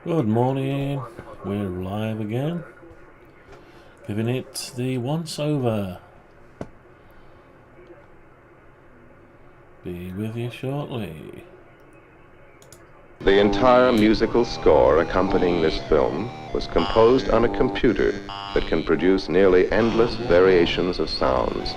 Good morning, we're live again, giving it the once over. Be with you shortly. The entire musical score accompanying this film was composed on a computer that can produce nearly endless variations of sounds.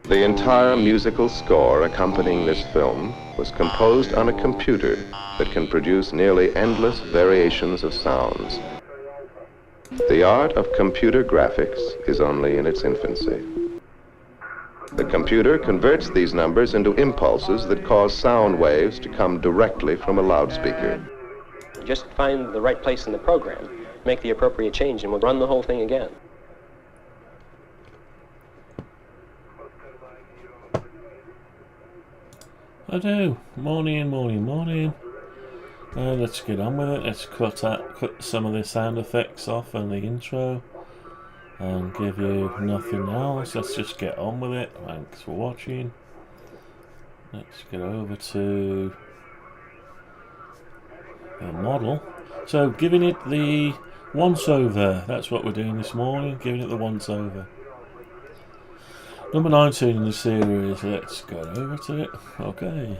The entire musical score accompanying this film was composed on a computer that can produce nearly endless variations of sounds. The art of computer graphics is only in its infancy. The computer converts these numbers into impulses that cause sound waves to come directly from a loudspeaker. Just find the right place in the program, make the appropriate change, and we'll run the whole thing again. I do. Morning. Let's get on with it. Let's cut some of the sound effects off and the intro and give you nothing else. Let's just get on with it. Thanks for watching. Let's get over to the model. So giving it the once over. That's what we're doing this morning, giving it the once over. Number 19 in the series. Let's go over to it. Okay.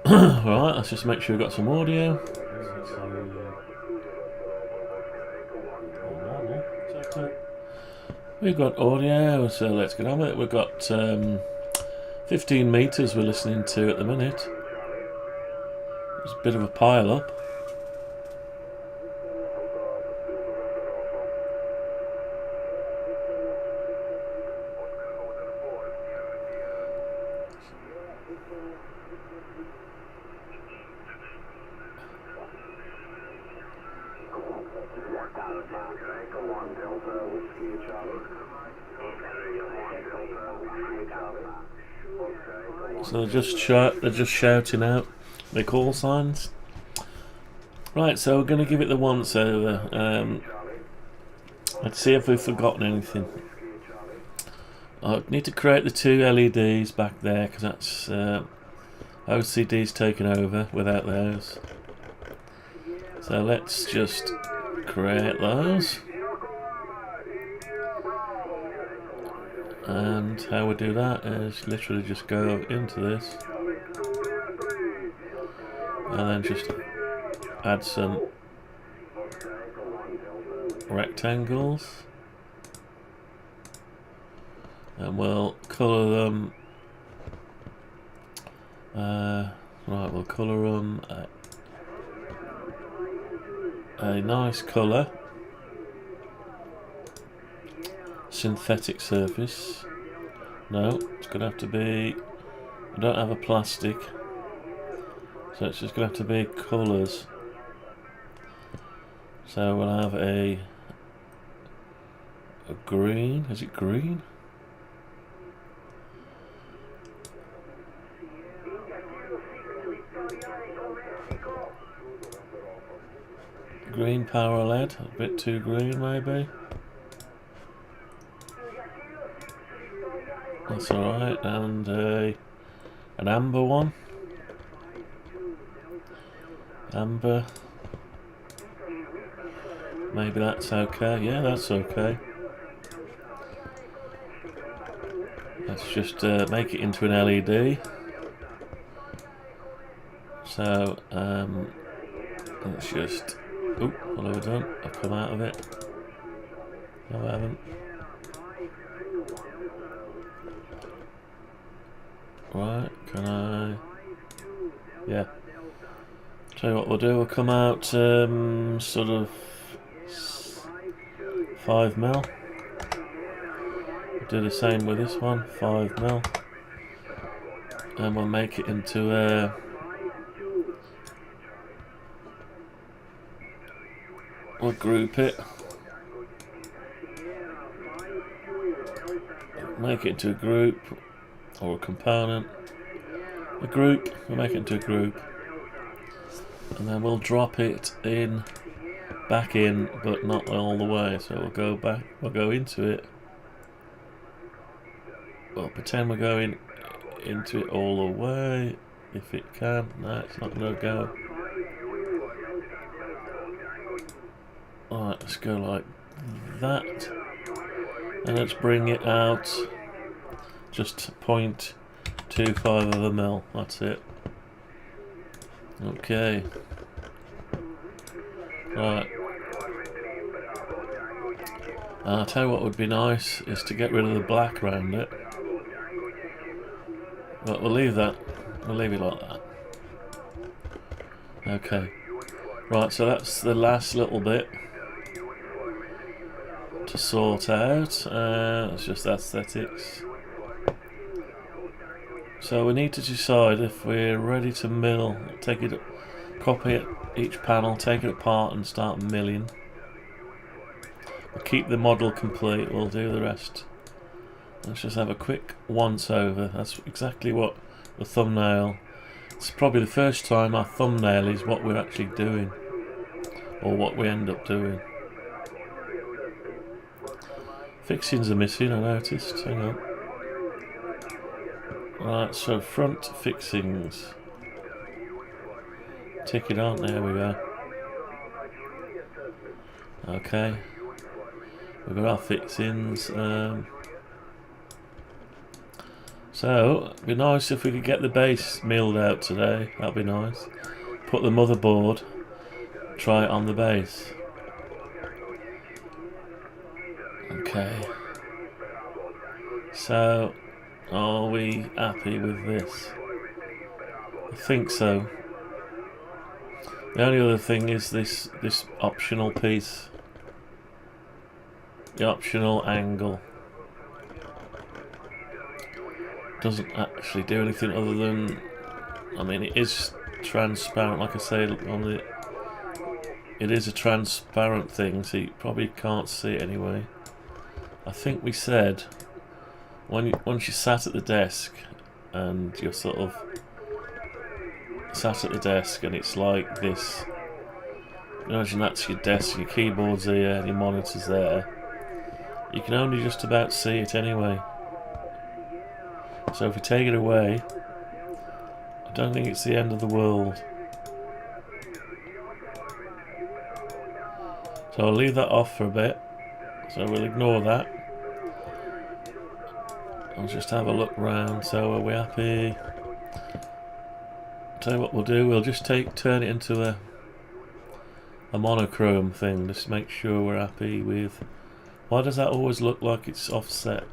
Right, let's just make sure we've got some audio. We've got audio, so let's get on with it. We've got 15 meters we're listening to at the minute. It's a bit of a pile up. So they're just shouting out their call signs. Right, so we're going to give it the once over. Let's see if we've forgotten anything. I need to create the two LEDs back there because that's OCD's taken over without those. So let's just create those. And how we do that is literally just go into this and then just add some rectangles and we'll colour them we'll colour them a nice colour. Synthetic surface. No, it's going to have to be. I don't have a plastic, so it's just going to have to be colours. So we'll have a green. Is it green? Green power LED. A bit too green, maybe. That's alright, and an amber one. Amber. Maybe that's okay. Yeah, that's okay. Let's just make it into an LED. So, let's just... Oop, what have I done? I've come out of it. No, I haven't. Right, can I... Yeah. Tell you what we'll do, we'll come out sort of 5mm. Do the same with this one, 5mm. And we'll make it into a... We'll group it. Make it into a group. Or a component, a group, we'll make it into a group, and then we'll drop it in, back in, but not all the way, so we'll go back, we'll go into it, well pretend we're going into it all the way, if it can. No, it's not going to go. Alright, let's go like that. And let's bring it out just 0.25 of a mil. That's it. Okay. Right. I'll tell you what would be nice is to get rid of the black around it. But we'll leave that. We'll leave it like that. Okay. Right, so that's the last little bit to sort out. It's just aesthetics. So we need to decide if we're ready to mill. Take it, copy it, each panel, take it apart and start milling. We'll keep the model complete, we'll do the rest. Let's just have a quick once over. That's exactly what the thumbnail. It's probably the first time our thumbnail is what we're actually doing, or what we end up doing. Fixings are missing, I noticed. Hang on. Right, so front fixings. Tick it on, there we go. Okay. We've got our fixings. So, it'd be nice if we could get the base milled out today. That'd be nice. Put the motherboard, try it on the base. Okay. So, are we happy with this? I think so. The only other thing is this optional piece. The optional angle. Doesn't actually do anything other than, I mean, it is transparent, like I say on the, it is a transparent thing, so you probably can't see it anyway. I think we said once you sat at the desk and you're sort of sat at the desk and it's like this. Imagine that's your desk, your keyboard's here and your monitor's there. You can only just about see it anyway. So if we take it away, I don't think it's the end of the world. So I'll leave that off for a bit. So we'll ignore that. I'll just have a look round. So are we happy? Tell you what we'll do, we'll just turn it into a monochrome thing, just make sure we're happy with. Why does that always look like it's offset?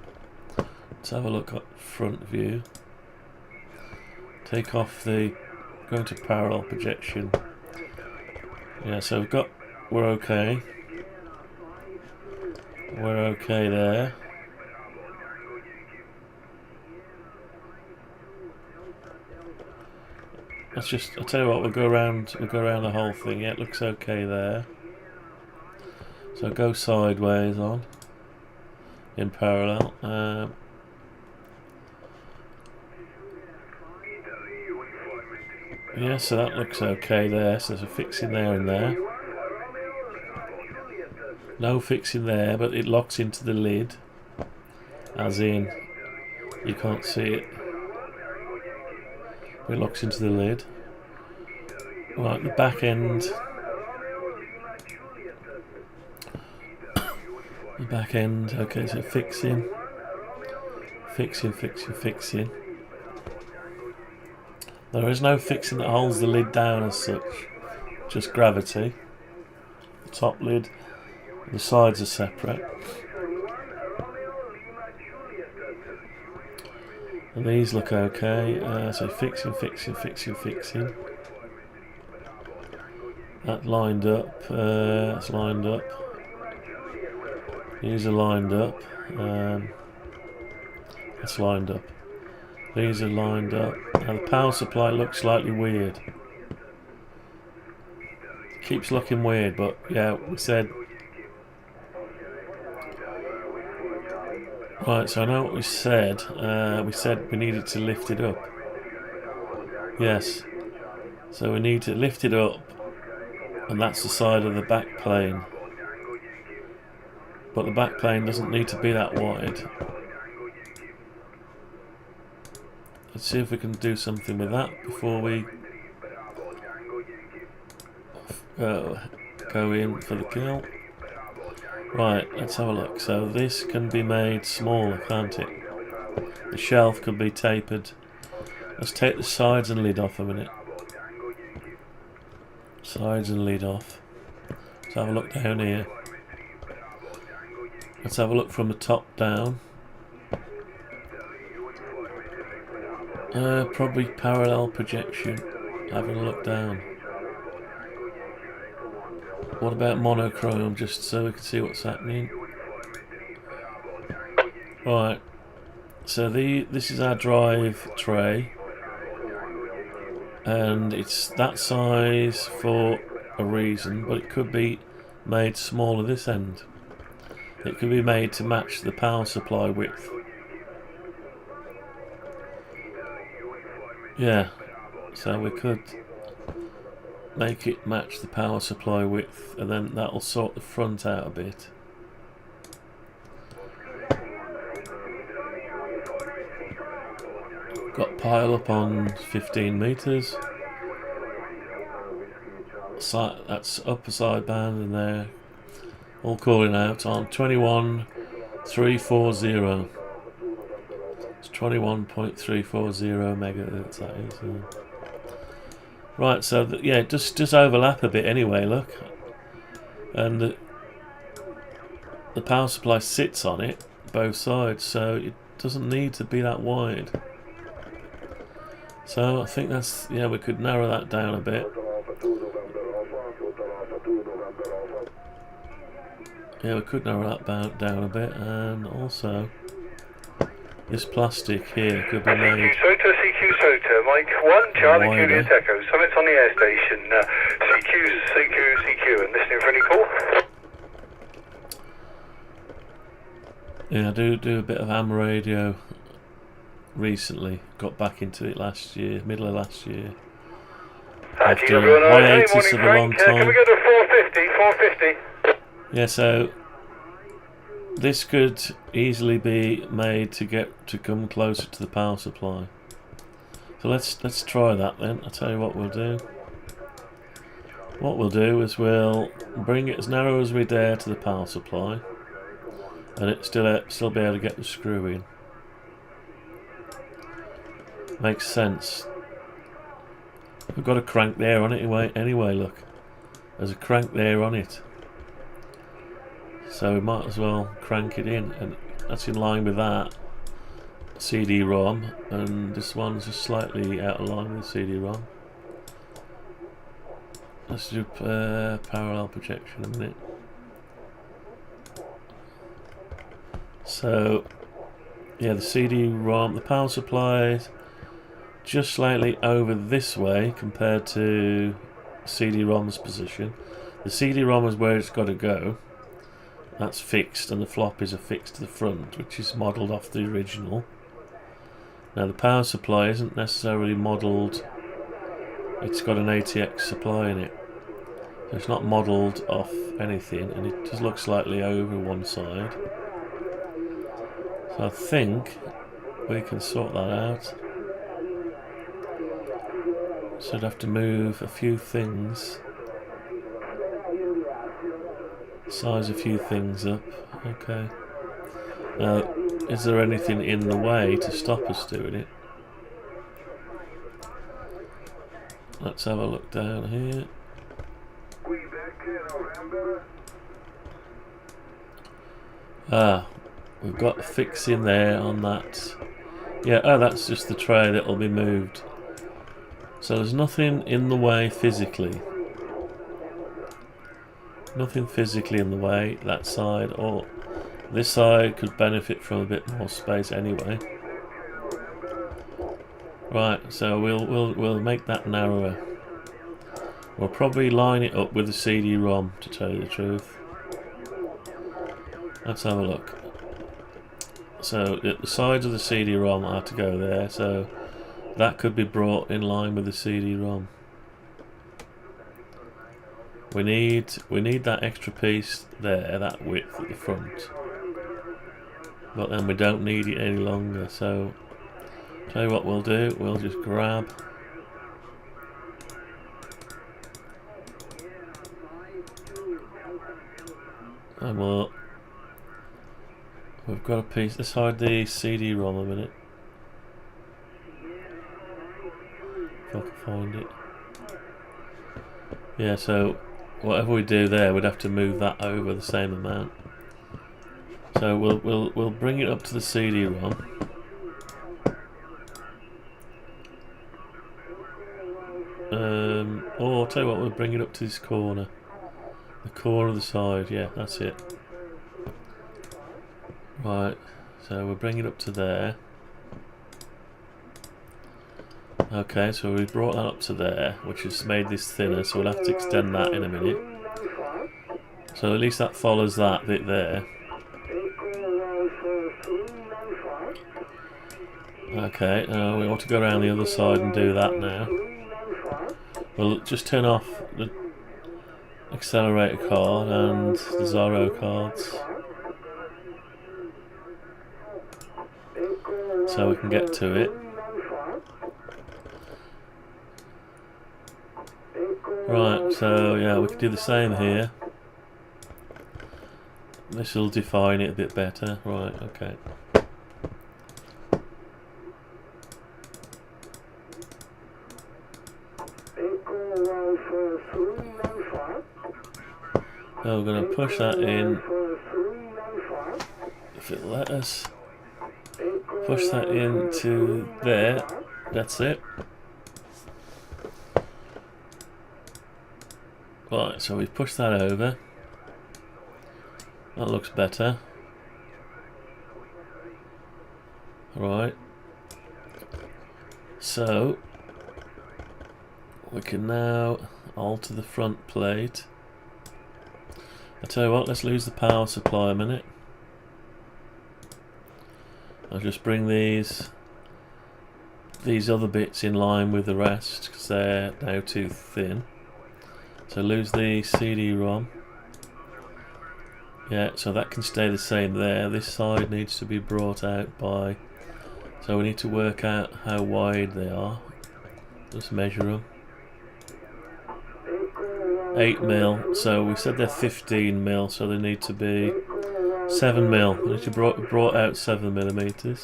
Let's have a look at front view. Take off the, go into parallel projection. Yeah, so we're okay. We're okay there. Let's just, I'll tell you what, we'll go around the whole thing. Yeah, it looks okay there. So go sideways on, in parallel. Yeah, so that looks okay there. So there's a fixing there and there. No fixing there, but it locks into the lid. As in, you can't see it. It locks into the lid. Right, the back end. The back end, okay, so fixing. Fixing. There is no fixing that holds the lid down as such, just gravity. The top lid, the sides are separate. And these look okay, so fixing. That lined up, that's lined up. These are lined up, that's lined up. These are lined up. Now the power supply looks slightly weird. Keeps looking weird, but yeah, we said. Right, so I know what we said. We said we needed to lift it up. Yes. So we need to lift it up, and that's the side of the back plane. But the back plane doesn't need to be that wide. let's see if we can do something with that before we go in for the kill. Right, let's have a look. So this can be made smaller, can't it? The shelf could be tapered. Let's take the sides and lid off a minute. Sides and lid off. Let's have a look down here. Let's have a look from the top down. Probably parallel projection. Having a look down. What about monochrome, just so we can see what's happening? Right. So this is our drive tray, and it's that size for a reason, but it could be made smaller this end. It could be made to match the power supply width. Yeah, so we could make it match the power supply width, and then that'll sort the front out a bit. Got pile up on 15 meters. That's upper sideband, and they're all calling out on 21.340. It's 21.340 megahertz. That is. Right, so yeah, just overlap a bit anyway. Look, and the power supply sits on it, both sides, so it doesn't need to be that wide. So I think that's, yeah, we could narrow that down a bit. Yeah, we could narrow that down a bit, and also this plastic here could be made. CQ Sota, Mike 1, Charlie Juliet Echo. Summit's on the air station. CQ, and listening for any call. Yeah, I do a bit of ham radio recently. Got back into it last year, middle of last year. After a hiatus of a long time. Can we go to 450? Yeah, so this could easily be made to come closer to the power supply. So let's try that then. I'll tell you what we'll do. What we'll do is we'll bring it as narrow as we dare to the power supply, and it still be able to get the screw in. Makes sense. We've got a crank there on it anyway, look. There's a crank there on it. So we might as well crank it in, and that's in line with that CD-ROM, and this one's just slightly out of line with the CD-ROM. Let's do parallel projection a minute. So yeah, the CD-ROM, the power supply is just slightly over this way compared to CD-ROM's position. The CD-ROM is where it's got to go. That's fixed, and the floppies are fixed to the front, which is modelled off the original. Now the power supply isn't necessarily modelled, it's got an ATX supply in it. So it's not modelled off anything, and it just looks slightly over one side. So I think we can sort that out. So I'd have to move a few things. Size a few things up. Okay. Now, is there anything in the way to stop us doing it? Let's have a look down here. We've got a fix in there on that. Yeah, that's just the tray that will be moved. So there's nothing in the way physically. Nothing physically in the way, that side, or this side could benefit from a bit more space anyway. Right, so we'll make that narrower. We'll probably line it up with the CD-ROM, to tell you the truth. Let's have a look. So the sides of the CD-ROM have to go there, so that could be brought in line with the CD-ROM. We need that extra piece there, that width at the front. But then we don't need it any longer, so Tell you what we'll do, we'll just grab and we've got a piece. Let's hide the CD-ROM a minute. If I can find it. Yeah, so whatever we do there, we'd have to move that over the same amount. So we'll bring it up to the CD-ROM. Or I'll tell you what, we'll bring it up to this corner. The corner of the side, yeah, that's it. Right, so we'll bring it up to there. Okay, so we've brought that up to there, which has made this thinner, so we'll have to extend that in a minute. So at least that follows that bit there. Okay, we want to go around the other side and do that now. We'll just turn off the accelerator card and the Zorro cards, so we can get to it. Right, so yeah, we can do the same here. This will define it a bit better. Right, okay. So we're going to push that in, if it'll let us. Push that into there, that's it. Right, so we've pushed that over. That looks better. Right. So we can now alter the front plate. I tell you what, let's lose the power supply a minute. I'll just bring these other bits in line with the rest because they're now too thin. So lose the CD-ROM. Yeah, so that can stay the same there. This side needs to be brought out by, so we need to work out how wide they are. Just measure them. 8mm, so we said they're 15mm, so they need to be 7mm. We need to brought out 7mm.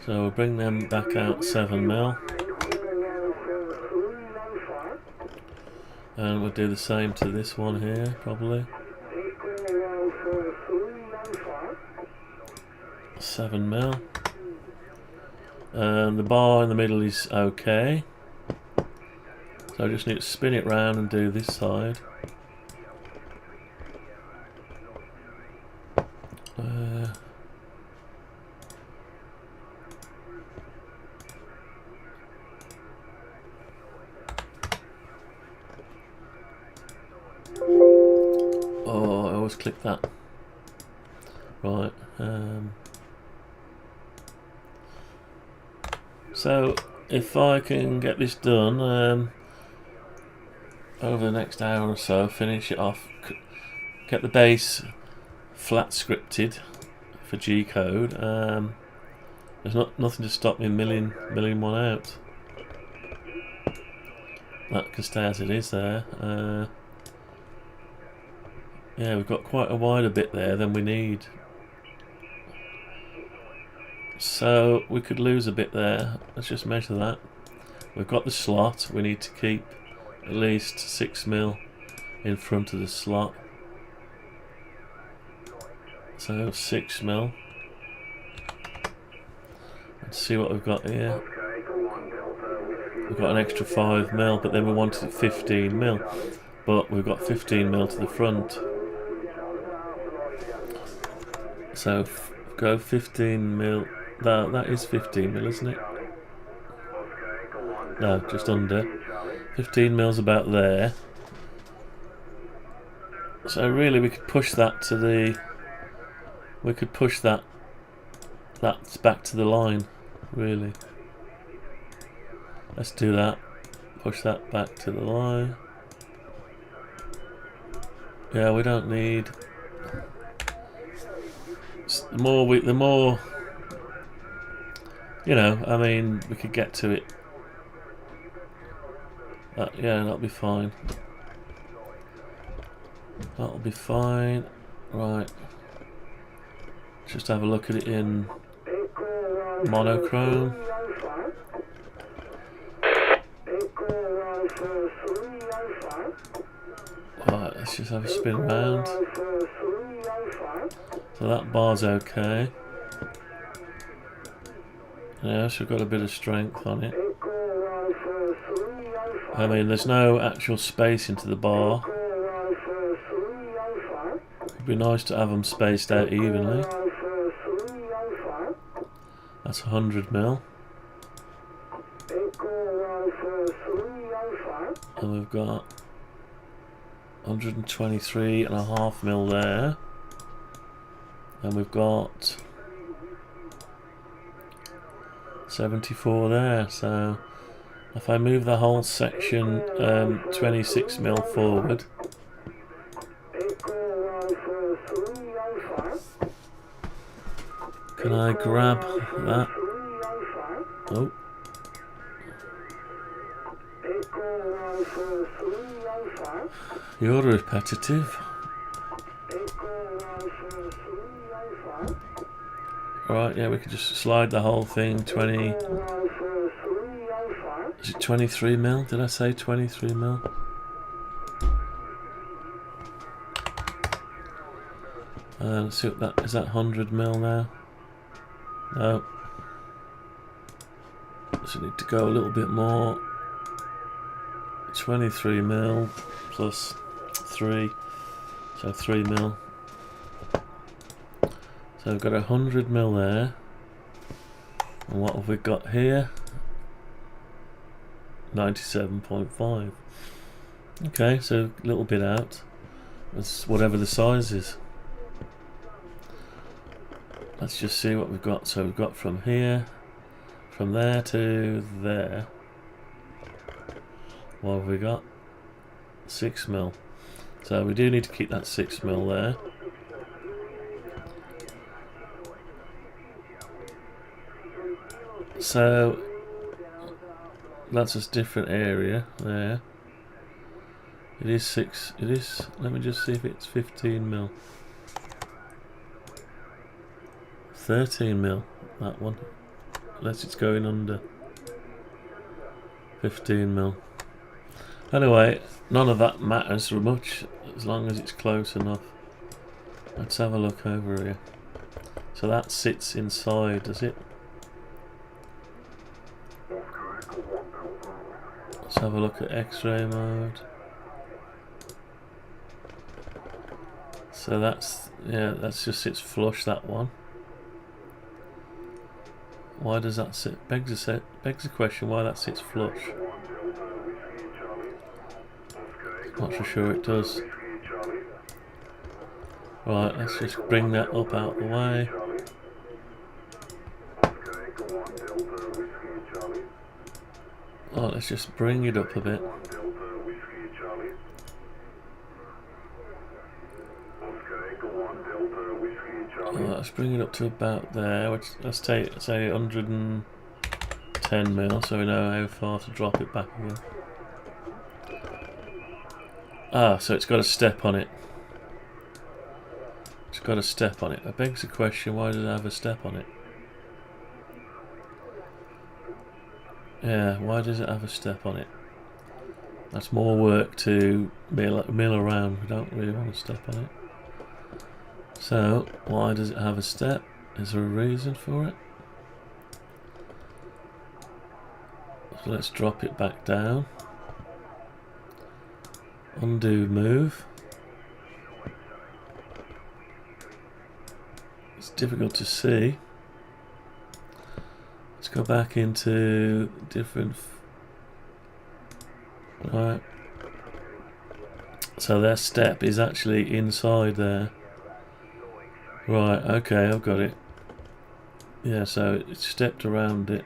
So we'll bring them back out 7mm. And we'll do the same to this one here, probably. 7mm. And the bar in the middle is okay. So I just need to spin it round and do this side. Oh, I always click that. Right. So if I can get this done over the next hour or so, finish it off, get the base flat scripted for G code. There's nothing to stop me milling one out. That can stay as it is there. Yeah, we've got quite a wider bit there than we need. So we could lose a bit there. Let's just measure that. We've got the slot. We need to keep at least 6mm in front of the slot. So 6mm. Let's see what we've got here. We've got an extra 5mm, but then we wanted 15mm. But we've got 15mm to the front. So go 15mm. That is 15mm, isn't it? No, just under. 15mm about there. So really, we could push that to the. We could push that. That's back to the line, really. Let's do that. Push that back to the line. Yeah, we don't need. the more, you know, I mean, we could get to it. Yeah, that'll be fine. That'll be fine. Right. Just have a look at it in monochrome. Right, let's just have a spin around. So that bar's okay. Yeah, so we've got a bit of strength on it. I mean, there's no actual space into the bar. It'd be nice to have them spaced out evenly. That's 100mm. And we've got 123.5mm there. And we've got 74 there. So if I move the whole section 26mm forward, can I grab that? Oh. You're repetitive. Right, yeah, we could just slide the whole thing 20. Is it 23mm? Did I say 23mm? Let's see what that is. That 100mm now? No. So we need to go a little bit more. 23mm plus 3, so 3mm. So we've got 100mm there. And what have we got here? 97.5. Okay, so a little bit out. That's whatever the size is. Let's just see what we've got. So we've got from here, from there to there. What have we got? 6mm. So we do need to keep that 6mm there. So that's a different area there. It is 6. It is. Let me just see if it's 15mm. 13mm. That one. Unless it's going under 15mm. Anyway, none of that matters very much as long as it's close enough. Let's have a look over here. So that sits inside, does it? Let's have a look at X-ray mode. So that's, yeah, that's just sits flush, that one. Why does that sit? Begs a question why that sits flush. Not so sure it does. Right, let's just bring that up out the way. Oh, let's just bring it up a bit. Let's bring it up to about there. Let's take, say, 110mm, so we know how far to drop it back again. Ah, so it's got a step on it. It's got a step on it. That begs the question, why does it have a step on it? Yeah, why does it have a step on it? That's more work to mill around. We don't really want to step on it. So, why does it have a step? Is there a reason for it? So let's drop it back down. Undo move. It's difficult to see. Let's go back into different. Right. So their step is actually inside there. Right, okay, I've got it. Yeah, so it's stepped around it.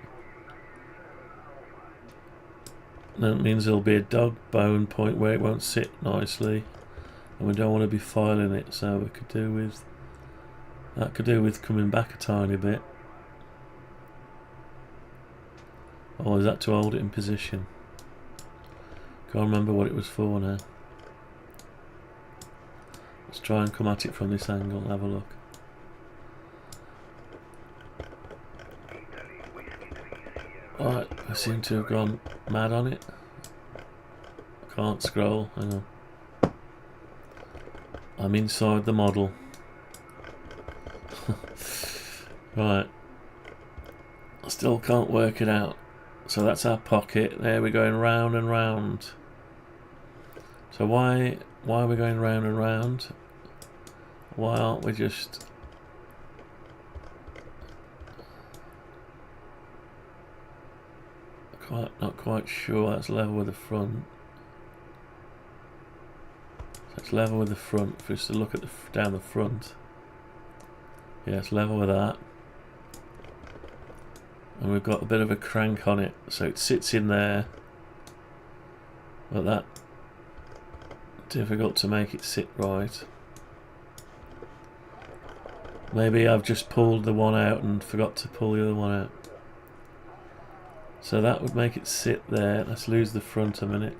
That means there'll be a dog bone point where it won't sit nicely. And we don't want to be filing it, so we could do with That could do with coming back a tiny bit. Or is that to hold it in position? Can't remember what it was for now. Let's try and come at it from this angle and have a look. Alright, I seem to have gone mad on it. I can't scroll, hang on. I'm inside the model. Right. I still can't work it out. So that's our pocket. There we're going round and round. So why are we going round and round? Why aren't we just... Not quite sure. That's level with the front. So it's level with the front. If we just look at down the front. Yeah, it's level with that. And we've got a bit of a crank on it, so it sits in there. But that difficult to make it sit right. Maybe I've just pulled the one out and forgot to pull the other one out. So that would make it sit there. Let's lose the front a minute.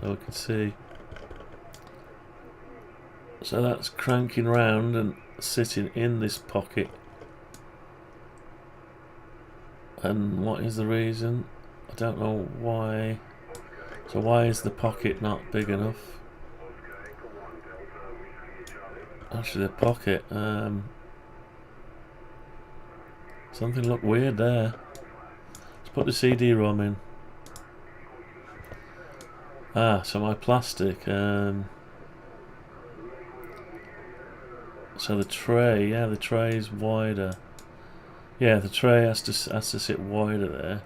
So we can see. So that's cranking round and sitting in this pocket. And what is the reason? I don't know why. So why is the pocket not big enough? Actually, the pocket, something looked weird there. Let's put the CD-ROM in. Ah, so my plastic, so the tray, yeah, the tray is wider. Yeah, the tray has to sit wider there.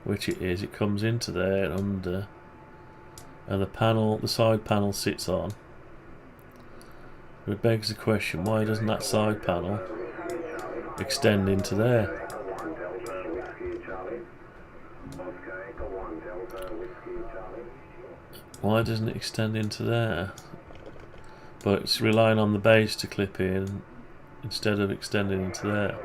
Which it is. It comes into there and under, and the panel, the side panel sits on. It begs the question: why doesn't that side panel extend into there? Why doesn't it extend into there? But it's relying on the base to clip in instead of extending into there.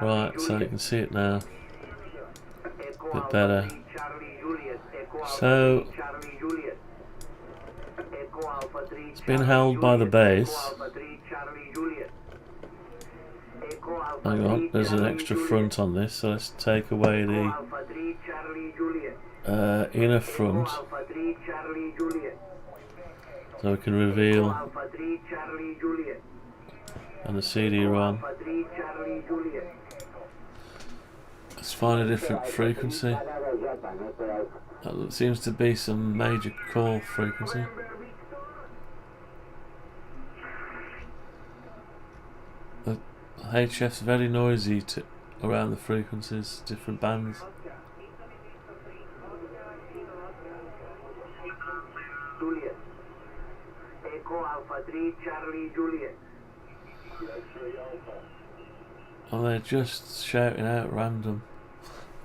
Right, so you can see it now. A bit better. So it's been held by the base. Hang on, there's an extra front on this, so let's take away the inner front. So we can reveal and the CD-ROM. Let's find a different frequency. That seems to be some major call frequency. The HF's very noisy around the frequencies, different bands. Juliet. Echo Alpha 3 Charlie Juliet. Oh, they're just shouting out random.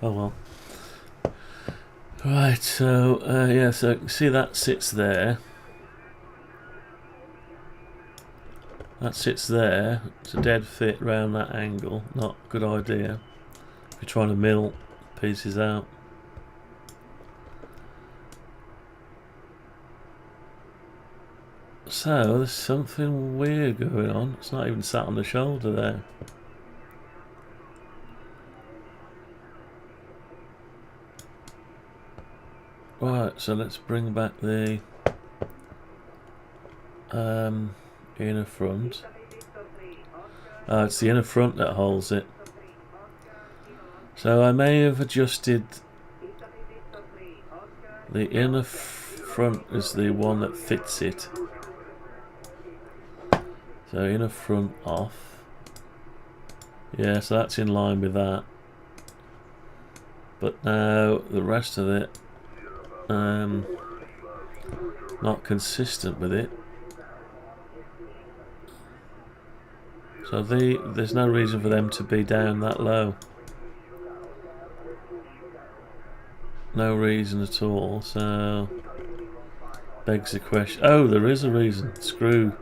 Oh well. Right, so yeah, so you can see that sits there. That sits there. It's a dead fit round that angle. Not a good idea if you're trying to mill pieces out. So there's something weird going on. It's not even sat on the shoulder there. Right, so let's bring back the inner front. It's the inner front that holds it. So I may have adjusted the inner front is the one that fits it. So inner front off. Yeah, so that's in line with that. But now the rest of it not consistent with it. So there's no reason for them to be down that low. No reason at all, so begs the question. Oh, there is a reason. Screw.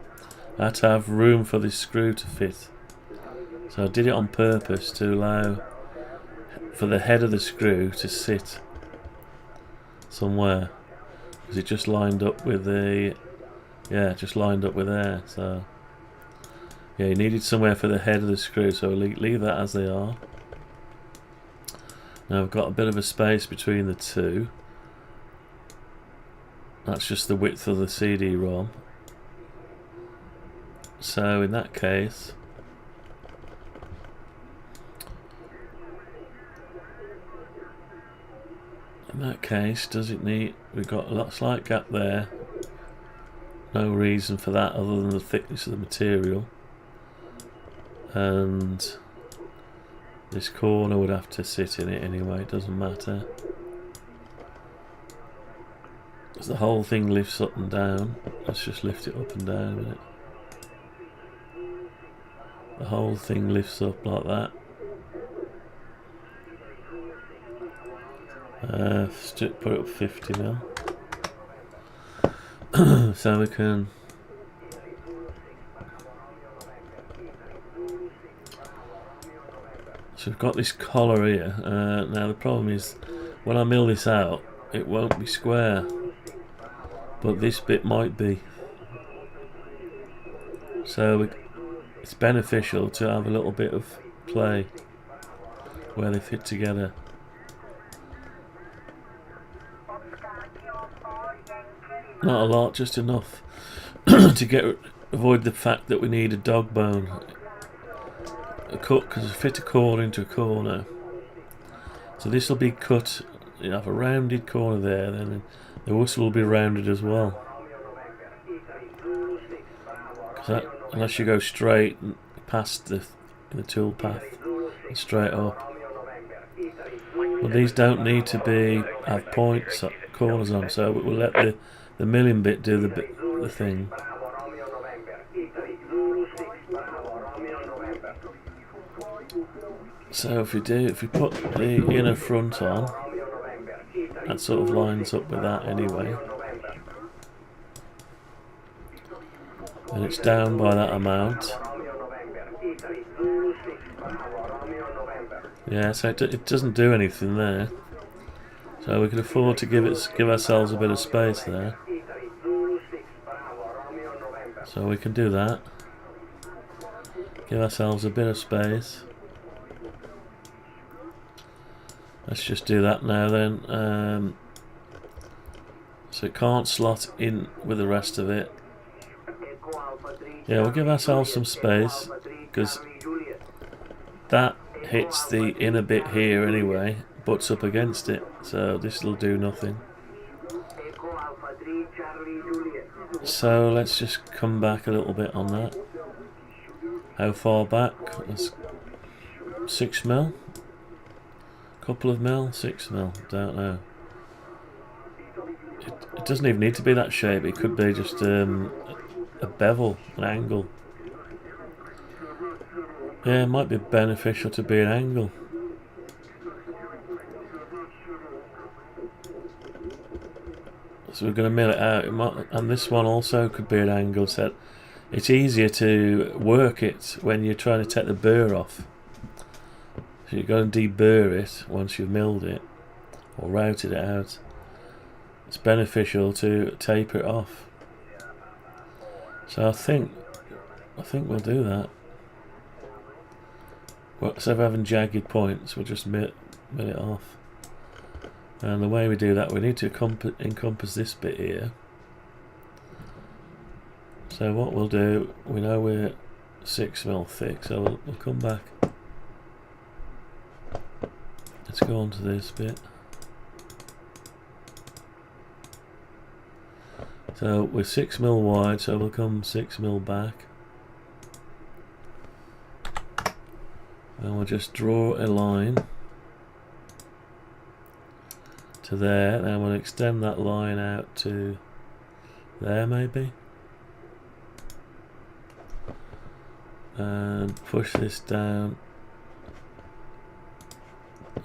I had to have room for this screw to fit. So I did it on purpose to allow for the head of the screw to sit somewhere. Because it just lined up with the... Yeah, just lined up with there, so... Yeah, you needed somewhere for the head of the screw, so leave that as they are. Now I've got a bit of a space between the two. That's just the width of the CD-ROM. So in that case... does it need... We've got a slight gap there. No reason for that other than the thickness of the material. And this corner would have to sit in it anyway, it doesn't matter. Because the whole thing lifts up and down. Let's just lift it up and down a minute. The whole thing lifts up like that. Put it up 50 mil. So we can... So we've got this collar here. Now the problem is, when I mill this out, it won't be square. But this bit might be. So it's beneficial to have a little bit of play where they fit together. Not a lot, just enough to avoid the fact that we need a dog bone. Because fit a corner into a corner. So this will be cut. You have a rounded corner there, then the whistle will be rounded as well. Unless you go straight past the tool path and straight up. But these don't need to have points, corners on, so we'll let the milling bit do the thing. So if we put the inner front on, that sort of lines up with that anyway. And it's down by that amount. Yeah, so it doesn't do anything there. So we can afford to give ourselves a bit of space there. So we can do that. Give ourselves a bit of space. Let's just do that now then. So it can't slot in with the rest of it. Yeah, we'll give ourselves some space because that hits the inner bit here anyway, butts up against it, so this will do nothing. So let's just come back a little bit on that. How far back? That's 6 mil? Couple of mil? 6 mil? Don't know. It doesn't even need to be that shape, it could be just a bevel, an angle. Yeah, it might be beneficial to be an angle. So we're going to mill it out, and this one also could be an angle set. It's easier to work it when you're trying to take the burr off. So you're going to deburr it once you've milled it, or routed it out. It's beneficial to taper it off. So I think we'll do that. Well, instead of having jagged points, we'll just mill it off. And the way we do that, we need to encompass this bit here. So what we'll do, we know we're 6 mil thick, so we'll come back. Let's go on to this bit. So we're 6 mil wide, so we'll come 6 mil back. And we'll just draw a line to there, and we'll extend that line out to there maybe. and push this down.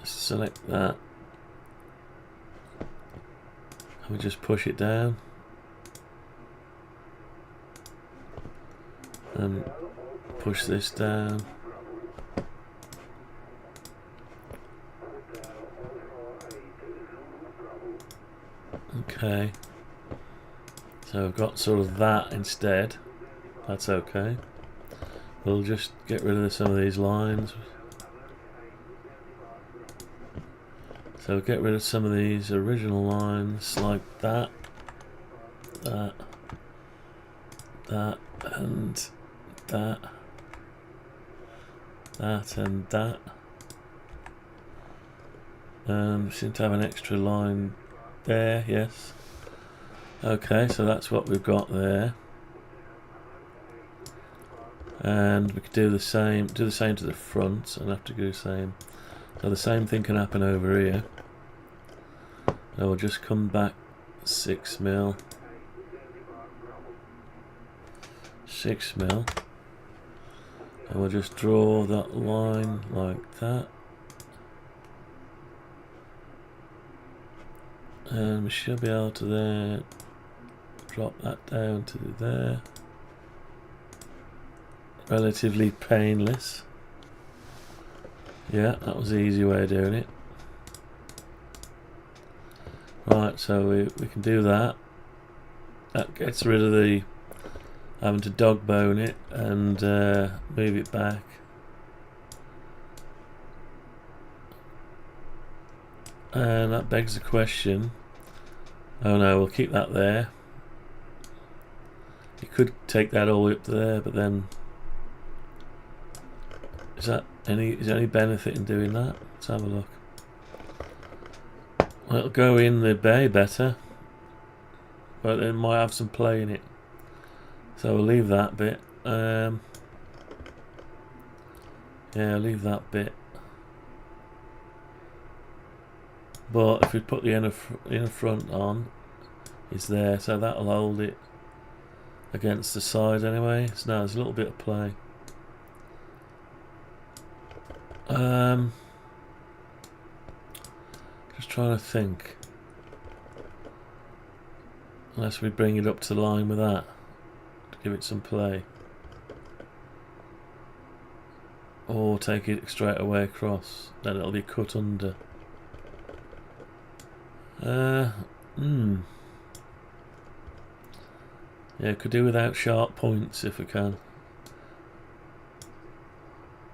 Select that. And we just push it down. And push this down. Okay. So I've got sort of that instead. That's okay. We'll just get rid of some of these lines. So get rid of some of these original lines like that, that, and that, and that. Seem to have an extra line there, yes. Okay, so that's what we've got there. And we could do the same to the front, and have to do the same. So the same thing can happen over here. So we'll just come back 6 mil. 6 mil. And we'll just draw that line like that. And we should be able to then drop that down to there. Relatively painless. Yeah, that was the easy way of doing it. Right, so we can do that. That gets rid of the having to dog bone it and move it back. And that begs the question. Oh no, we'll keep that there. You could take that all the way up to there, but then is there any benefit in doing that? Let's have a look. Well, it'll go in the bay better, but it might have some play in it. So we'll leave that bit. Yeah, I'll leave that bit. But if we put the inner front on, it's there, so that'll hold it against the side anyway. So now there's a little bit of play. Just trying to think. Unless we bring it up to line with that to give it some play, or take it straight away across. Then it'll be cut under. Yeah, could do without sharp points if we can.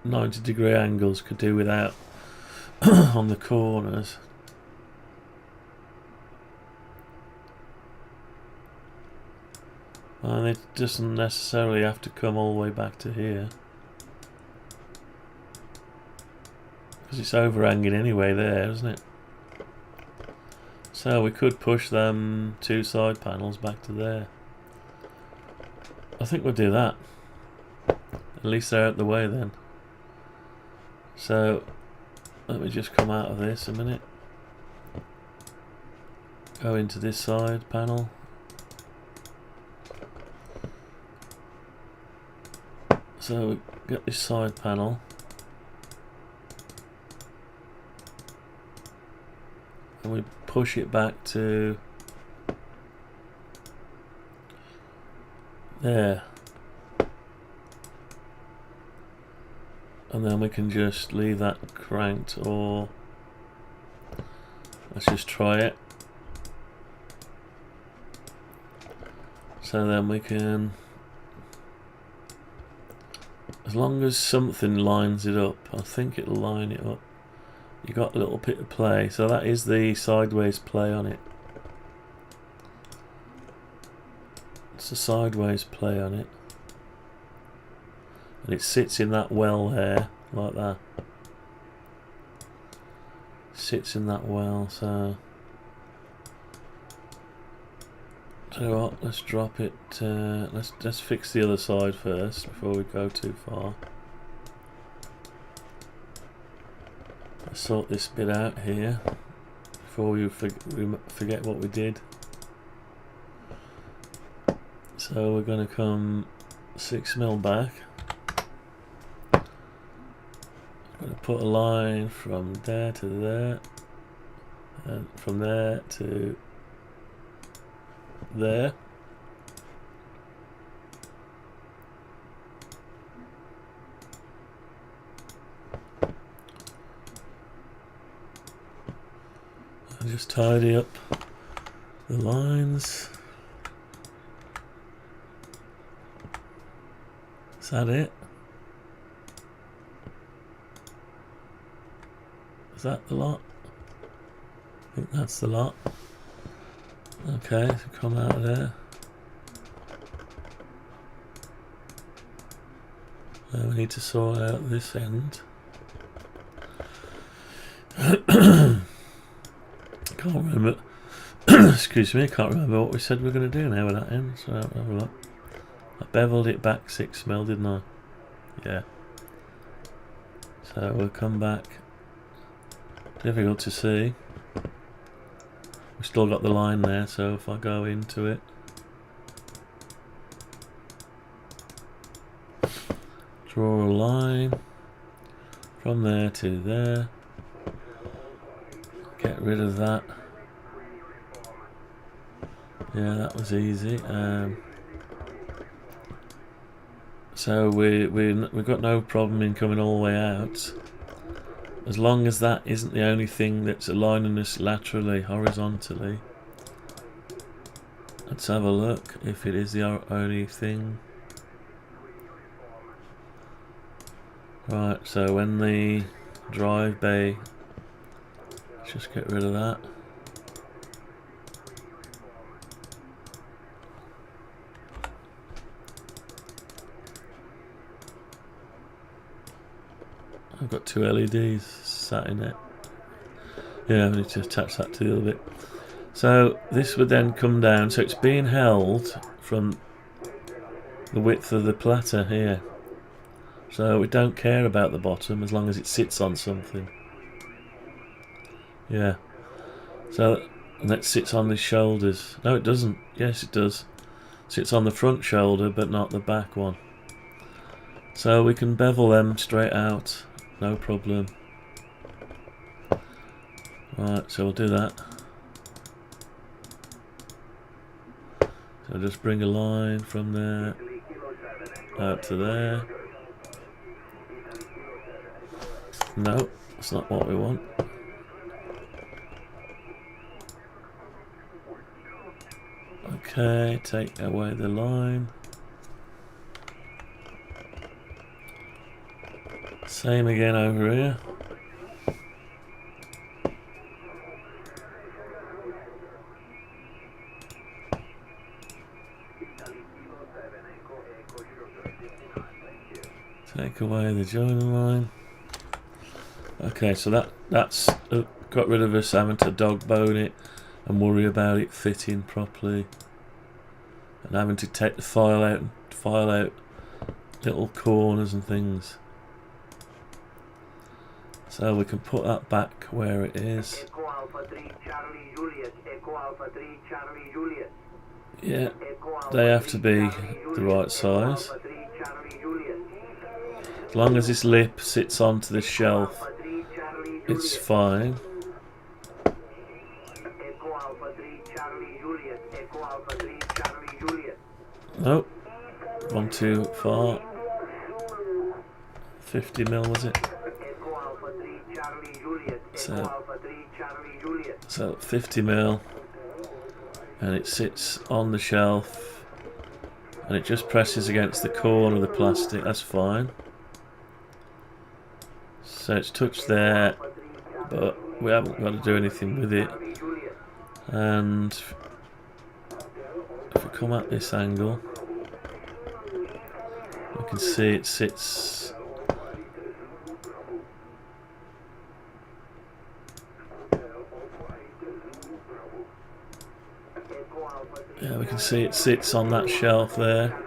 90-degree angles could do without on the corners. And it doesn't necessarily have to come all the way back to here, because it's overhanging anyway there, isn't it? So we could push them 2 side panels back to there. I think we'll do that. At least they're out the way then. So let me just come out of this a minute. Go into this side panel. So we get this side panel. And we push it back to there. And then we can just leave that cranked, or let's just try it. So then we can, as long as something lines it up, I think it'll line it up. You got a little bit of play, so that is the sideways play on it. It's a sideways play on it, and it sits in that well there, like that. Sits in that well, so tell you what, let's drop it. Let's fix the other side first before we go too far. Let's sort this bit out here before we forget what we did. So we're going to come 6 mil back. put a line from there to there, and from there to there. And just tidy up the lines. Is that it? Is that the lot? I think that's the lot. Okay, so come out of there. Now we need to sort out this end. Can't remember. Excuse me, I can't remember what we said we were going to do now with that end. So I'll have a look. I beveled it back 6 mil, didn't I? Yeah. So we'll come back. Difficult to see. We've still got the line there, so if I go into it, draw a line from there to there, get rid of that. Yeah, that was easy. So we've got no problem in coming all the way out, as long as that isn't the only thing that's aligning us laterally, horizontally. Let's have a look if it is the only thing. Right, so when the drive bay, let's just get rid of that. I've got 2 LEDs sat in it. Yeah, I need to attach that to the other bit. So this would then come down, so it's being held from the width of the platter here. So we don't care about the bottom as long as it sits on something. Yeah. So that sits on the shoulders. No, it doesn't. Yes, it does. Sits on the front shoulder, but not the back one. So we can bevel them straight out. No problem. Right, so we'll do that. So just bring a line from there out to there. No, that's not what we want. Okay, take away the line. Same again over here. Take away the joining line. Okay, so that's got rid of us having to dog bone it and worry about it fitting properly, and having to take the file out and file out little corners and things. So we can put that back where it is. Yeah, they have to be the right size. As long as this lip sits onto the shelf, it's fine. Nope, gone too far. 50 mil was it? So 50 mil, and it sits on the shelf, and it just presses against the corner of the plastic. That's fine. So it's touched there, but we haven't got to do anything with it. And if we come at this angle, we can see it sits. Yeah, we can see it sits on that shelf there.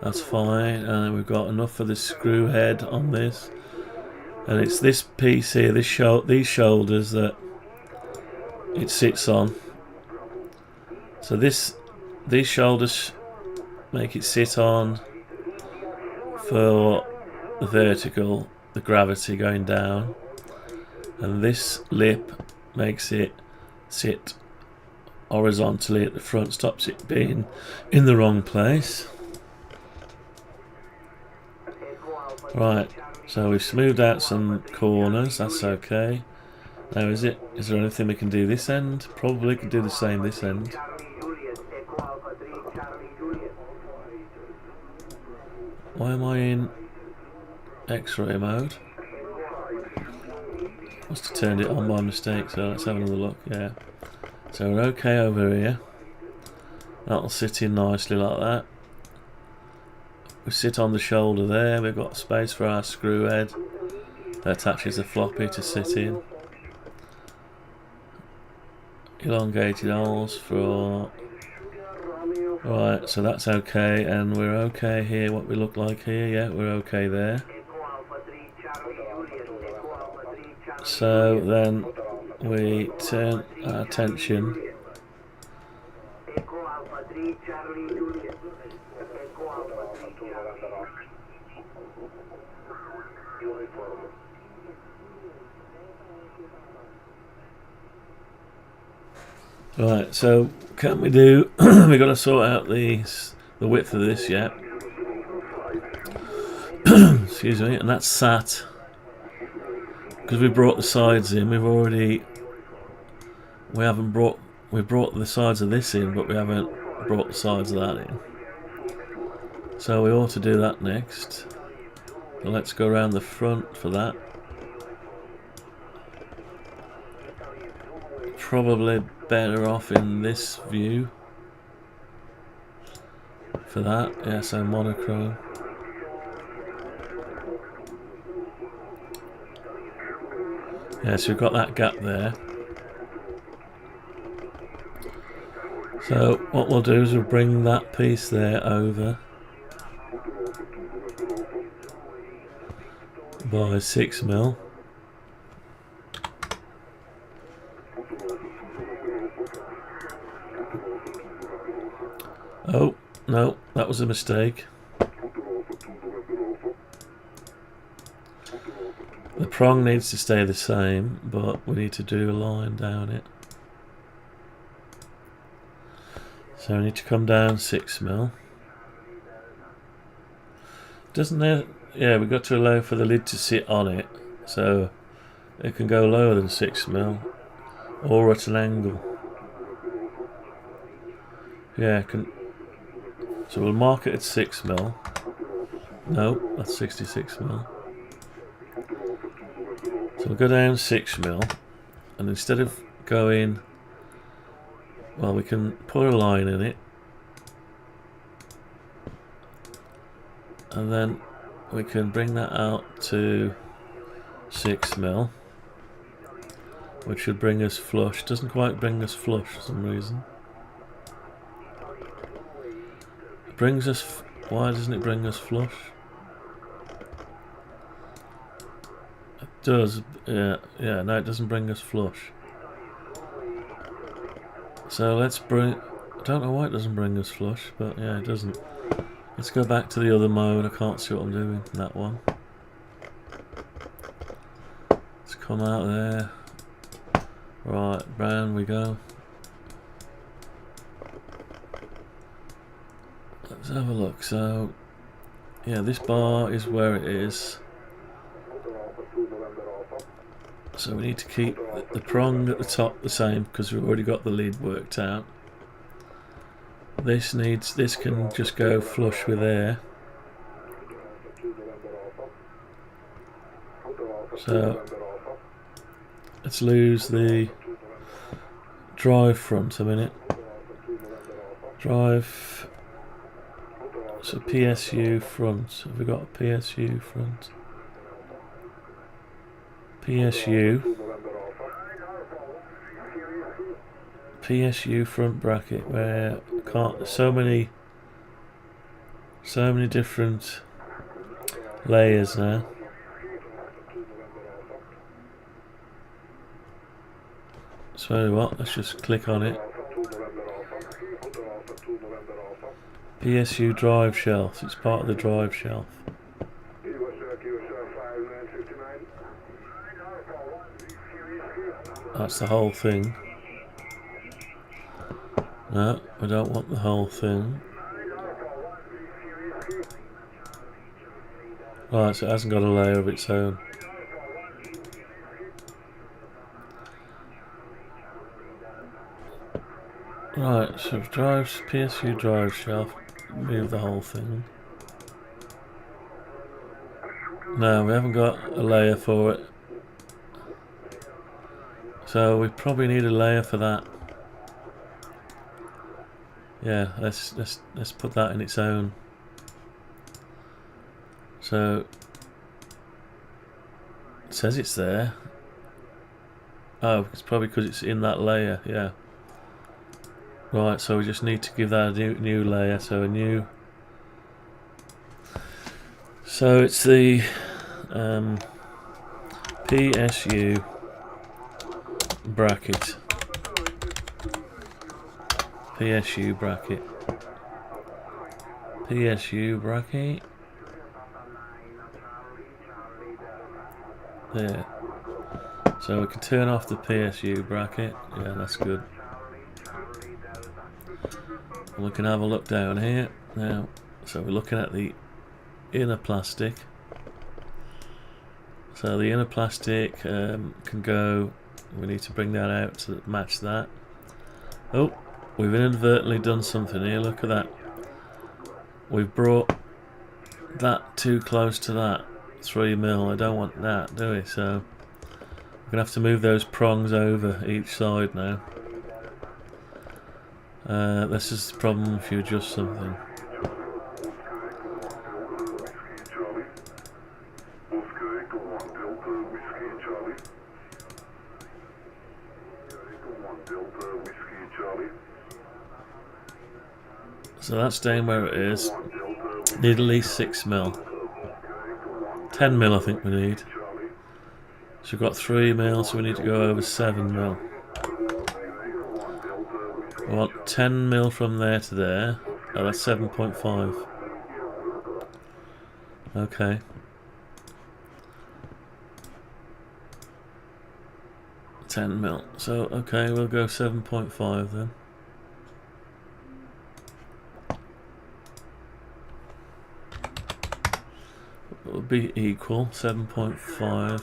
That's fine, and we've got enough for the screw head on this. And it's this piece here, these shoulders that it sits on. So these shoulders make it sit on for the vertical, the gravity going down, and this lip makes it sit horizontally at the front, stops it being in the wrong place. Right, so we've smoothed out some corners, that's okay. Now is there anything we can do this end? Probably could do the same this end. Why am I in X-ray mode? Must have turned it on by mistake, so let's have another look. Yeah, so we're okay over here. That'll sit in nicely like that. We sit on the shoulder there, we've got space for our screw head that attaches a floppy to sit in. Elongated holes for... Right, so that's okay, and we're okay here, what we look like here, yeah, we're okay there. So then we turn our attention right, so can we do we got to sort out the width of this yet. Excuse me, and that's sat because we brought the sides in. We brought the sides of this in, but we haven't brought the sides of that in. So we ought to do that next. So let's go around the front for that. Probably better off in this view for that. Yeah, so monochrome. Yeah, so we've got that gap there. So what we'll do is we'll bring that piece there over by 6mm. Oh, no, that was a mistake. The prong needs to stay the same, but we need to do a line down it. So we need to come down 6mm. Doesn't it? Yeah, we've got to allow for the lid to sit on it, so it can go lower than 6mm or at an angle. Yeah, so we'll mark it at 6mm. No, that's 66mm. So we'll go down 6mm, and instead of going, well, we can put a line in it, and then we can bring that out to 6mm, which should bring us flush. Doesn't quite bring us flush for some reason. It brings us. Why doesn't it bring us flush? It does. Yeah. No, it doesn't bring us flush. So let's bring. I don't know why it doesn't bring us flush, but yeah, it doesn't. Let's go back to the other mode. I can't see what I'm doing in that one. Let's come out there. Right, round we go. Let's have a look. So, yeah, this bar is where it is. So we need to keep the prong at the top the same because we've already got the lid worked out. This can just go flush with air. So let's lose the drive front a minute. Drive. So PSU front. Have we got a PSU front? PSU front bracket where so many different layers now. So what? Let's just click on it. PSU drive shelf. It's part of the drive shelf. That's the whole thing. No, I don't want the whole thing. Right, so it hasn't got a layer of its own. Right, so drives, PSU drive shaft, move the whole thing. No, we haven't got a layer for it. So we probably need a layer for that. Yeah, let's put that in its own. So it says it's there. Oh, it's probably because it's in that layer. Yeah. Right, so we just need to give that a new layer. So a new. So it's the PSU bracket. PSU bracket. PSU bracket. There. So we can turn off the PSU bracket. Yeah, that's good. And we can have a look down here now. So we're looking at the inner plastic. So the inner plastic can go. We need to bring that out to match that. Oh, we've inadvertently done something here. Look at that. We've brought that too close to that 3mm. I don't want that, do we? So we're gonna have to move those prongs over each side now. This is the problem if you adjust something. So that's staying where it is. Need at least 6mm. 10mm I think we need. So we've got 3mm, so we need to go over 7mm. I want 10mm from there to there. Oh, that's 7.5. Okay. $10mm. So, okay, we'll go 7.5 then. It'll be equal, 7.5.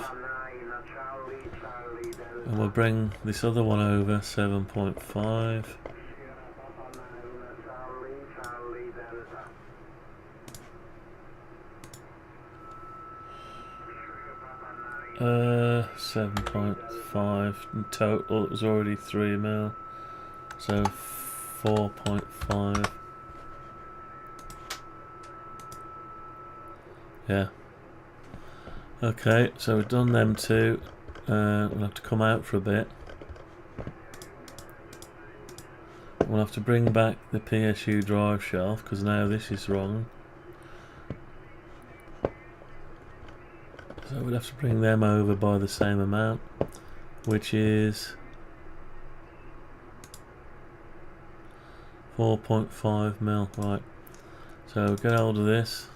And we'll bring this other one over, 7.5. Uh, 7.5 in total. It was already 3mm, so 4.5. Yeah. Okay, so we've done them two. We'll have to come out for a bit. We'll have to bring back the PSU drive shaft because now this is wrong. So we'll have to bring them over by the same amount, which is 4.5mm. Right. So get hold of this.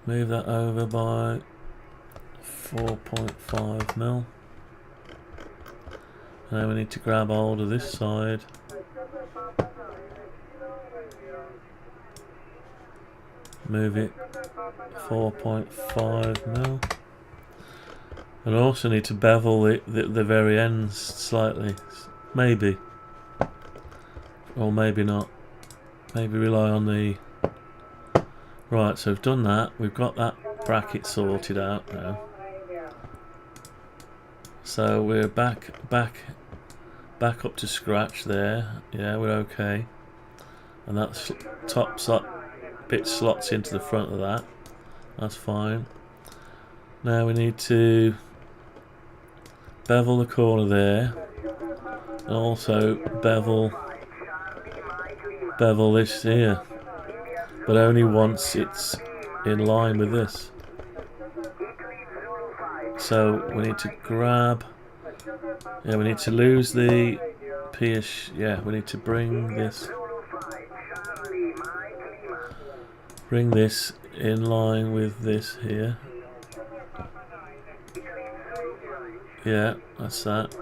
Move that over by 4.5mm. Now we need to grab hold of this side. Move it 4.5mm. And I also need to bevel the very ends slightly. Maybe. Or maybe not. Maybe rely on the... Right, so we've done that. We've got that bracket sorted out now. So we're back up to scratch there. Yeah, we're okay. And that top bit slots into the front of that. That's fine. Now we need to bevel the corner there, and also bevel this here, but only once it's in line with this. So we need to grab, yeah, we need to lose the PS, yeah, we need to bring this in line with this here. Yeah, that's that.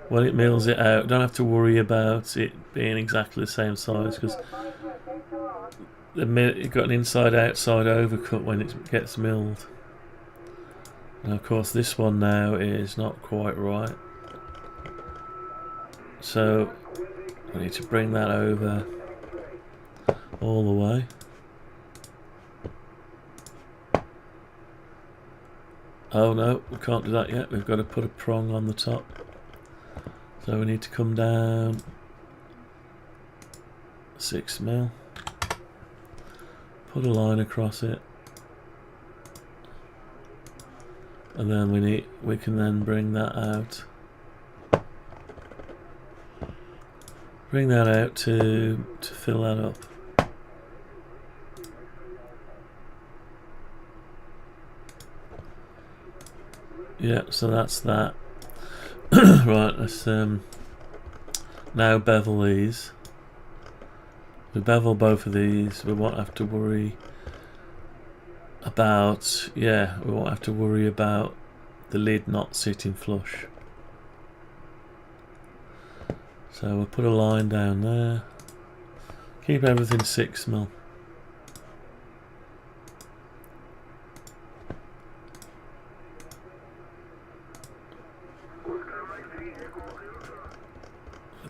When it mills it out, don't have to worry about it being exactly the same size, because it got an inside-outside overcut when it gets milled. And of course this one now is not quite right. So we need to bring that over all the way. Oh no, we can't do that yet. We've got to put a prong on the top. So we need to come down 6 mil. Put a line across it. And then we can then bring that out. Bring that out to fill that up. Yeah, so that's that. Right, let's now bevel these. We bevel both of these. We won't have to worry about, yeah, we won't have to worry about the lid not sitting flush. So we'll put a line down there. Keep everything 6 mil.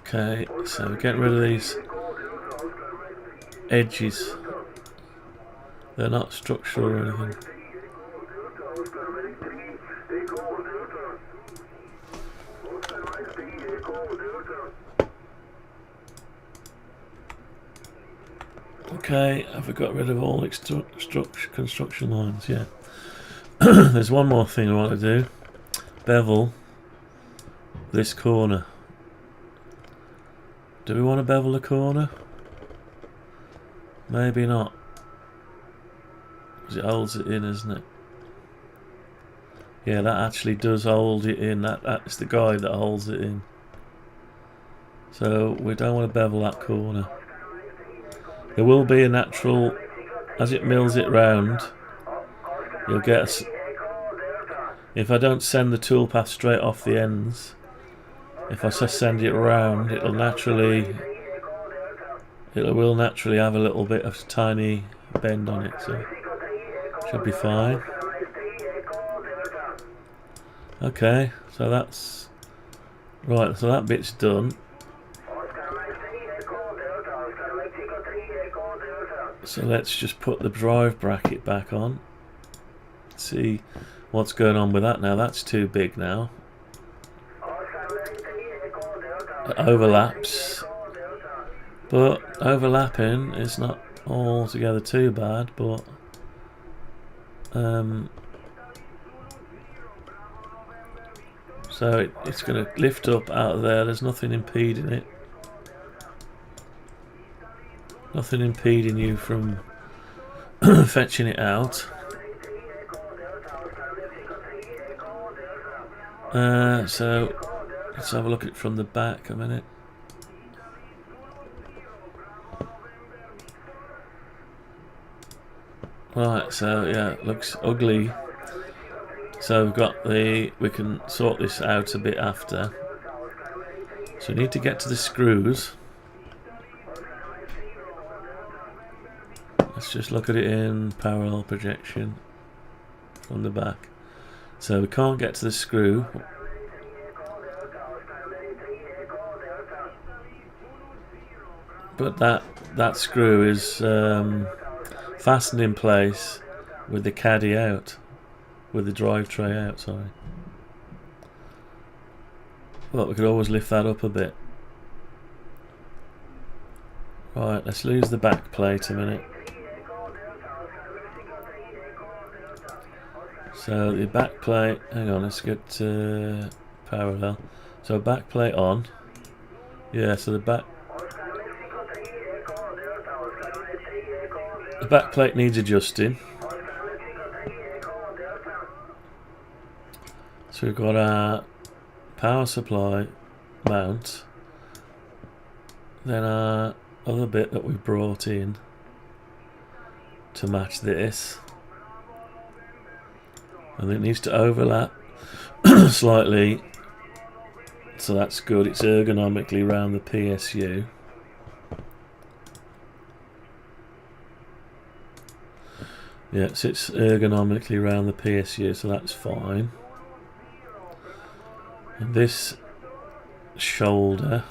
Okay, so get rid of these edges. They're not structural or anything. Okay, have we got rid of all construction lines? Yeah. There's one more thing I want to do. Bevel this corner. Do we want to bevel the corner? Maybe not. Because it holds it in, isn't it? Yeah, that actually does hold it in. That's the guide that holds it in. So we don't want to bevel that corner. There will be a natural, as it mills it round, you'll get if I don't send the toolpath straight off the ends, if I just send it round, it will naturally have a little bit of tiny bend on it, so should be fine. Okay, so that's right, so that bit's done. So let's just put the drive bracket back on. See what's going on with that now. That's too big now. It overlaps. But overlapping is not altogether too bad, but so it's going to lift up out of there. There's nothing impeding it. Nothing impeding you from fetching it out. So let's have a look at it from the back a minute. Right, so yeah, it looks ugly. So we've got we can sort this out a bit after. So we need to get to the screws. Let's just look at it in parallel projection from the back. So we can't get to the screw. But that screw is fastened in place with the caddy out, with the drive tray out, sorry. But we could always lift that up a bit. Right, let's lose the back plate a minute. So the back plate, hang on, let's get parallel. So back plate on. Yeah, so the back plate needs adjusting. So we've got our power supply mount, then our other bit that we brought in to match this. And it needs to overlap slightly, so that's good. It's ergonomically around the PSU. Yeah, it sits ergonomically around the PSU, so that's fine. And this shoulder,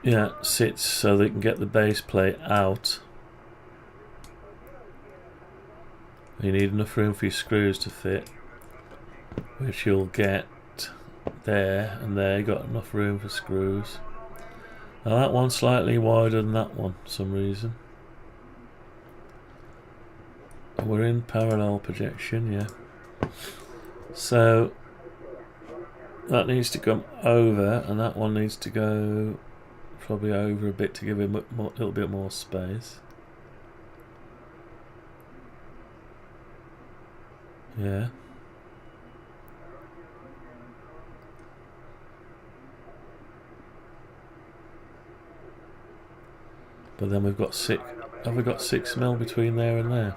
yeah, sits so they can get the base plate out. You need enough room for your screws to fit, which you'll get there and there. You got enough room for screws. Now that one's slightly wider than that one for some reason. We're in parallel projection, yeah. So that needs to come over, and that one needs to go probably over a bit to give him a little bit more space. Yeah. But then we've got have we got 6 mil between there and there?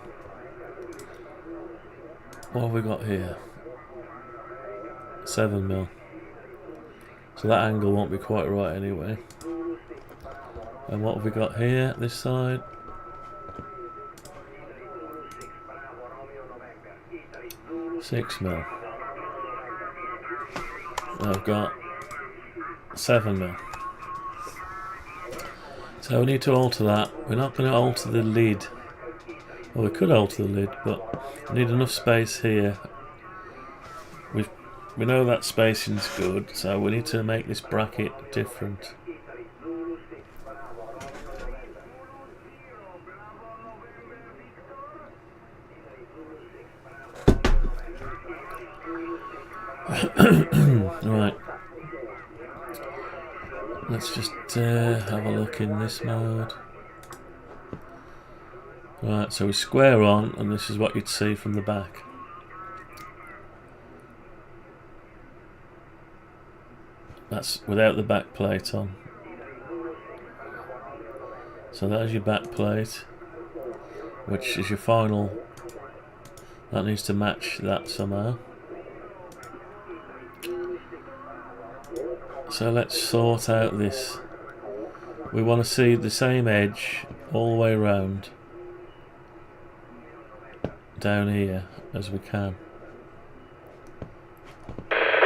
What have we got here? 7 mil. So that angle won't be quite right anyway. And what have we got here, this side? Six mil. I've got 7 mil. So we need to alter that. We're not going to alter the lid. Well, we could alter the lid, but we need enough space here. We know that spacing's good, so we need to make this bracket different. Right. Let's just have a look in this mode. Right, so we square on, and this is what you'd see from the back. That's without the back plate on. So there's your back plate, which is your final. That needs to match that somehow. So let's sort out this. We want to see the same edge all the way around down here as we can.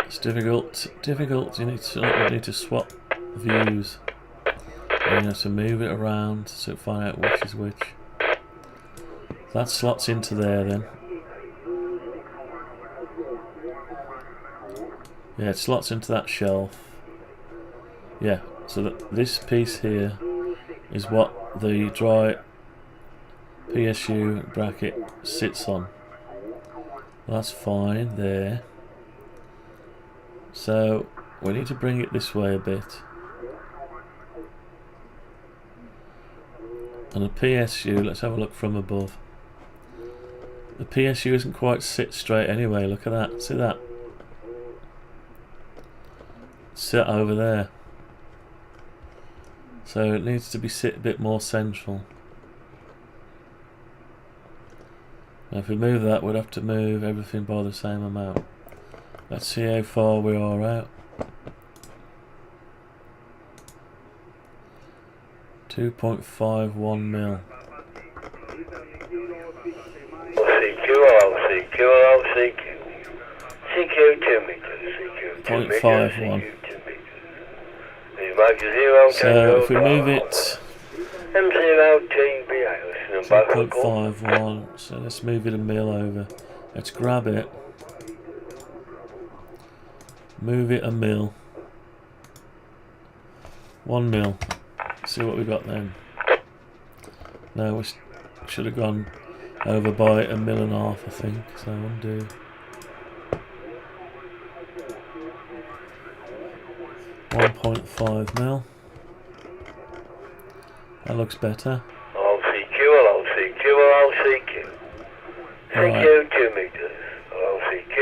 It's difficult. You need to swap views. You have to move it around to find out which is which. That slots into there then. Yeah, it slots into that shelf. Yeah, so that this piece here is what the dry PSU bracket sits on. That's fine there. So we need to bring it this way a bit. And the PSU, let's have a look from above. The PSU isn't quite sit straight anyway, look at that, see that? Sit over there. So it needs to be sit a bit more central. Now if we move that, we'd have to move everything by the same amount. Let's see how far we are out. 2.51 mil. CQ 2 meters. 0.51. So if we move it 2.51, so let's move it a mil over. Let's grab it. Move it a mil. 1 mil. See what we got then. No, we should have gone over by 1.5 mil, I think. So undo. .5 mil. That looks better. LCQ. Right. CQ 2 meters. LCQ.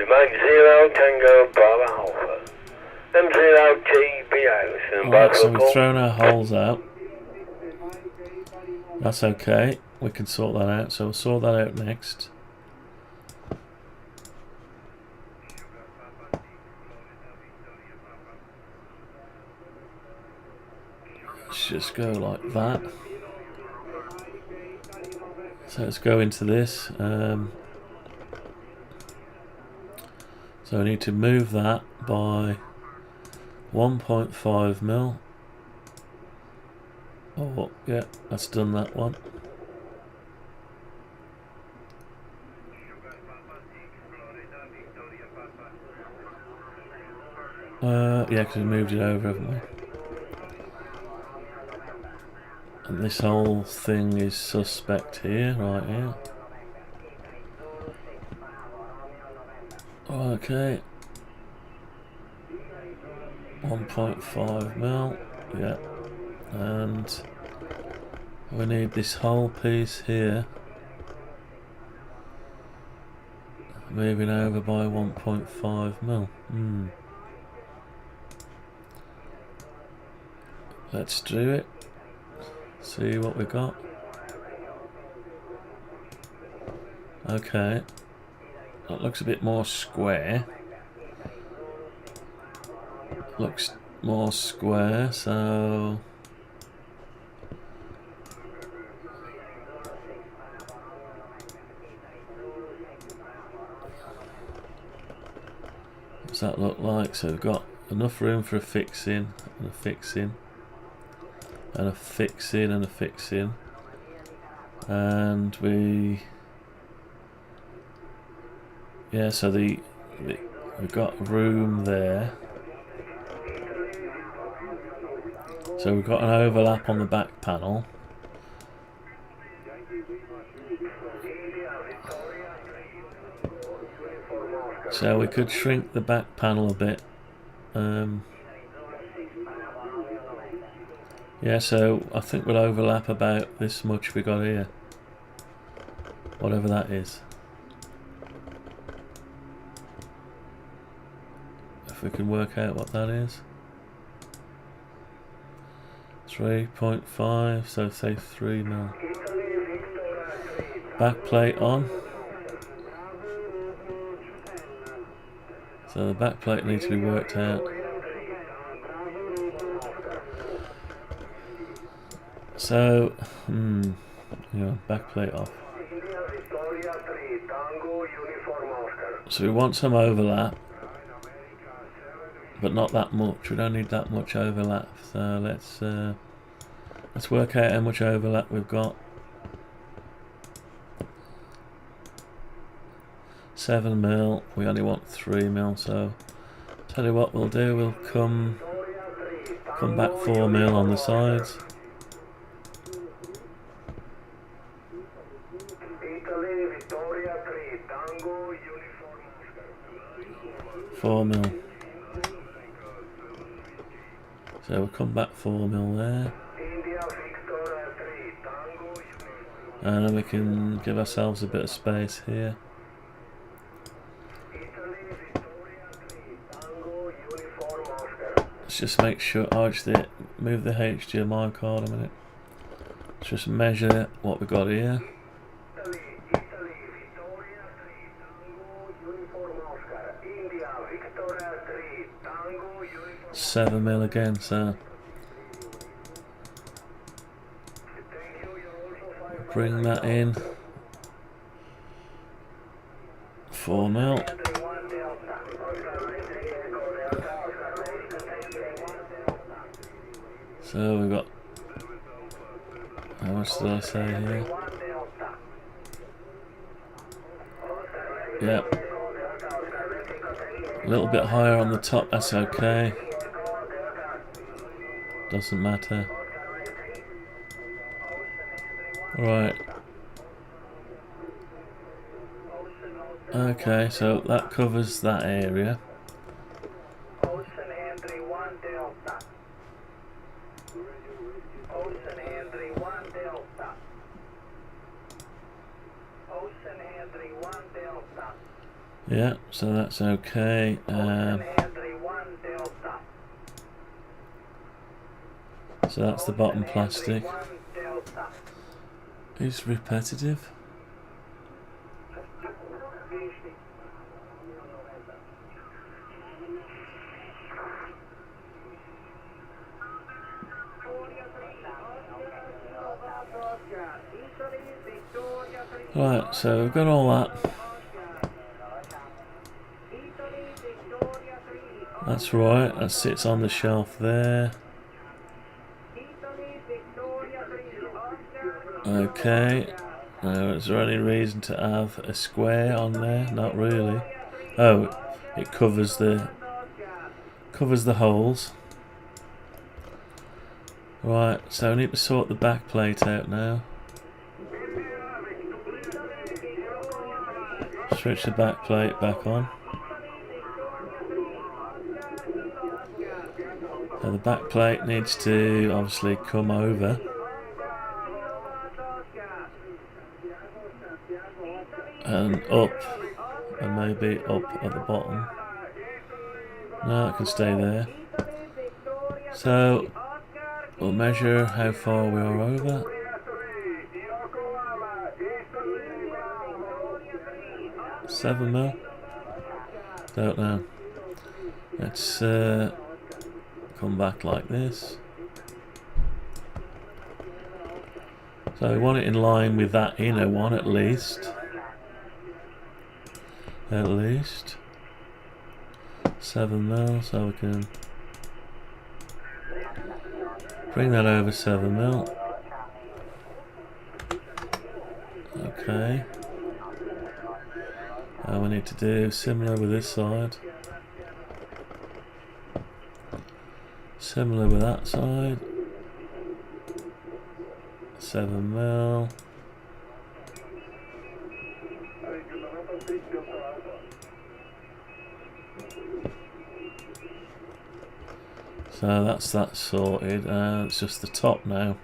Mike 0 Tango Bravo Alpha. M0 TB House. Alright, so we've thrown our holes out. That's okay. We can sort that out. So we'll sort that out next. Let's just go like that. So let's go into this. So I need to move that by 1.5 mil. Oh, yeah, that's done that one. Yeah, because we moved it over, haven't we? And this whole thing is suspect here, right here. Okay. 1.5 mil, yeah. And we need this whole piece here moving over by 1.5 mil. Let's do it. See what we got. Okay. That looks a bit more square. Looks more square, so what's that look like? So we've got enough room for a fixing and a fixing and a fixing and a fixing, and we've so we've got room there. So we've got an overlap on the back panel. So we could shrink the back panel a bit. Yeah, so I think we'll overlap about this much we got here. Whatever that is. If we can work out what that is. 3.5, so say 3 mil. Back plate on. So the back plate needs to be worked out. So, back plate off. So we want some overlap, but not that much. We don't need that much overlap. So let's work out how much overlap we've got. 7 mil. We only want 3 mil. So tell you what we'll do. We'll come back 4 mil on the sides. 4 mil. So we'll come back 4 mil there. And then we can give ourselves a bit of space here. Let's just make sure, move the HDMI card a minute. Let's just measure what we got here. 7 mil again, so bring that in. 4 mil. So we've got, how much did I say here? Yep. A little bit higher on the top, that's okay. Doesn't matter. Right. Okay, so that covers that area. Yeah, so that's okay. So that's the bottom plastic. is repetitive. Right, so we've got all that. That's right, that sits on the shelf there. Okay, now is there any reason to have a square on there? Not really. Oh, it covers the holes. Right, so I need to sort the back plate out now. Switch the back plate back on. So the back plate needs to obviously come over. And up. And maybe up at the bottom. No, it can stay there. So we'll measure how far we are over. $7 mil? Don't know. Let's come back like this. So we want it in line with that inner one at least. At least 7 mil, so we can bring that over 7 mil. Okay. And we need to do similar with this side. Similar with that side. 7 mil. So that's that sorted. It's just the top now.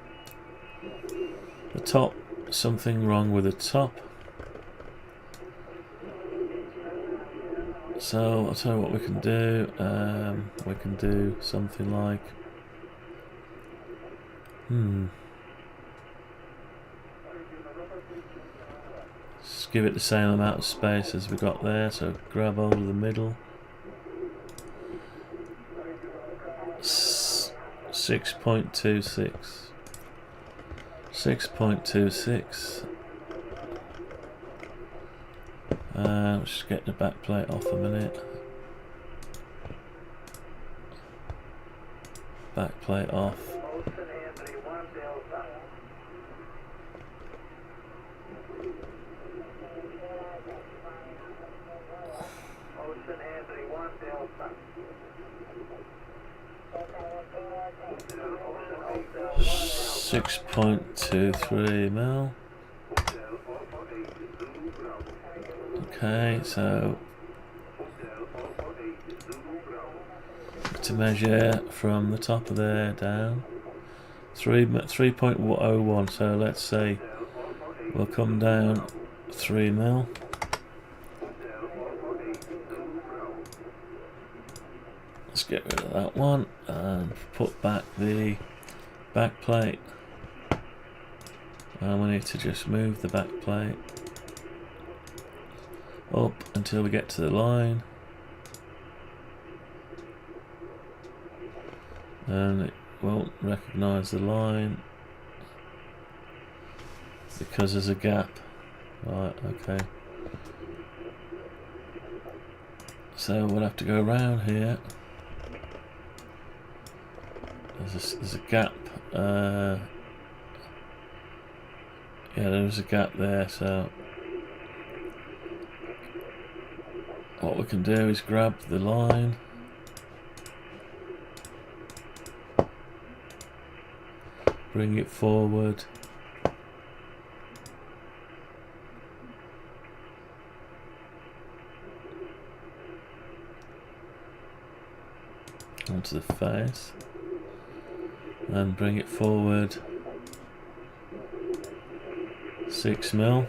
The top, something wrong with the top. So I'll tell you what we can do. We can do something like just give it the same amount of space as we got there. So grab hold of the middle. 6.26. 6.26. Let's just get the back plate off a minute. Back plate off. .23 mil. Okay, so to measure from the top of there down 3.01. So let's say we'll come down 3 mil. Let's get rid of that one and put back the back plate. And we need to just move the back plate up until we get to the line, and it won't recognise the line because there's a gap. Right, okay. So we'll have to go around here. There's a gap. Yeah, there's a gap there, so what we can do is grab the line, bring it forward, onto the face, and bring it forward 6 mil.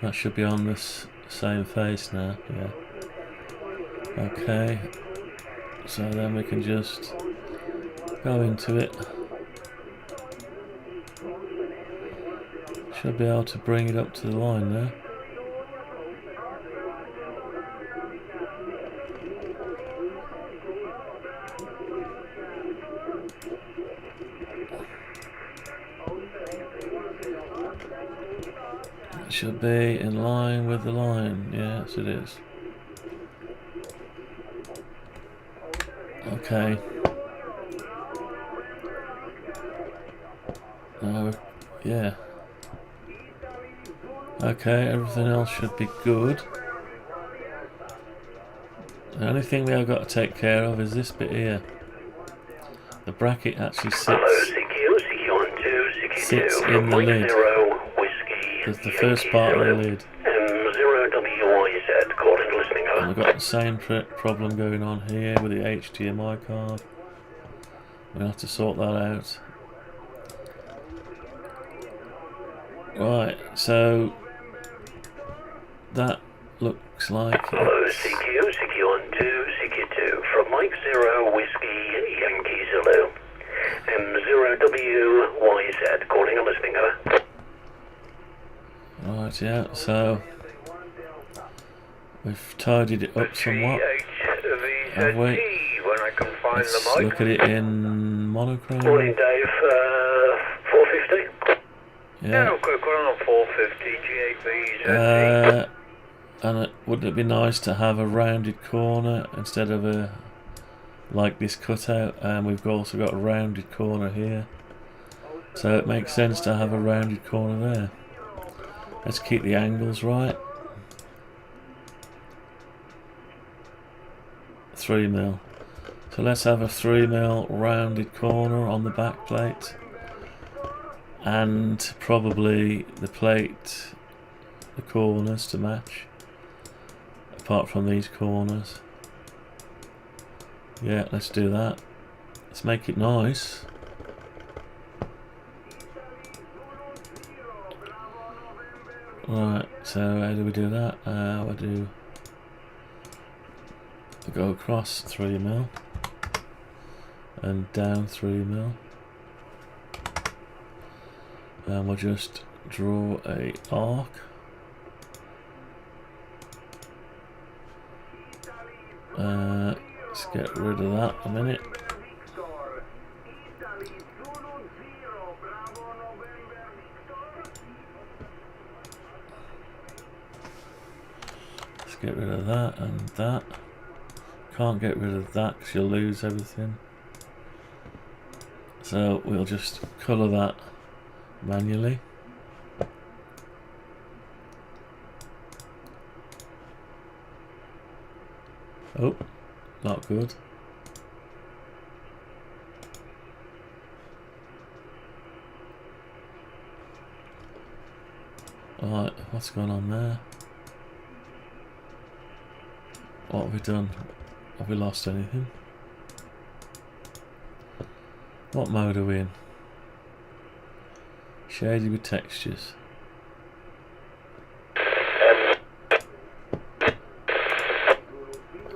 That should be on this same face now, yeah. Okay, so then we can just go into it Should be able to bring it up to the line there. It should be in line with the line. Yes, it is. Okay. Yeah. Okay, everything else should be good. The only thing we have got to take care of is this bit here. The bracket actually sits in the lid. There's the first part of the lid. And we've got the same problem going on here with the HDMI card. We'll have to sort that out. Right, so that looks like Hello, CQ, CQ12, CQ2, from Mike 0, Whiskey, Yankee Zulu, M0WYZ, calling and listening, over. right, yeah, so we've tidied it up somewhat, have we? Let's look at it in monochrome. Morning, Dave, 450. Yeah. Quick one on 450, G8B, And wouldn't it be nice to have a rounded corner instead of a like this cutout? And we've also got a rounded corner here, so it makes sense to have a rounded corner there. Let's keep the angles right. 3mm. So let's have a 3mm rounded corner on the back plate, and probably the plate, the corners to match. Apart from these corners. Yeah, let's do that. Let's make it nice. Right, so how do we do that? We go across 3mm and down 3mm, and we'll just draw a arc. Let's get rid of that a minute. Let's get rid of that and that. Can't get rid of that because you'll lose everything. So we'll just colour that manually. Oh, not good. Alright, what's going on there? What have we done? Have we lost anything? What mode are we in? Shady with textures.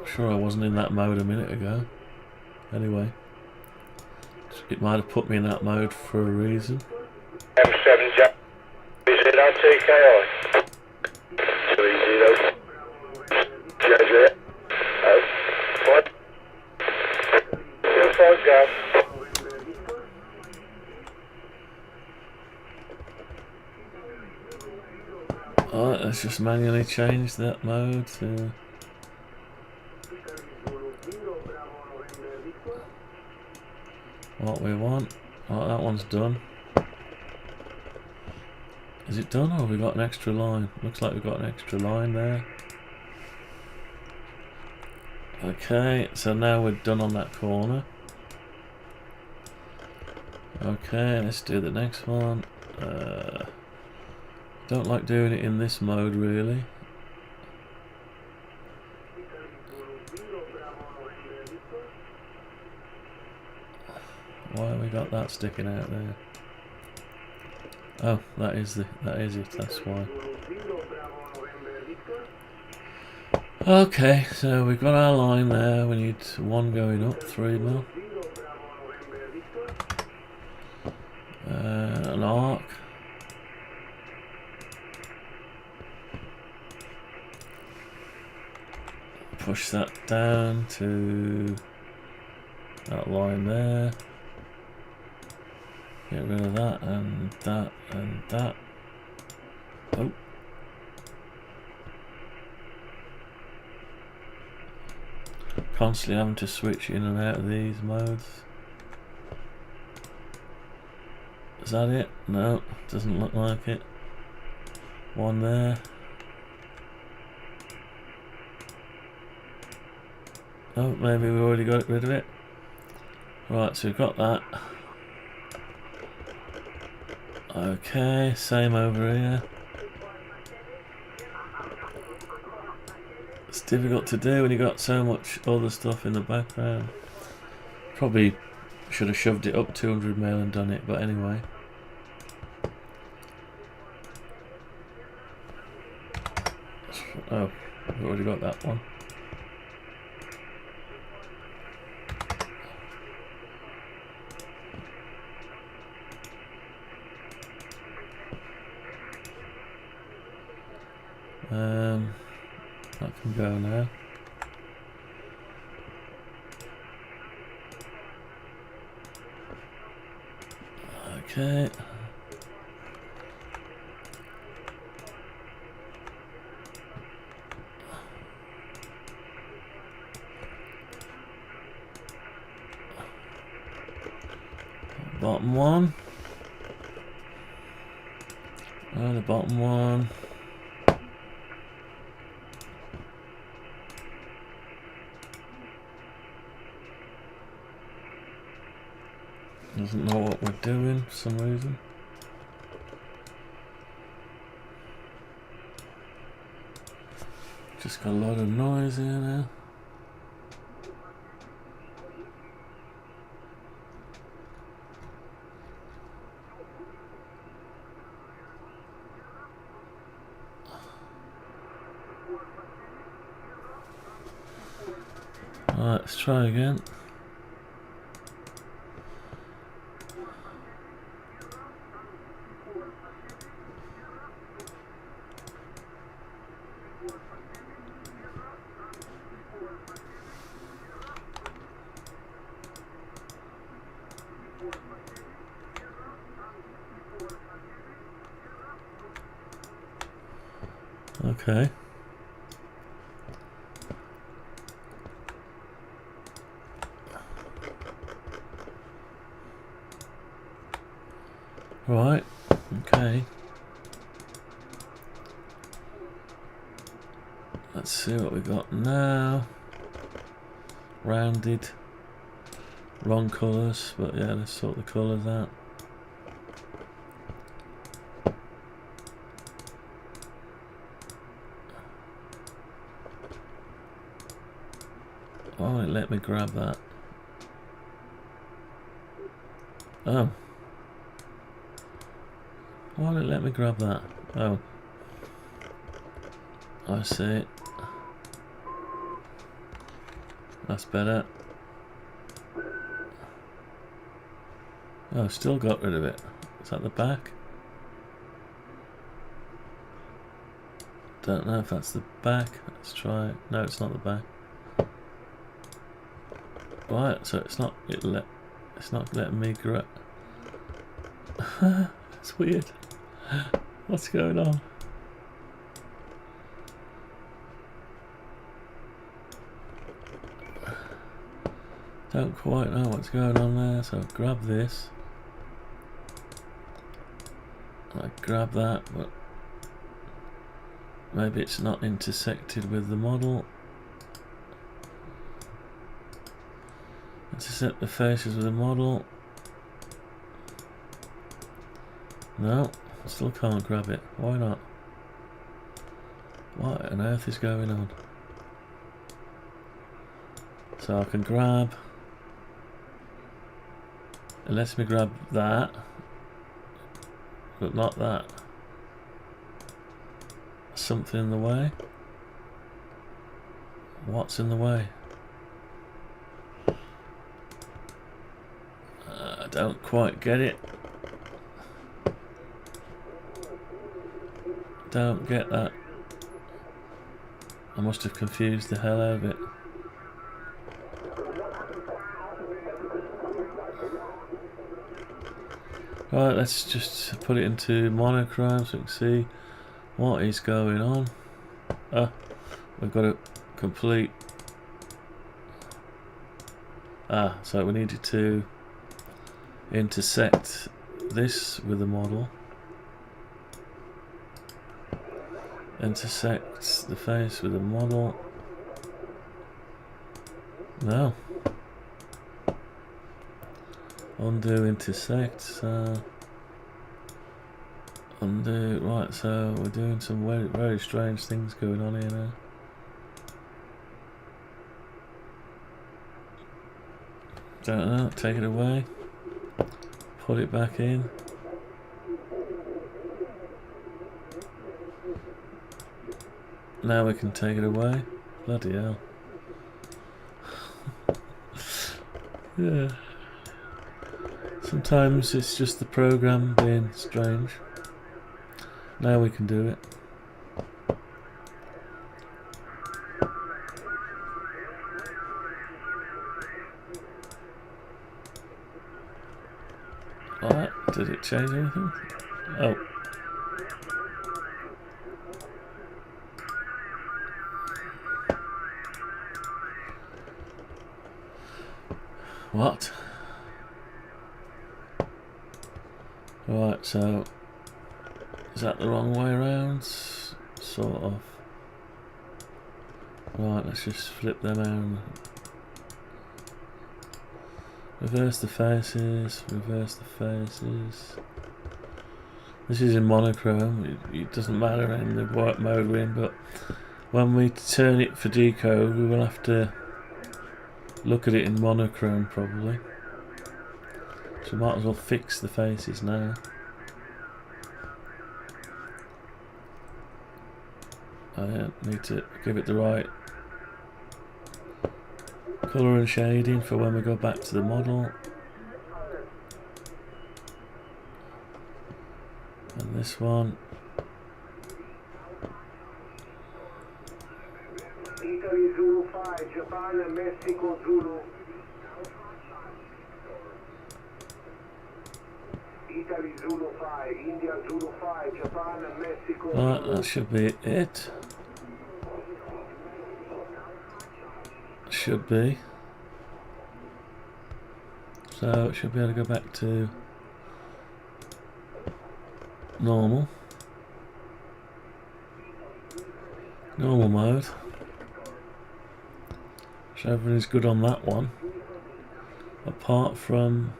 Sure I wasn't in that mode a minute ago. Anyway, it might have put me in that mode for a reason. M7 Jack, is it RTKI? 30, JJ, what? 25 gas. Alright, let's just manually change that mode to... what we want. Oh, that one's done. Is it done, or have we got an extra line? Looks like we've got an extra line there. Okay, so now we're done on that corner. Okay, let's do the next one. Don't like doing it in this mode really. Why have we got that sticking out there? Oh, that is it, that's why. Okay, so we've got our line there, we need one going up, 3mm. An arc. push that down to that line there. Get rid of that and that and that. Oh. Constantly having to switch in and out of these modes. Is that it? No, doesn't look like it. One there. Oh, maybe we already got rid of it. Right, so we've got that. Okay, same over here. It's difficult to do when you got so much other stuff in the background. Probably should have shoved it up 200mm and done it, but anyway. Oh, I've already got that one. That can go now. Okay. Bottom one. Oh, the bottom one. Doesn't know what we're doing for some reason. Just got a lot of noise here now. Alright, let's try again. Okay. Right, okay. Let's see what we got now. Rounded. Wrong colours, but yeah, let's sort the colours out. Oh, it let me grab that. Oh. Why did it let me grab that? Oh. I see it. That's better. Oh, still got rid of it. Is that the back? Don't know if that's the back. Let's try it. No, it's not the back. Right, so it's not letting me grab. It's weird. What's going on? Don't quite know what's going on there, so grab this. I grab that, but maybe it's not intersected with the model. Intersect the faces with the model. No, still can't grab it. Why not? What on earth is going on? So I can grab. It lets me grab that, but not that. Something in the way? What's in the way? I don't quite get it. Don't get that. I must have confused the hell out of it. Right, let's just put it into monochrome so we can see what is going on. We've got a complete... so we needed to intersect this with the model. Intersect the face with the model. No. Undo, intersect. Undo. Right, so we're doing some very, very strange things going on here now. Don't know. Take it away. Put it back in. Now we can take it away. Bloody hell. Yeah. Sometimes it's just the program being strange. Now we can do it. Alright, did it change anything? Oh. What? Right, so is that the wrong way around? Sort of. Right, let's just flip them out. Reverse the faces, reverse the faces. This is in monochrome, it doesn't matter in the white mode we're in, but when we turn it for decode we will have to look at it in monochrome probably. So we might as well fix the faces now. I need to give it the right colour and shading for when we go back to the model. And this one. Italy Zulu 5, Japan, Mexico Zulu. Italy Zulu 5, India Zulu 5, Japan, Mexico Zulu. Right, that should be it. Should be. So it should be able to go back to normal. Normal mode. So everything's good on that one. Apart from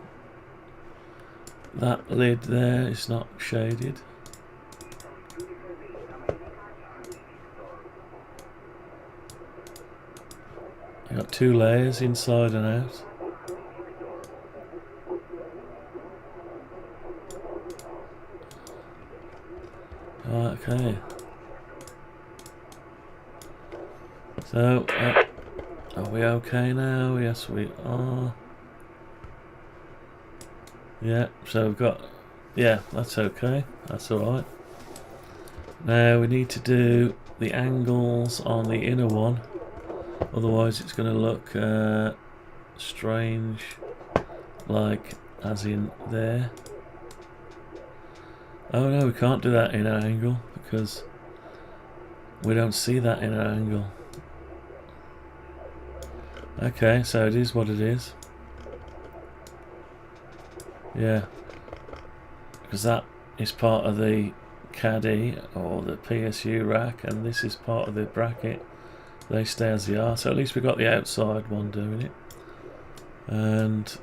that lid there, it's not shaded. You got two layers, inside and out. Okay. So, are we okay now? Yes, we are. Yeah, so we've got... Yeah, that's okay. That's alright. Now we need to do the angles on the inner one. Otherwise it's going to look strange, like as in there. Oh no, we can't do that inner angle because we don't see that inner angle. Okay, so it is what it is. Yeah, because that is part of the caddy or the PSU rack, and this is part of the bracket. They stay as they are, so at least we got the outside one doing it. And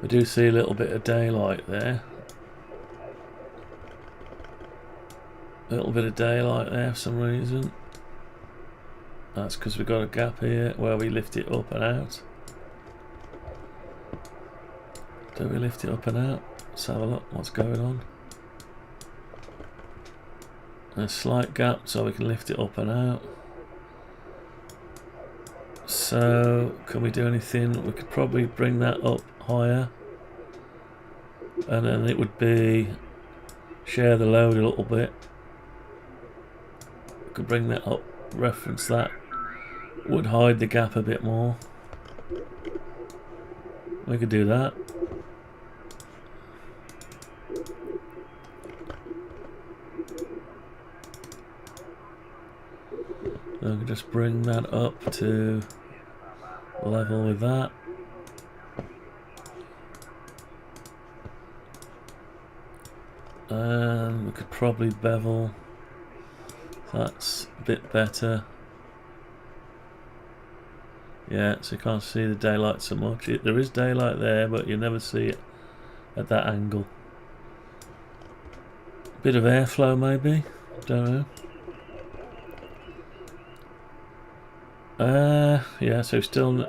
we do see a little bit of daylight there. A little bit of daylight there for some reason. That's because we've got a gap here where we lift it up and out. Do we lift it up and out? Let's have a look what's going on. A slight gap so we can lift it up and out. So can we do anything? We could probably bring that up higher, and then it would be share the load a little bit. We could bring that up, reference that, would hide the gap a bit more. we could do that. We can just bring that up to level with that. And we could probably bevel. That's a bit better. Yeah, so you can't see the daylight so much. There is daylight there, but you never see it at that angle. Bit of airflow maybe, don't know. Yeah, so still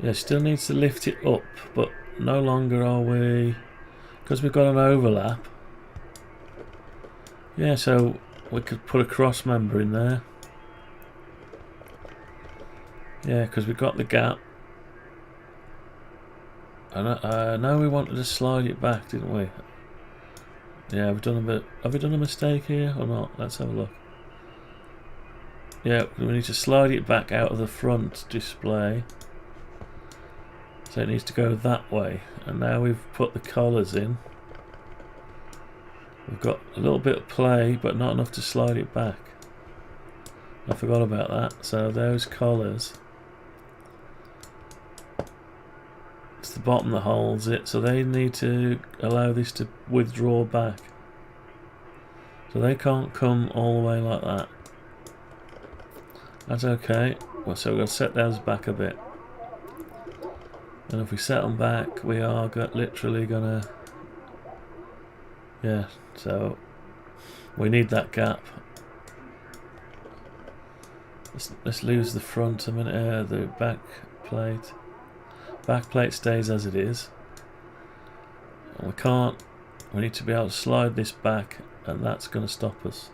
needs to lift it up, but no longer are we, because we've got an overlap. Yeah, so we could put a cross member in there. Yeah, because we've got the gap. And I know we wanted to slide it back, didn't we? Yeah, we've done a bit. Have we done a mistake here or not? Let's have a look. Yeah, we need to slide it back out of the front display. So it needs to go that way. And now we've put the collars in. We've got a little bit of play, but not enough to slide it back. I forgot about that. So those collars, it's the bottom that holds it, so they need to allow this to withdraw back. So they can't come all the way like that. That's okay. Well, so we'll set those back a bit. And if we set them back, we are literally gonna... Yeah, so we need that gap. Let's lose the front a minute, the back plate. Back plate stays as it is. And we need to be able to slide this back, and that's going to stop us.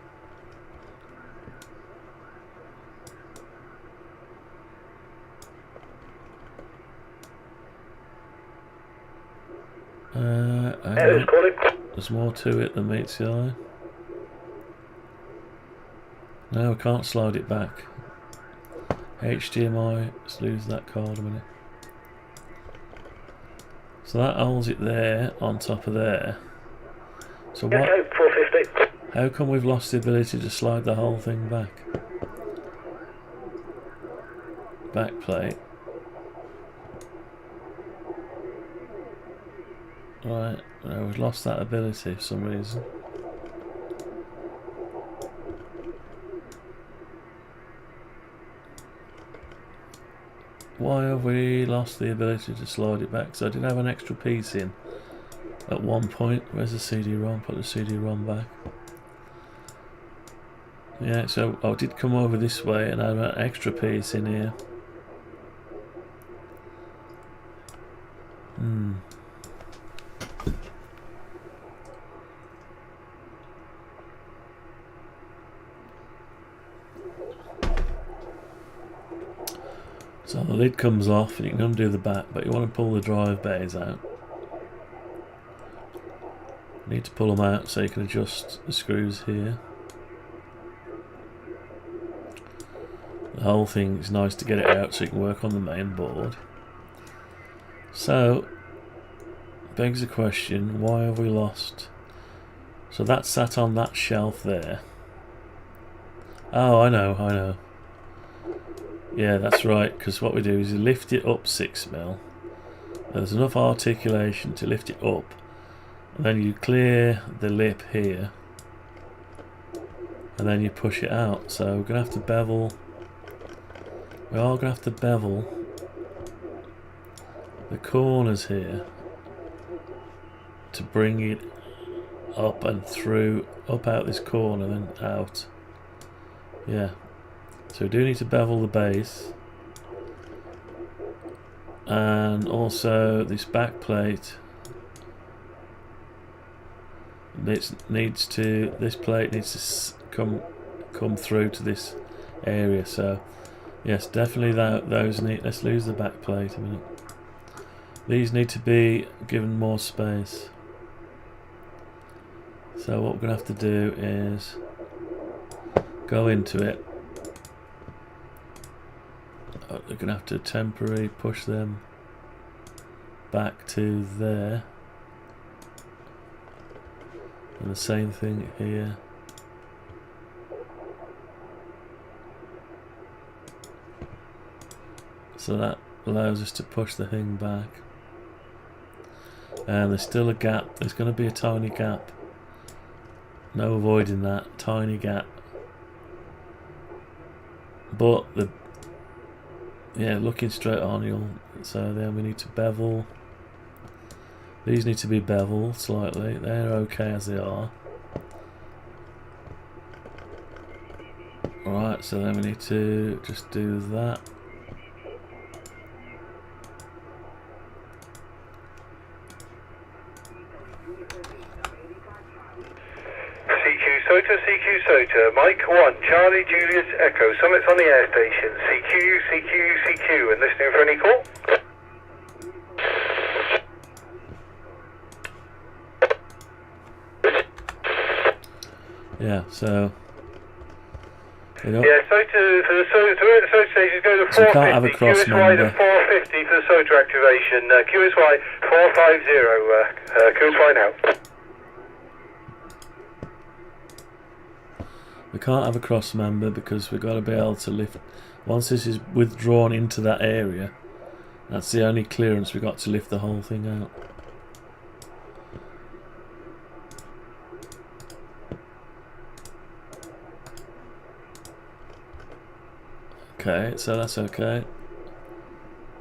There's more to it than meets the eye. No, we can't slide it back. HDMI, let's lose that card a minute. So that holds it there, on top of there. So what? Okay, 450. How come we've lost the ability to slide the whole thing back? Back plate. Right, no, we've lost that ability for some reason. Why have we lost the ability to slide it back? So I did have an extra piece in at one point. Where's the CD-ROM? Put the CD-ROM back. Yeah, so I did come over this way and have an extra piece in here. So the lid comes off and you can undo the back, but you want to pull the drive bays out. You need to pull them out so you can adjust the screws here. The whole thing is nice to get it out so you can work on the main board. So, begs the question, why have we lost? So that sat on that shelf there. Oh, I know. Yeah, that's right, because what we do is you lift it up 6mm. There's enough articulation to lift it up. And then you clear the lip here. And then you push it out. So we're going to have to bevel. We are going to have to bevel the corners here to bring it up and through, up out this corner and then out. Yeah. So we do need to bevel the base, and also this back plate. This plate needs to come through to this area. So yes, definitely those need. Let's lose the back plate a minute. These need to be given more space. So what we're gonna have to do is go into it. We're going to have to temporarily push them back to there. And the same thing here. So that allows us to push the thing back. And there's still a gap. There's going to be a tiny gap. No avoiding that. Tiny gap. But the... yeah, looking straight on, you'll... so then we need to bevel. These need to be beveled slightly. They're okay as they are. Alright, so then we need to just do that. CQ SOTA, Mike 1, Charlie Julius Echo, Summit's on the air station, CQ, and listening for any call? Yeah, so... you know, yeah, SOTA, for the SOTA station, go to 450, so we can't have a cross QSY member. to 450 for the SOTA activation, QSY 450, QSY now. We can't have a cross member because we've got to be able to lift. Once this is withdrawn into that area, that's the only clearance we've got to lift the whole thing out. Okay, so that's okay.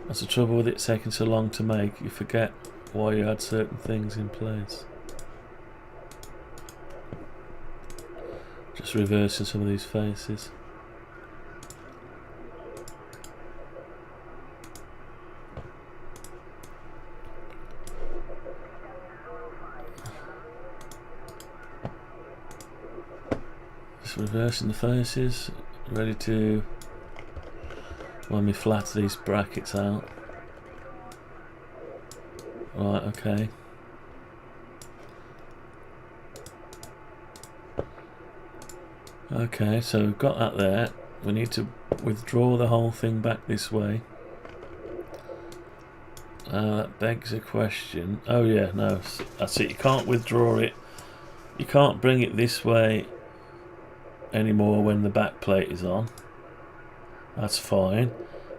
That's the trouble with it taking so long to make. You forget why you had certain things in place. Just reversing some of these faces. Just reversing the faces. Ready to, when we flatten these brackets out. Right, okay. Okay, so we've got that there. We need to withdraw the whole thing back this way. That begs a question. Oh yeah, no, that's it. You can't withdraw it. You can't bring it this way anymore when the back plate is on. That's fine.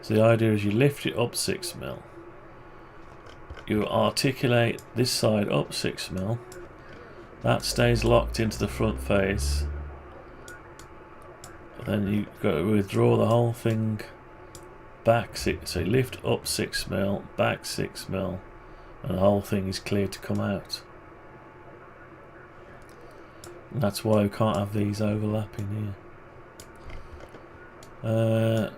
So the idea is you lift it up 6mm. You articulate this side up 6mm. That stays locked into the front face. Then you've got to withdraw the whole thing back 6, so you lift up 6mm, back 6mm, and the whole thing is clear to come out. And that's why we can't have these overlapping here.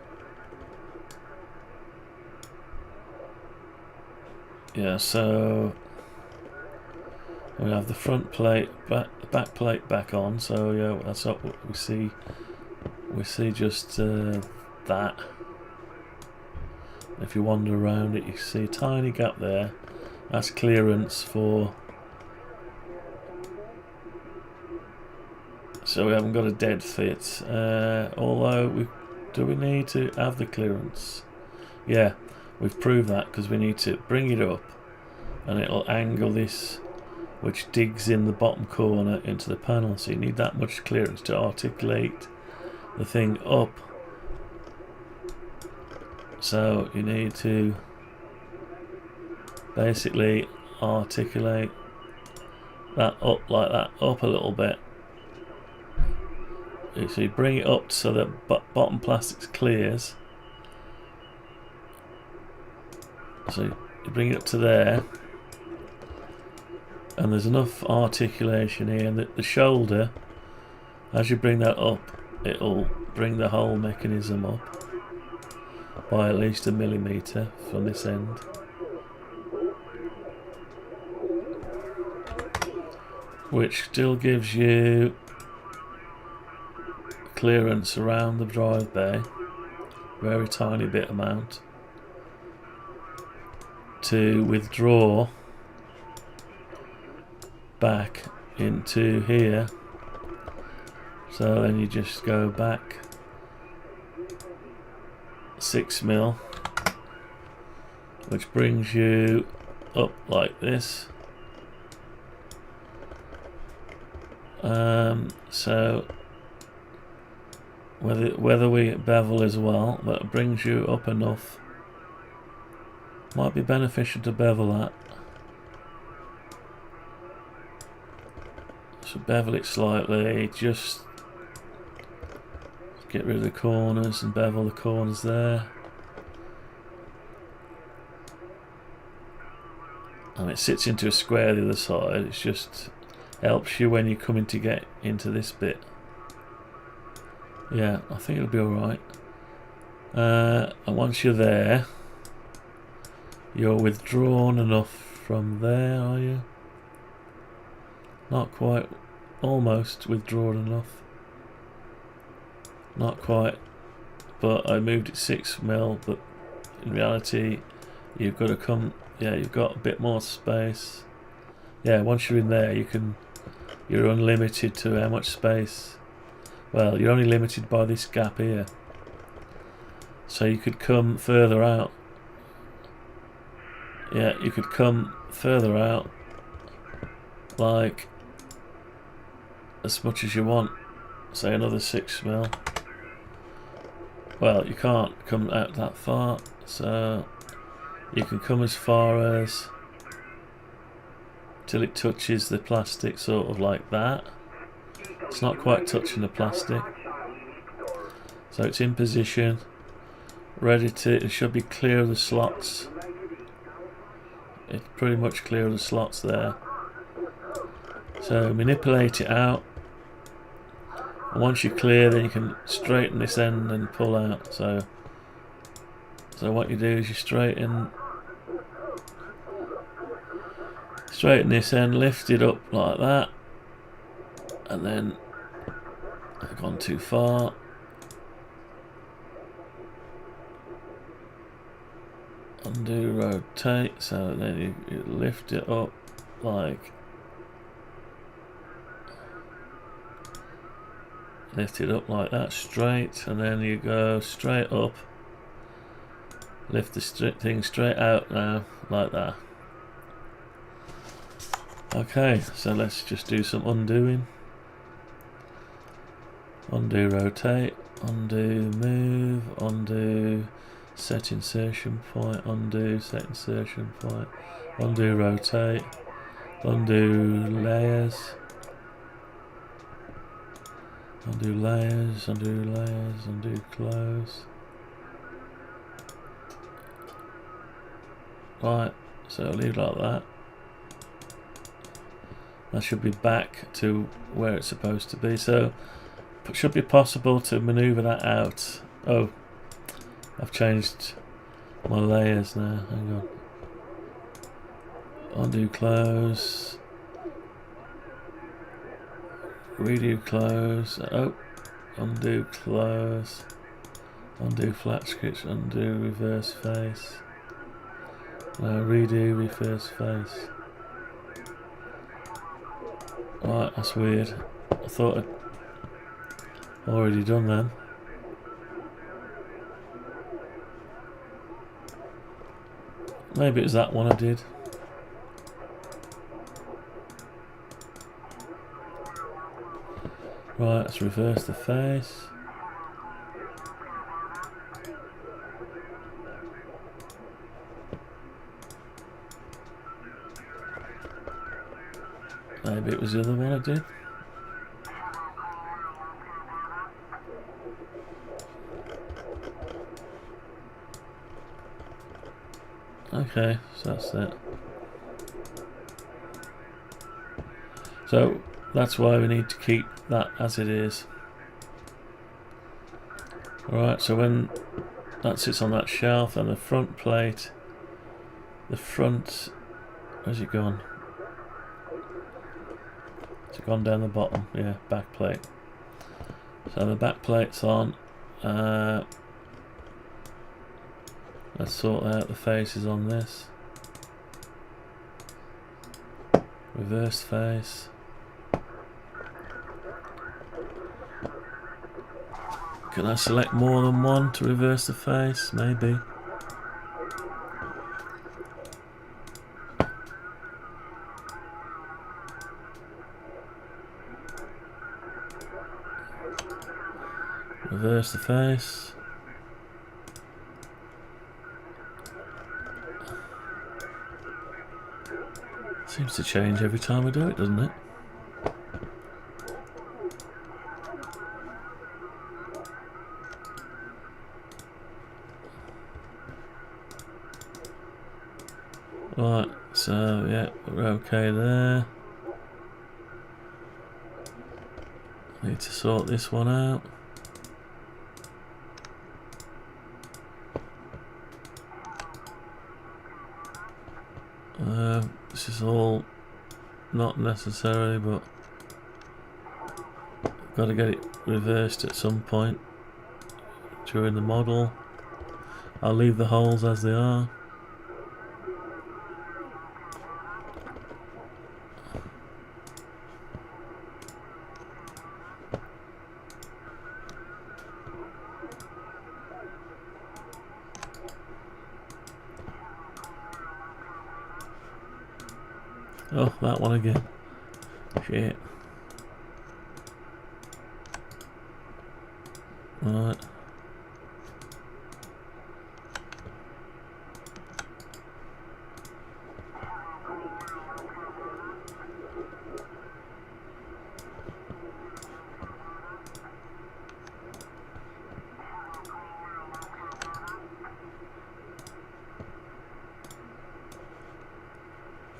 Yeah, so we have the front plate, the back plate back on, so yeah, that's what we see. We see just that. If you wander around it, you see a tiny gap there. That's clearance for. So we haven't got a dead fit. Although do we need to have the clearance? Yeah, we've proved that because we need to bring it up, and it'll angle this, which digs in the bottom corner into the panel. So you need that much clearance to articulate the thing up. So you need to basically articulate that up like that, up a little bit. So you bring it up so that bottom plastics clears. So you bring it up to there, and there's enough articulation here, and the shoulder, as you bring that up, it'll bring the whole mechanism up by at least 1mm from this end. Which still gives you clearance around the drive bay, very tiny bit amount, to withdraw back into here. So then you just go back 6mm, which brings you up like this. So whether we bevel as well, that brings you up enough. Might be beneficial to bevel that. So bevel it slightly, just get rid of the corners and bevel the corners there. And it sits into a square the other side. It just helps you when you're coming to get into this bit. Yeah, I think it'll be alright. And once you're there, you're withdrawn enough from there, are you? Not quite. Almost withdrawn enough. Not quite. But I moved it 6mm, but in reality you've got to come, yeah, you've got a bit more space. Yeah, once you're in there you're unlimited to how much space. Well, you're only limited by this gap here. So you could come further out. Yeah, you could come further out, like as much as you want. Say another 6mm. Well, you can't come out that far, so you can come as far as till it touches the plastic, sort of like that. It's not quite touching the plastic, so it's in position, ready to. It should be clear of the slots. It's pretty much clear of the slots there. So manipulate it out, and once you're clear, then you can straighten this end and pull out. So what you do is you straighten this end, lift it up like that, and then I've gone too far. Undo, rotate, so then you lift it up like, lift it up like that, straight, and then you go straight up, lift the thing straight out now, like that. Okay, so let's just do some undoing. Undo, rotate, undo, move, undo, set insertion point, undo, set insertion point, undo, rotate, undo layers, undo layers, undo layers, undo close. Right, so leave it like that. That should be back to where it's supposed to be. So it should be possible to maneuver that out. Oh, I've changed my layers now. Hang on. Undo, close. Redo, close. Oh, undo, close. Undo, flat switch. Undo, reverse face. Redo, reverse face. Right, that's weird. I thought I'd already done them. Maybe it was that one I did. Right, let's reverse the face. Maybe it was the other one I did. Okay, so that's it. So that's why we need to keep that as it is. Alright, so when that sits on that shelf, and the front plate, where's it gone? It's gone down the bottom, yeah, back plate. So the back plate's on. Let's sort out the faces on this. Reverse face. Can I select more than one to reverse the face? Maybe. Reverse the face. Seems to change every time I do it, doesn't it? Right, so yeah, we're okay there. Need to sort this one out. This is all not necessary, but got to get it reversed at some point during the model. I'll leave the holes as they are. Oh, that one again. Shit. Right.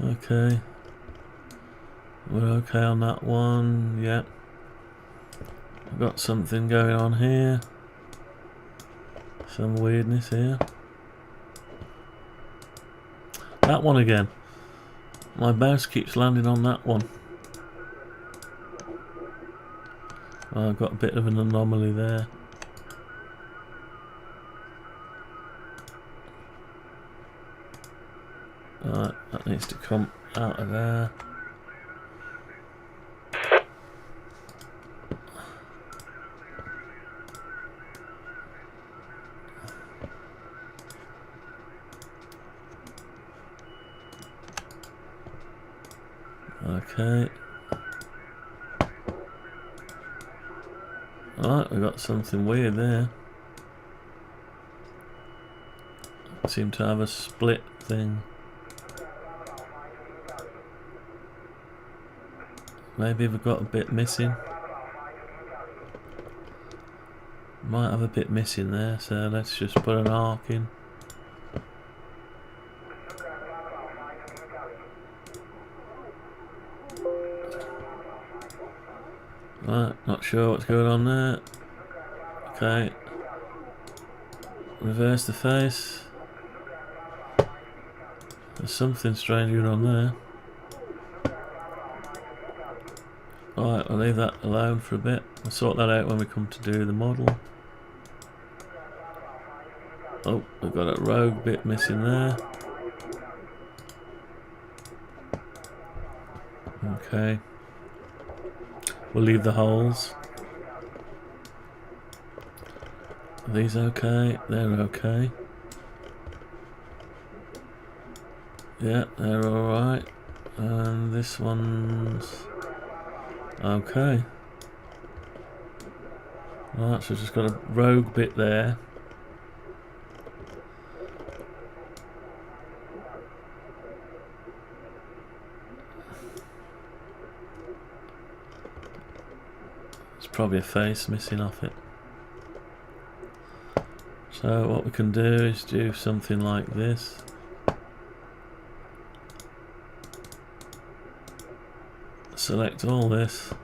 Okay. We're okay on that one, yeah. I've got something going on here. Some weirdness here. That one again. My mouse keeps landing on that one. Oh, I've got a bit of an anomaly there. Right, that needs to come out of there. Okay. Alright, we got something weird there. Seem to have a split thing. Maybe we've got a bit missing. Might have a bit missing there, so let's just put an arc in. Right, not sure what's going on there. Okay. Reverse the face. There's something strange going on there. Alright, I'll leave that alone for a bit. We'll sort that out when we come to do the model. Oh, we've got a rogue bit missing there. Okay. We'll leave the holes. Are these okay? They're okay. Yeah, they're alright. And this one's okay. Right, so we've just got a rogue bit there. There's probably a face missing off it. So what we can do is do something like this. Select all this.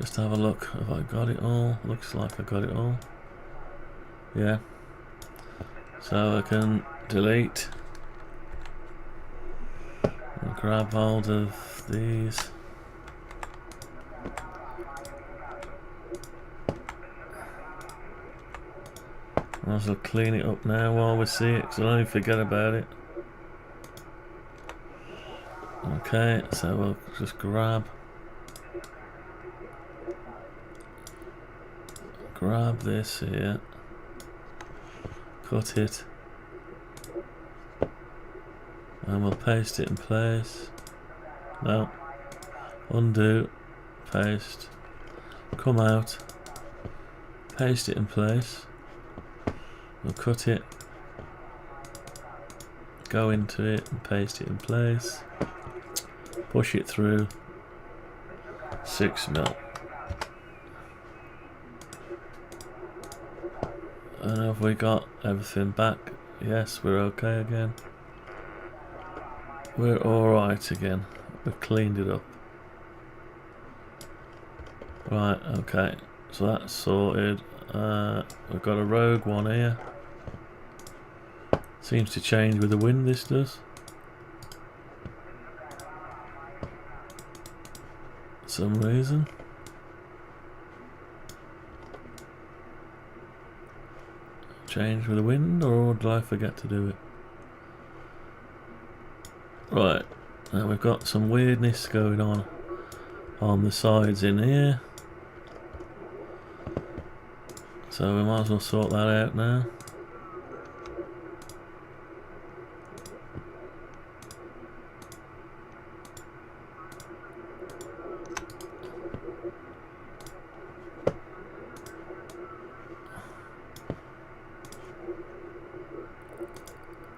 Just have a look. Have I got it all? Looks like I got it all. Yeah. So I can delete and grab hold of these. Might as well clean it up now while we see it, because I'll only forget about it. Okay, so we'll just grab this here. cut it, and we'll paste it in place. No, undo, paste, come out, paste it in place. We'll cut it, go into it and paste it in place, push it through, 6mm. And have we got everything back? Yes, we're okay again. We're alright again. We've cleaned it up. Right, okay. So that's sorted. We've got a rogue one here. Seems to change with the wind, this does. For some reason. Change with the wind, or did I forget to do it? Right, now we've got some weirdness going on the sides in here. So we might as well sort that out now.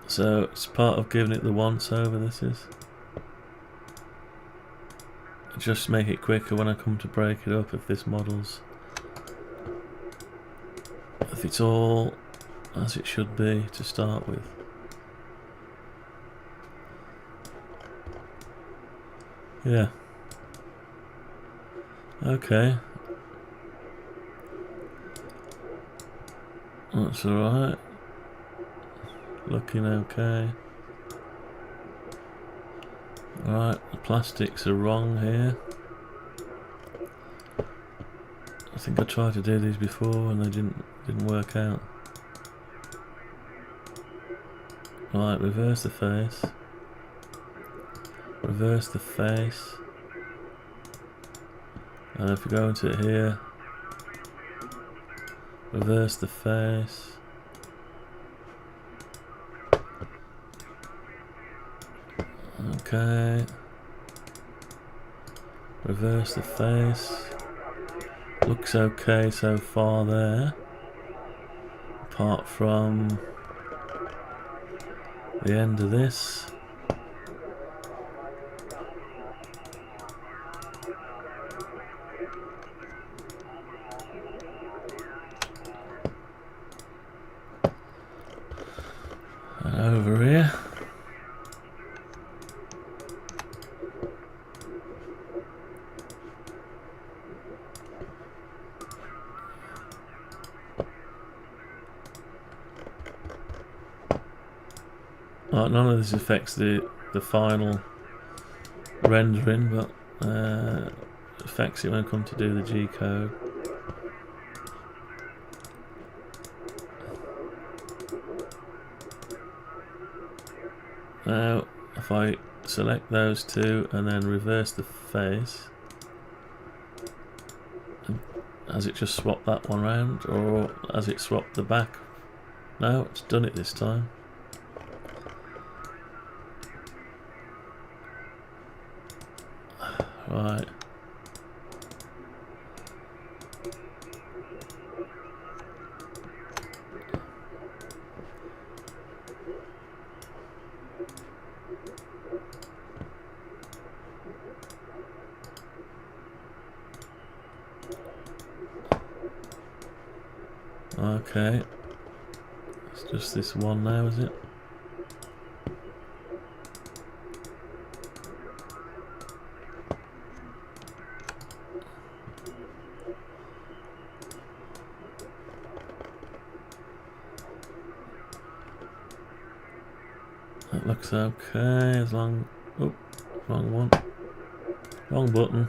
So it's part of giving it the once over, this is. Just make it quicker when I come to break it up if this model's... if it's all as it should be to start with. Yeah. Okay. That's alright. Looking okay. Alright, the plastics are wrong here. I think I tried to do these before and they didn't work out. Right, reverse the face. Reverse the face. And if we go into it here, reverse the face. Okay. Reverse the face. Looks okay so far there. Apart from the end of this. And over here. None of this affects the final rendering, but affects it when I come to do the G code. Now, if I select those two and then reverse the face, has it just swapped that one round, or has it swapped the back? No, it's done it this time. Right. Okay. It's just this one now, is it? That looks okay, as long... oh, wrong one. Wrong button.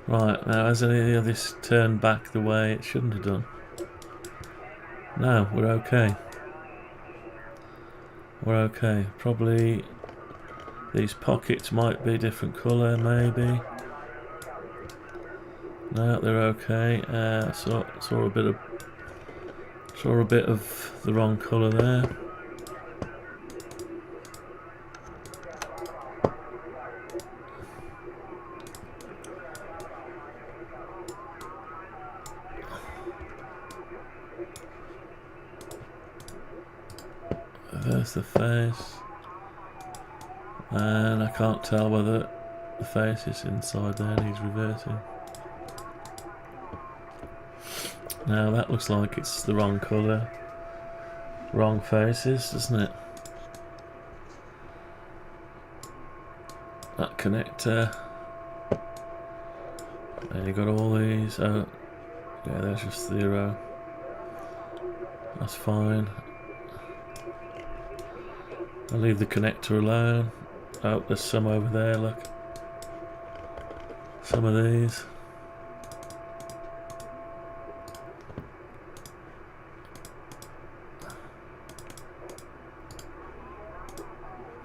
Right, now has any of this turned back the way it shouldn't have done? No, we're okay. We're okay. Probably these pockets might be a different colour, maybe. No, they're okay. Saw a bit of Saw a bit of the wrong colour there. There's the face, and I can't tell whether the face is inside there, needs reversing. Now that looks like it's the wrong colour, wrong faces, doesn't it? That connector, and you got all these. Oh, yeah, there's just 0. That's fine. I'll leave the connector alone. Oh, there's some over there, look. Some of these.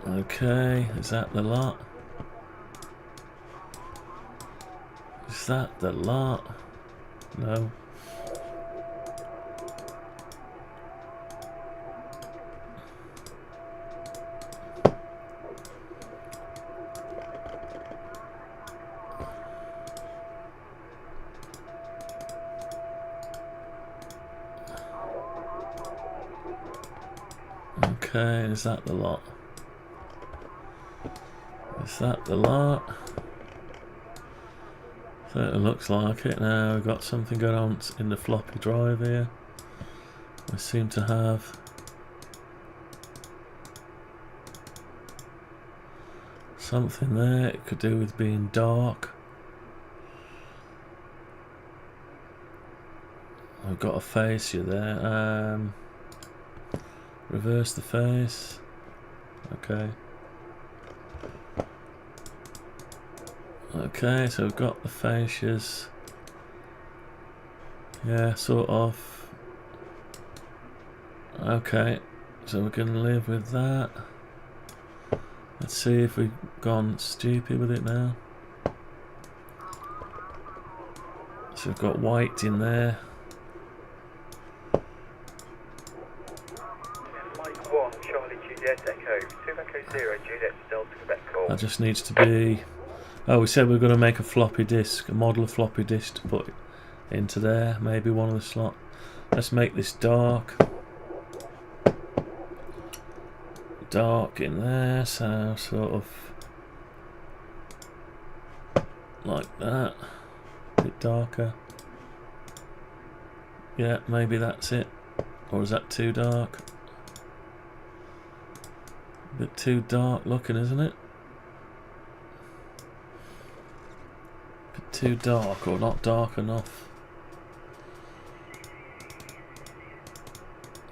Okay, is that the lot? Is that the lot? No. Okay, is that the lot? Is that the lot? Certainly looks like it. Now we've got something going on in the floppy drive here. We seem to have something there. It could do with being dark. I've got a face you there. Reverse the face. Okay. Okay, so we've got the fascias. Yeah, sort of. Okay, so we're going to live with that. Let's see if we've gone stupid with it now. So we've got white in there. Mike 1, Charlie Juliet Echo, 2 Echo 0, Juliet Delta Quebec call. That just needs to be... Oh, we said we are going to make a floppy disk, a model of floppy disk to put into there. Maybe one of the slot. Let's make this dark. Dark in there, so sort of like that. A bit darker. Yeah, maybe that's it. Or is that too dark? A bit too dark looking, isn't it? Too dark, or not dark enough.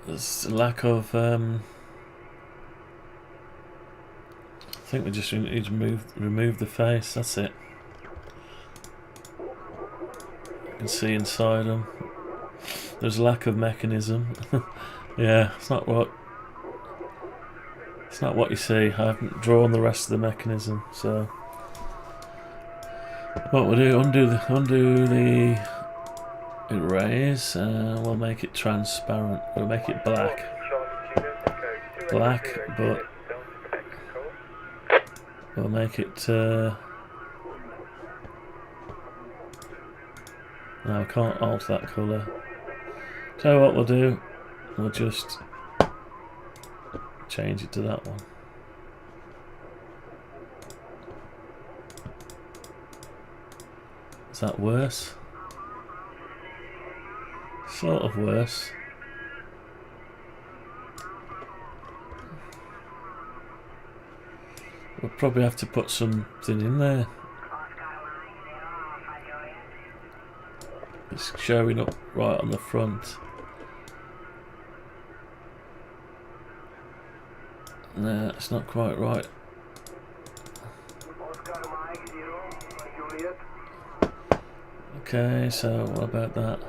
There's a lack of I think we just need to remove the face. That's it. You can see inside them. There's a lack of mechanism. Yeah, it's not what you see. I haven't drawn the rest of the mechanism, so. What we'll do, undo the erase, we'll make it transparent, we'll make it black. Black, but we'll make it, no, I can't alter that colour. Tell you what we'll do, we'll just change it to that one. Is that worse? Sort of worse. We'll probably have to put something in there. It's showing up right on the front. No, it's not quite right. Okay, so what about that?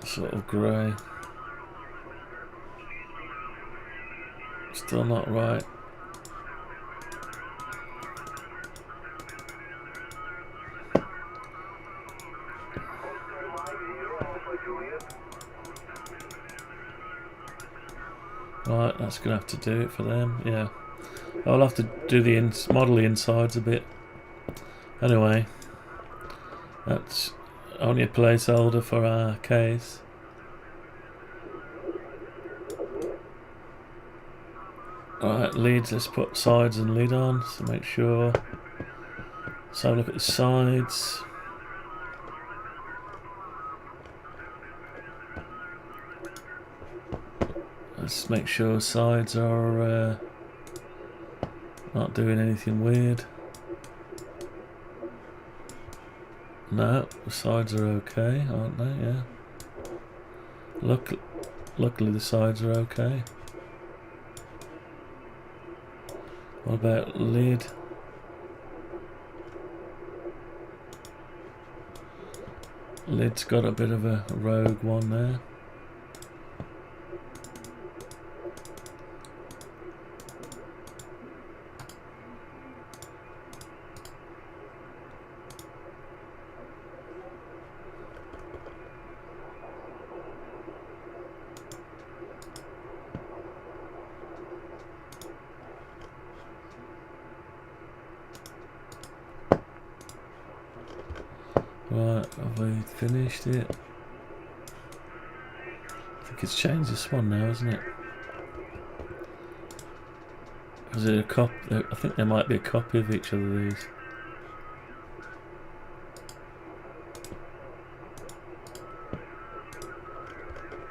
Sort of grey. Still not right. Right, that's gonna have to do it for them. Yeah, I'll have to do the model the insides a bit. Anyway, that's only a placeholder for our case. Alright, lids, let's put sides and lid on, so make sure. So look at the sides. Let's make sure sides are not doing anything weird. No, the sides are okay, aren't they? Yeah. Luckily the sides are okay. What about lid? Lid's got a bit of a rogue one there. Right, have we finished it? I think it's changed this one now, isn't it? Is it a copy? I think there might be a copy of each of these.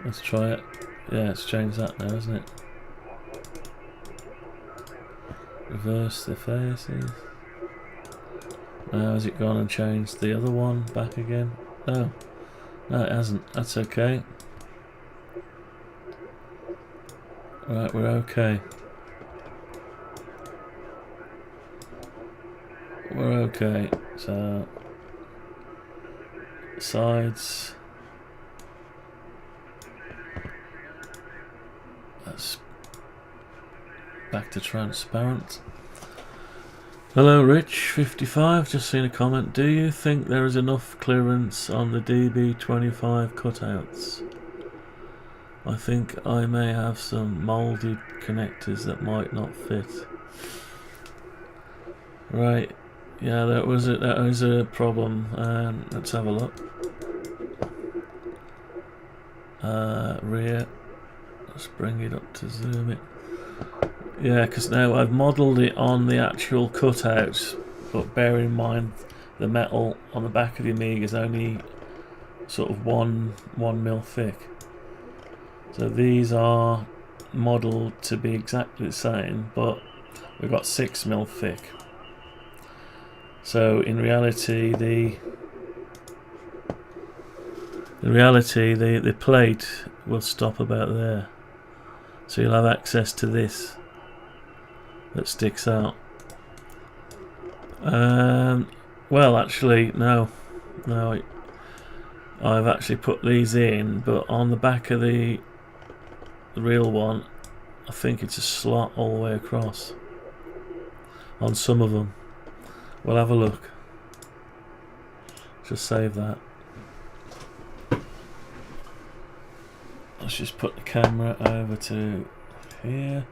Let's try it. Yeah, it's changed that now, isn't it? Reverse the faces. Now has it gone and changed the other one back again? No. No, it hasn't. That's okay. Right, we're okay. We're okay. So sides. That's back to transparent. Hello Rich55, just seen a comment. Do you think there is enough clearance on the DB25 cutouts? I think I may have some moulded connectors that might not fit. Right, yeah, that was a problem. Let's have a look. Rear, let's bring it up to zoom it. Yeah, because now I've modelled it on the actual cutouts, but bear in mind the metal on the back of the Amiga is only sort of 1 mil thick. So these are modelled to be exactly the same, but we've got 6 mil thick. So in reality, the plate will stop about there. So you'll have access to this that sticks out. Well, actually, no. I've actually put these in, but on the back of the real one, I think it's a slot all the way across. On some of them. We'll have a look. Just save that. Let's just put the camera over to here.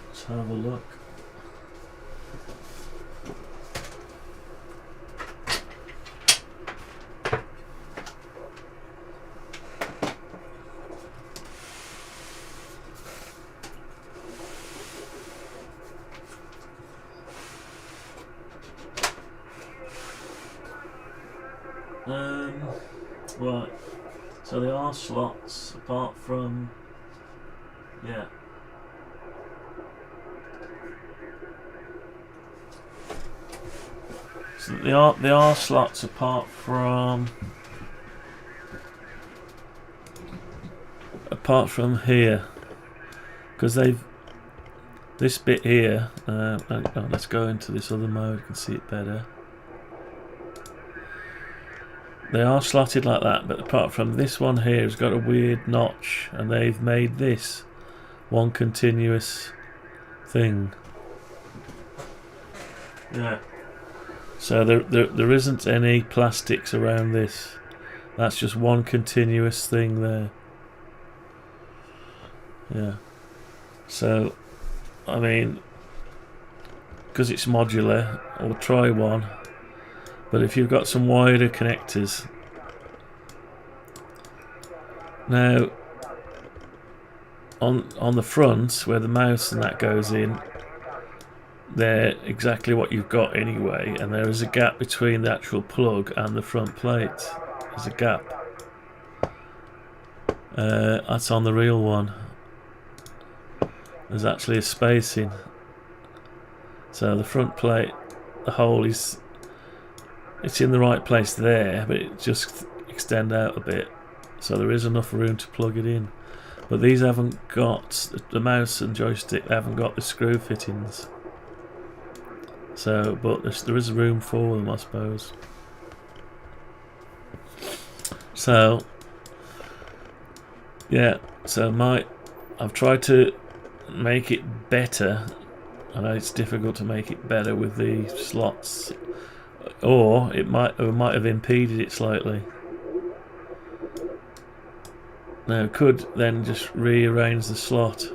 Let's have a look. Right. So there are slots apart from, yeah. So there are slots apart from here, because this bit here. Let's go into this other mode. You can see it better. They are slotted like that, but apart from this one here has got a weird notch, and they've made this one continuous thing. Yeah. So there isn't any plastics around this. That's just one continuous thing there. Yeah. So, I mean, because it's modular, we'll try one. But if you've got some wider connectors, now on the front where the mouse and that goes in, they're exactly what you've got anyway, and there is a gap between the actual plug and the front plate. There's a gap. That's on the real one. There's actually a spacing. So the front plate, the hole is, it's in the right place there, but it just extend out a bit. So there is enough room to plug it in. But these haven't got, the mouse and joystick, they haven't got the screw fittings. So, but there is room for them, I suppose. So, yeah, so I've tried to make it better. I know it's difficult to make it better with the slots, or it might have impeded it slightly. Now, could then just rearrange the slot,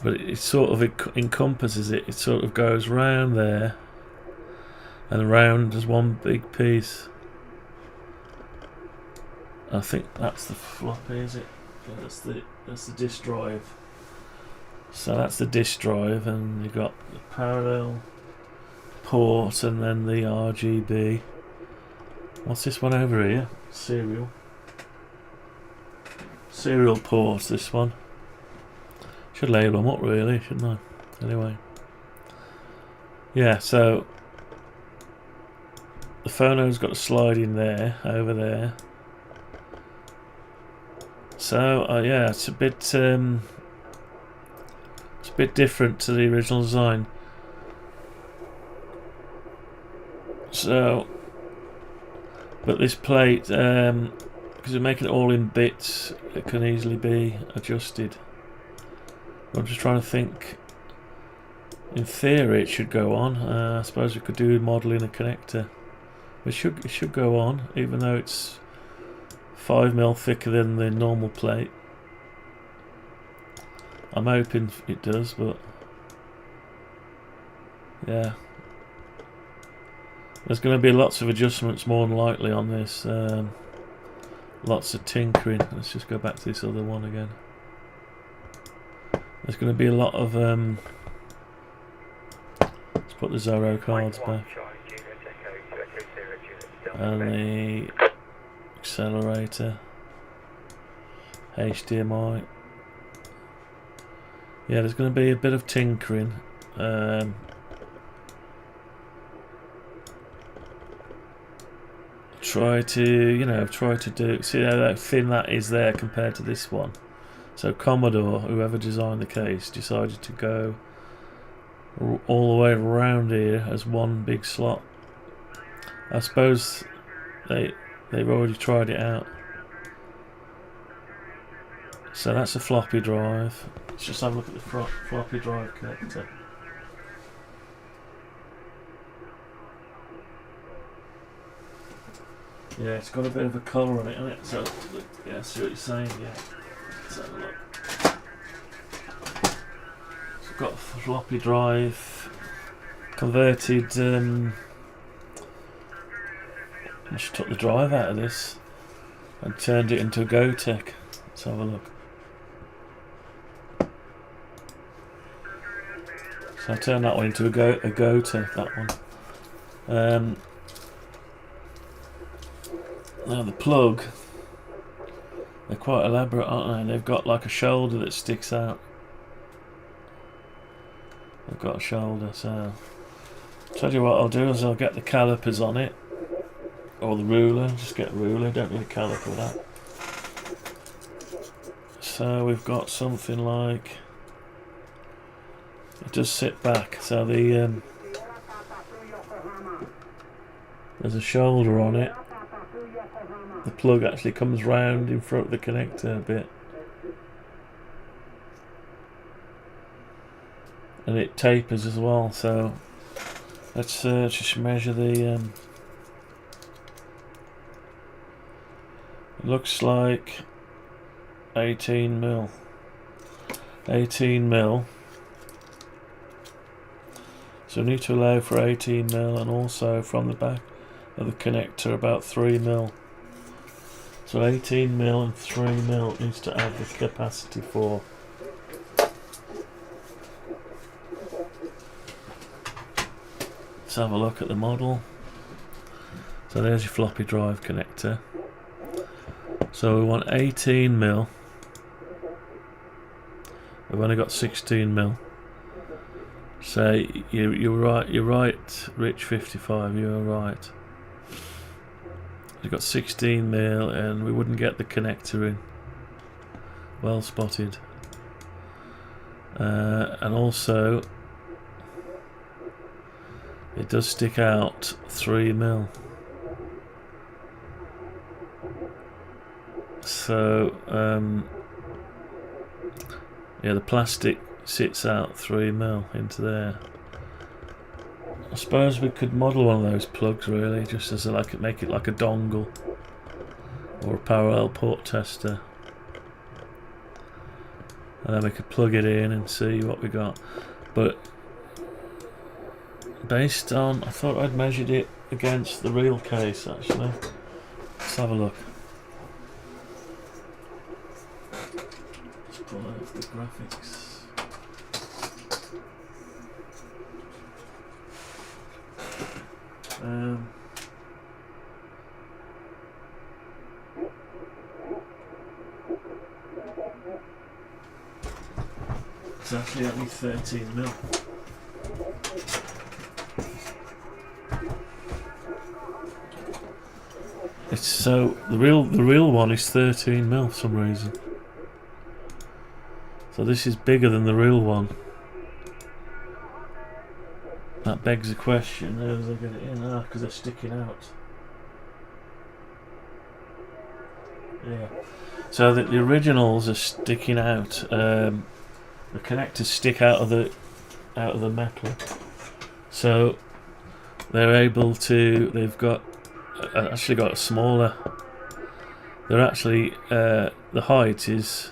but it sort of encompasses it. It sort of goes round there and around as one big piece. I think that's the floppy, is it? Yeah, that's the disk drive. So that's the disk drive, and you've got the parallel port and then the RGB. What's this one over here? Serial port, this one. Should label them up really, shouldn't I? Anyway. Yeah, so the phono's got a slide in there, over there. So yeah, it's a bit different to the original design. So, but this plate, because we're making it all in bits, it can easily be adjusted. I'm just trying to think. In theory, it should go on. I suppose we could do modelling a connector. It should go on, even though it's 5mm thicker than the normal plate. I'm hoping it does, but yeah. There's going to be lots of adjustments more than likely on this. Lots of tinkering. Let's just go back to this other one again. There's going to be a lot of let's put the Zorro cards back. And the accelerator. HDMI. Yeah, there's going to be a bit of tinkering. Try to do. See how thin that is there compared to this one. So Commodore, whoever designed the case, decided to go all the way around here as one big slot. I suppose they've already tried it out. So that's a floppy drive. Let's just have a look at the floppy drive connector. Yeah, it's got a bit of a colour on it, hasn't it? So, yeah, see what you're saying, yeah. Let's have a look. So I've got a floppy drive, converted, I just took the drive out of this and turned it into a GoTech. Let's have a look. So I turned that one into a GoTech, that one. Now the plug, they're quite elaborate, aren't they? They've got like a shoulder that sticks out. They've got a shoulder, so tell you what I'll do is I'll get the calipers on it, or the ruler. Just get a ruler, don't need a caliper for that. So we've got something like, it does sit back, so the there's a shoulder on it. The plug actually comes round in front of the connector a bit, and it tapers as well. So let's just measure the. It looks like 18mm. 18mm. So we need to allow for 18mm, and also from the back of the connector about 3mm. So 18mm and 3mm needs to add this capacity for. Let's have a look at the model. So there's your floppy drive connector. So we want 18mm. We've only got 16mm. So you're right, Rich 55. You're right. We've got 16mm, and we wouldn't get the connector in. Well spotted. And also, it does stick out 3mm. So yeah, the plastic sits out 3mm into there. I suppose we could model one of those plugs really, just as make it like a dongle or a parallel port tester, and then we could plug it in and see what we got. But based on, I thought I'd measured it against the real case actually. Let's have a look. Let's pull out the graphics. It's actually only 13mm. It's so the real one is 13mm for some reason. So this is bigger than the real one. That begs the question: how do they get it in? Ah, because they're sticking out. Yeah. So the originals are sticking out. The connectors stick out of the metal. So they're able to. They've got actually got a smaller. They're actually the height is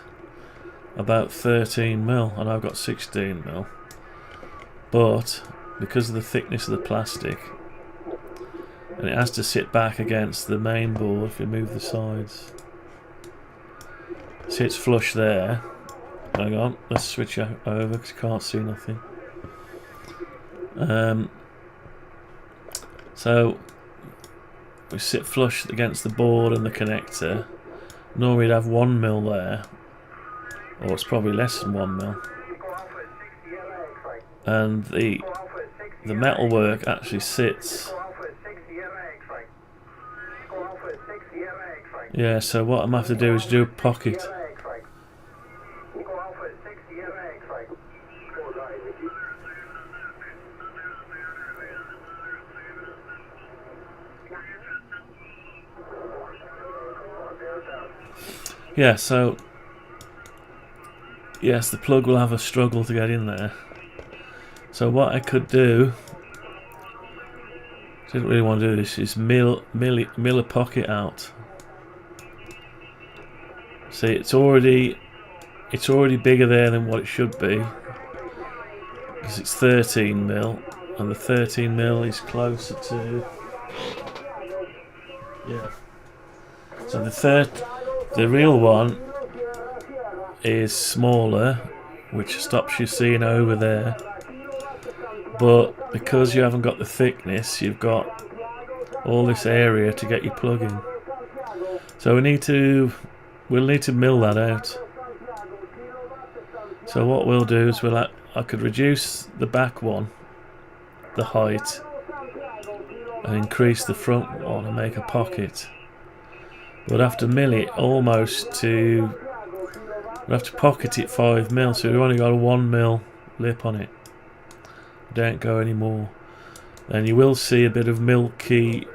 about 13mm, and I've got 16mm. But because of the thickness of the plastic, and it has to sit back against the main board if you move the sides. Sits flush there. Hang on, let's switch over because you can't see nothing. So we sit flush against the board and the connector. Normally we'd have 1mm there, or it's probably less than 1mm. And the metalwork actually sits. Yeah, so what I'm going to have to do is do a pocket. Yeah, so yes, the plug will have a struggle to get in there. So what I could do, I didn't really want to do this, is mill a pocket out. See, it's already bigger there than what it should be, because it's 13mm, and the 13mm is closer to, yeah. So the real one is smaller, which stops you seeing over there. But because you haven't got the thickness, you've got all this area to get your plug in. So we'll need to mill that out. So what we'll do is I could reduce the back one, the height, and increase the front one and make a pocket. We'd have to mill it almost to. We'd have to pocket it 5mm, so we've only got a 1mm lip on it. Don't go any more. And you will see a bit of milky.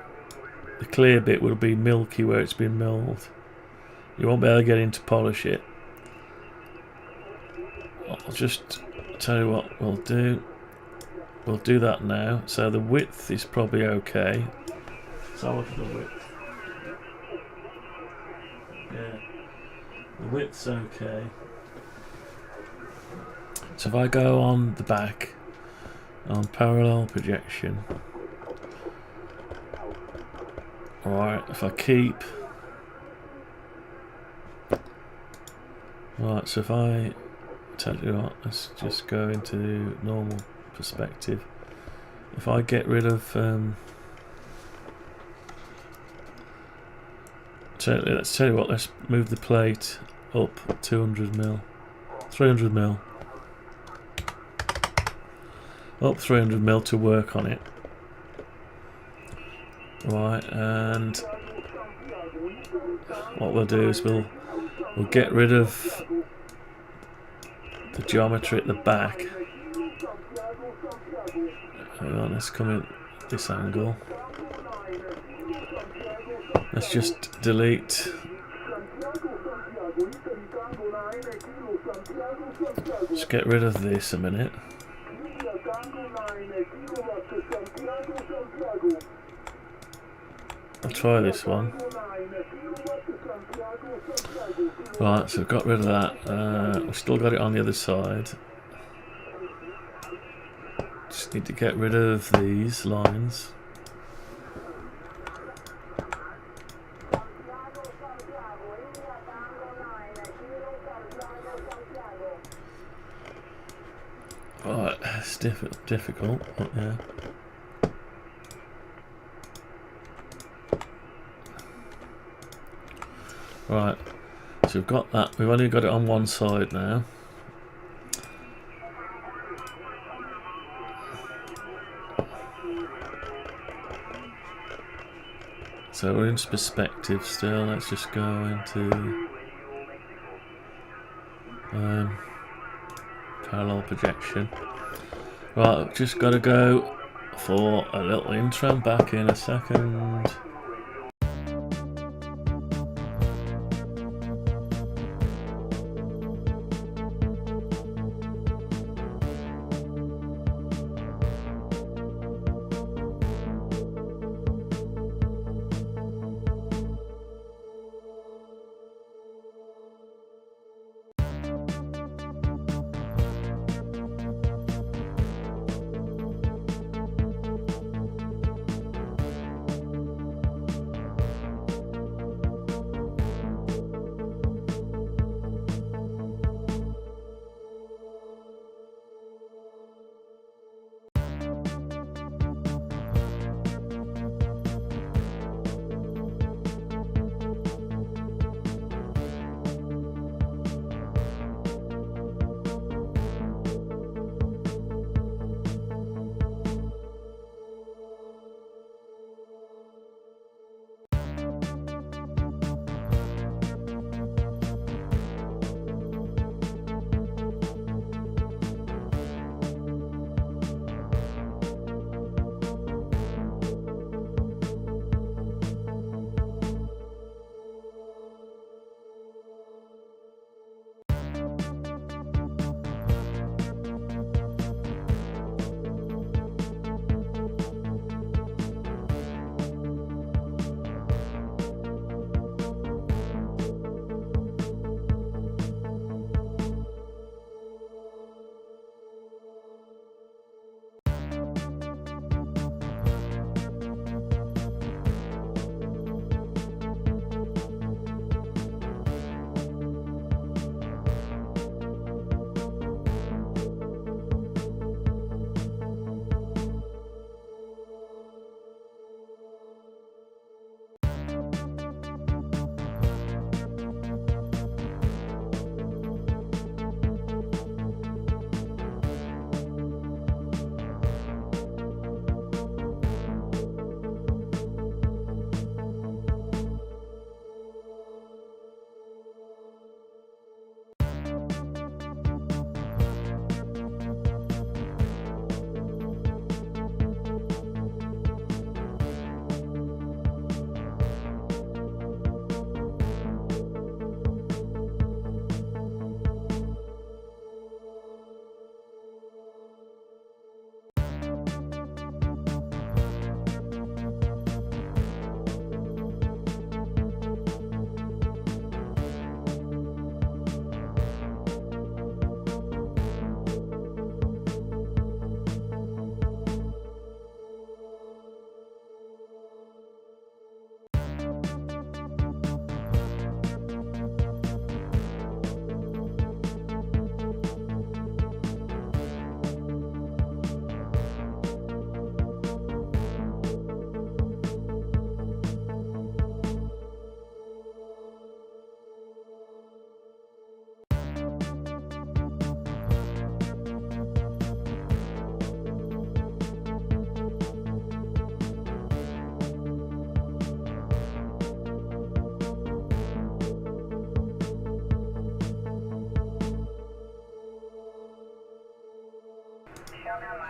The clear bit will be milky where it's been milled. You won't be able to get in to polish it. I'll just tell you what we'll do. We'll do that now. So the width is probably okay. So look at the width. Yeah, the width's okay. So if I go on the back, on parallel projection, alright, if I keep, right, so if I, tell you what, let's just go into normal perspective. If I get rid of, let's tell you what, let's move the plate up 200mm, 300mm. Up 300mm to work on it. Right, and what we'll do is we'll get rid of the geometry at the back. Hang on, let's come in this angle. Let's just delete. Let's get rid of this a minute. I'll try this one. Right, so we've got rid of that. We've still got it on the other side. Just need to get rid of these lines. Right, it's difficult, but yeah. Right, so we've got that. We've only got it on one side now. So we're in perspective still. Let's just go into parallel projection. Right, I've just got to go for a little intro. Back in a second.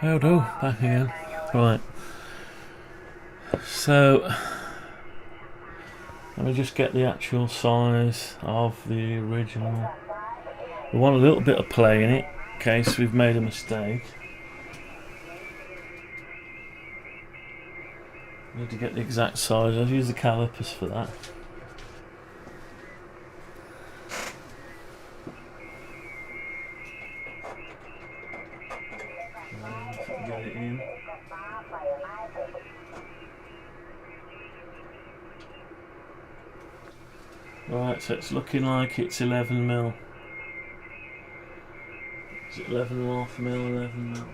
Oh no, back again. Right. So let me just get the actual size of the original. We want a little bit of play in it, in case we've made a mistake. Need to get the exact size. I've used the calipers for that. Get it in. Right, so it's looking like it's 11 mil. Is it 11.5 mil, 11 mil?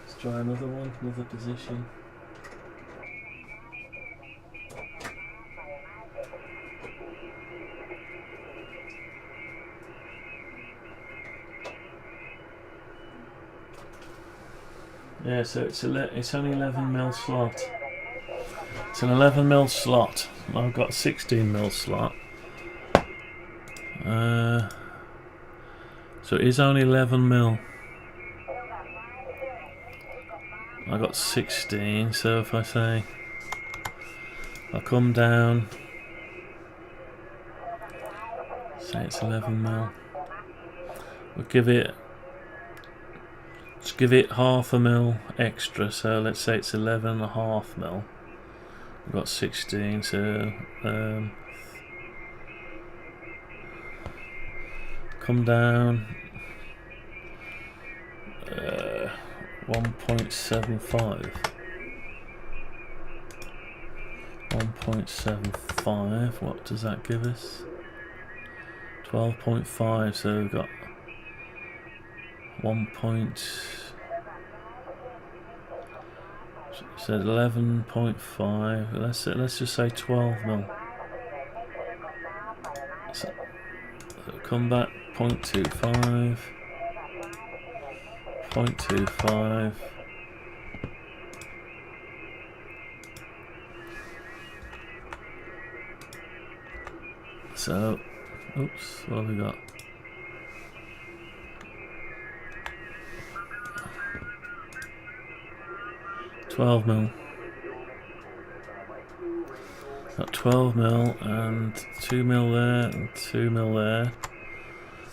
Let's try another one, another position. Yeah, so it's only 11 mil slot. It's an 11 mil slot. I've got a 16 mil slot. So it is only 11 mil. I got 16, so if I say I'll come down, say it's 11 mil. We'll give it, let's give it half a mil extra, so let's say it's 11.5 mil. We've got 16, so come down 1.75. 1.75, what does that give us? 12.5, so we've got 11.5. Let's just say 12 mil. So come back 0.25, 0.25. So, oops, what have we got? $12 mil. Got 12 mil and 2 mil there and 2 mil there.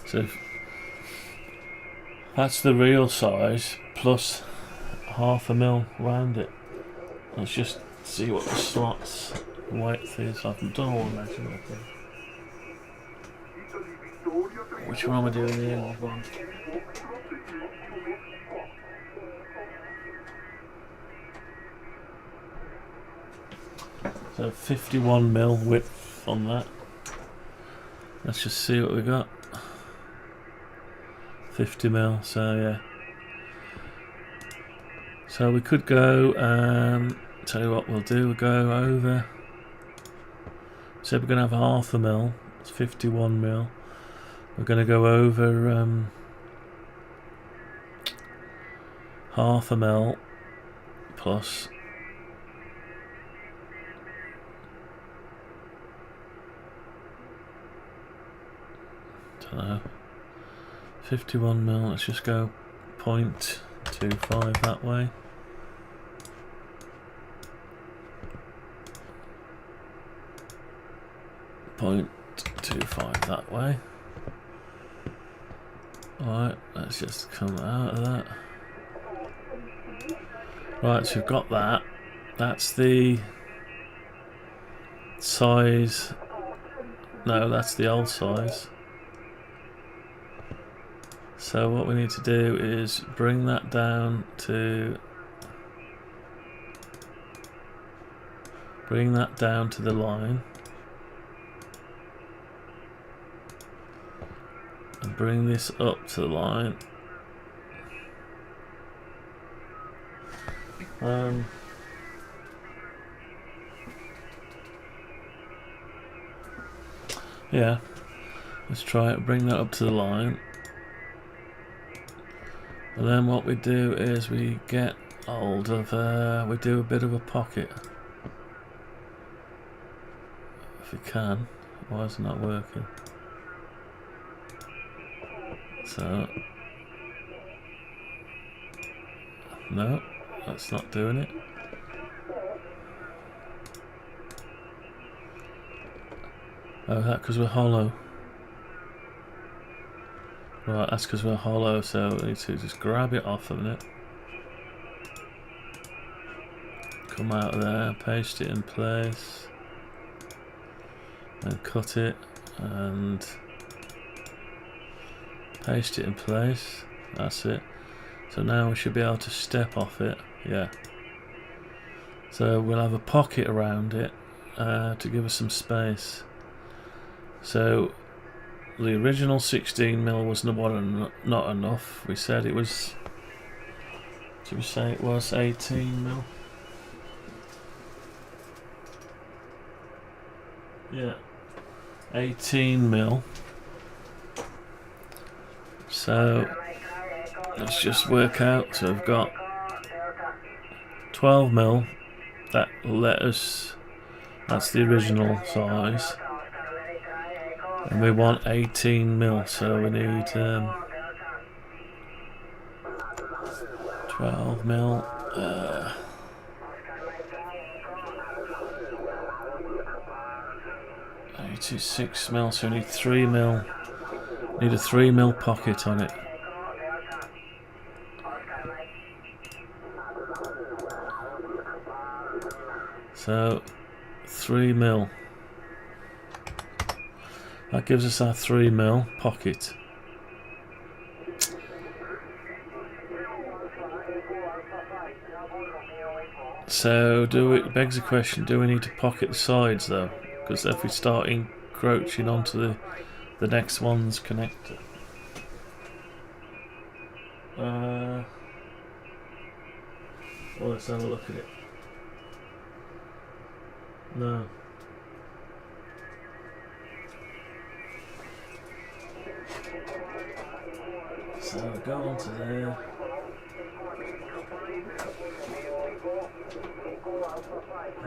So that's the real size plus half a mil around it. Let's just see what the slot's width is. I've done all the measurement. Which one am I doing here? One. So 51 mil width on that. Let's just see what we got. 50 mil, so yeah. So we could go, tell you what we'll do, we'll go over. So we're going to have half a mil, it's 51 mil. We're going to go over half a mil plus don't know, 51 mil, let's just go 0.25 that way. .25 that way. Alright, let's just come out of that. Right, so we've got that. That's the size. No, that's the old size. So what we need to do is bring that down to the line. And bring this up to the line. Yeah, let's try it, bring that up to the line. And then what we do is we get hold of, we do a bit of a pocket. If we can. Why is it not working? No, that's not doing it. Oh, that's because we're hollow. Right, that's because we're hollow, so we need to just grab it off a minute. Come out of there, paste it in place. And cut it, and paste it in place. That's it. So now we should be able to step off it. Yeah. So we'll have a pocket around it to give us some space. So the original 16mm was not enough. We said it was. Did we say it was 18mm? Yeah. 18mm. So let's just work out. So we've got 12mm. That will let us. That's the original size. And we want 18mm, so we need 12mm. 86mm, so we need 3mm. Need a 3mm pocket on it. So 3mm. That gives us our 3mm pocket. So begs the question, do we need to pocket the sides though? Because if we start encroaching onto the next one's connector. Well, let's have a look at it. No. So go on to there.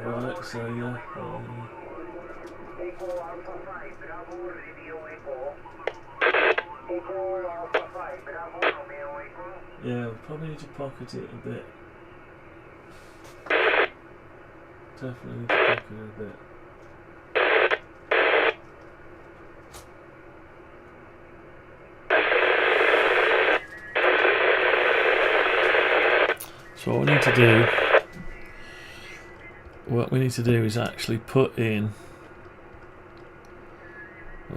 Right, so yeah. Yeah, we probably need to pocket it a bit. Definitely need to pocket it a bit. So what we need to do is actually put a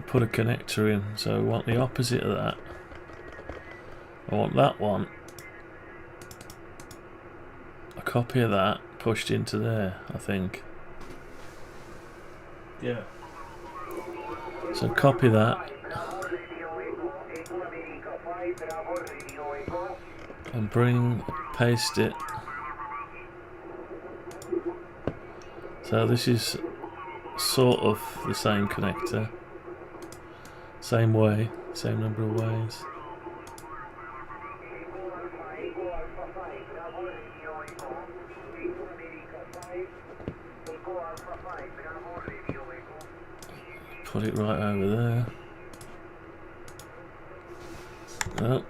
connector in. So we want the opposite of that. I want that one, a copy of that pushed into there, I think. Yeah. So copy that and paste it. So this is sort of the same connector, same way, same number of ways. Put it right over there. Well,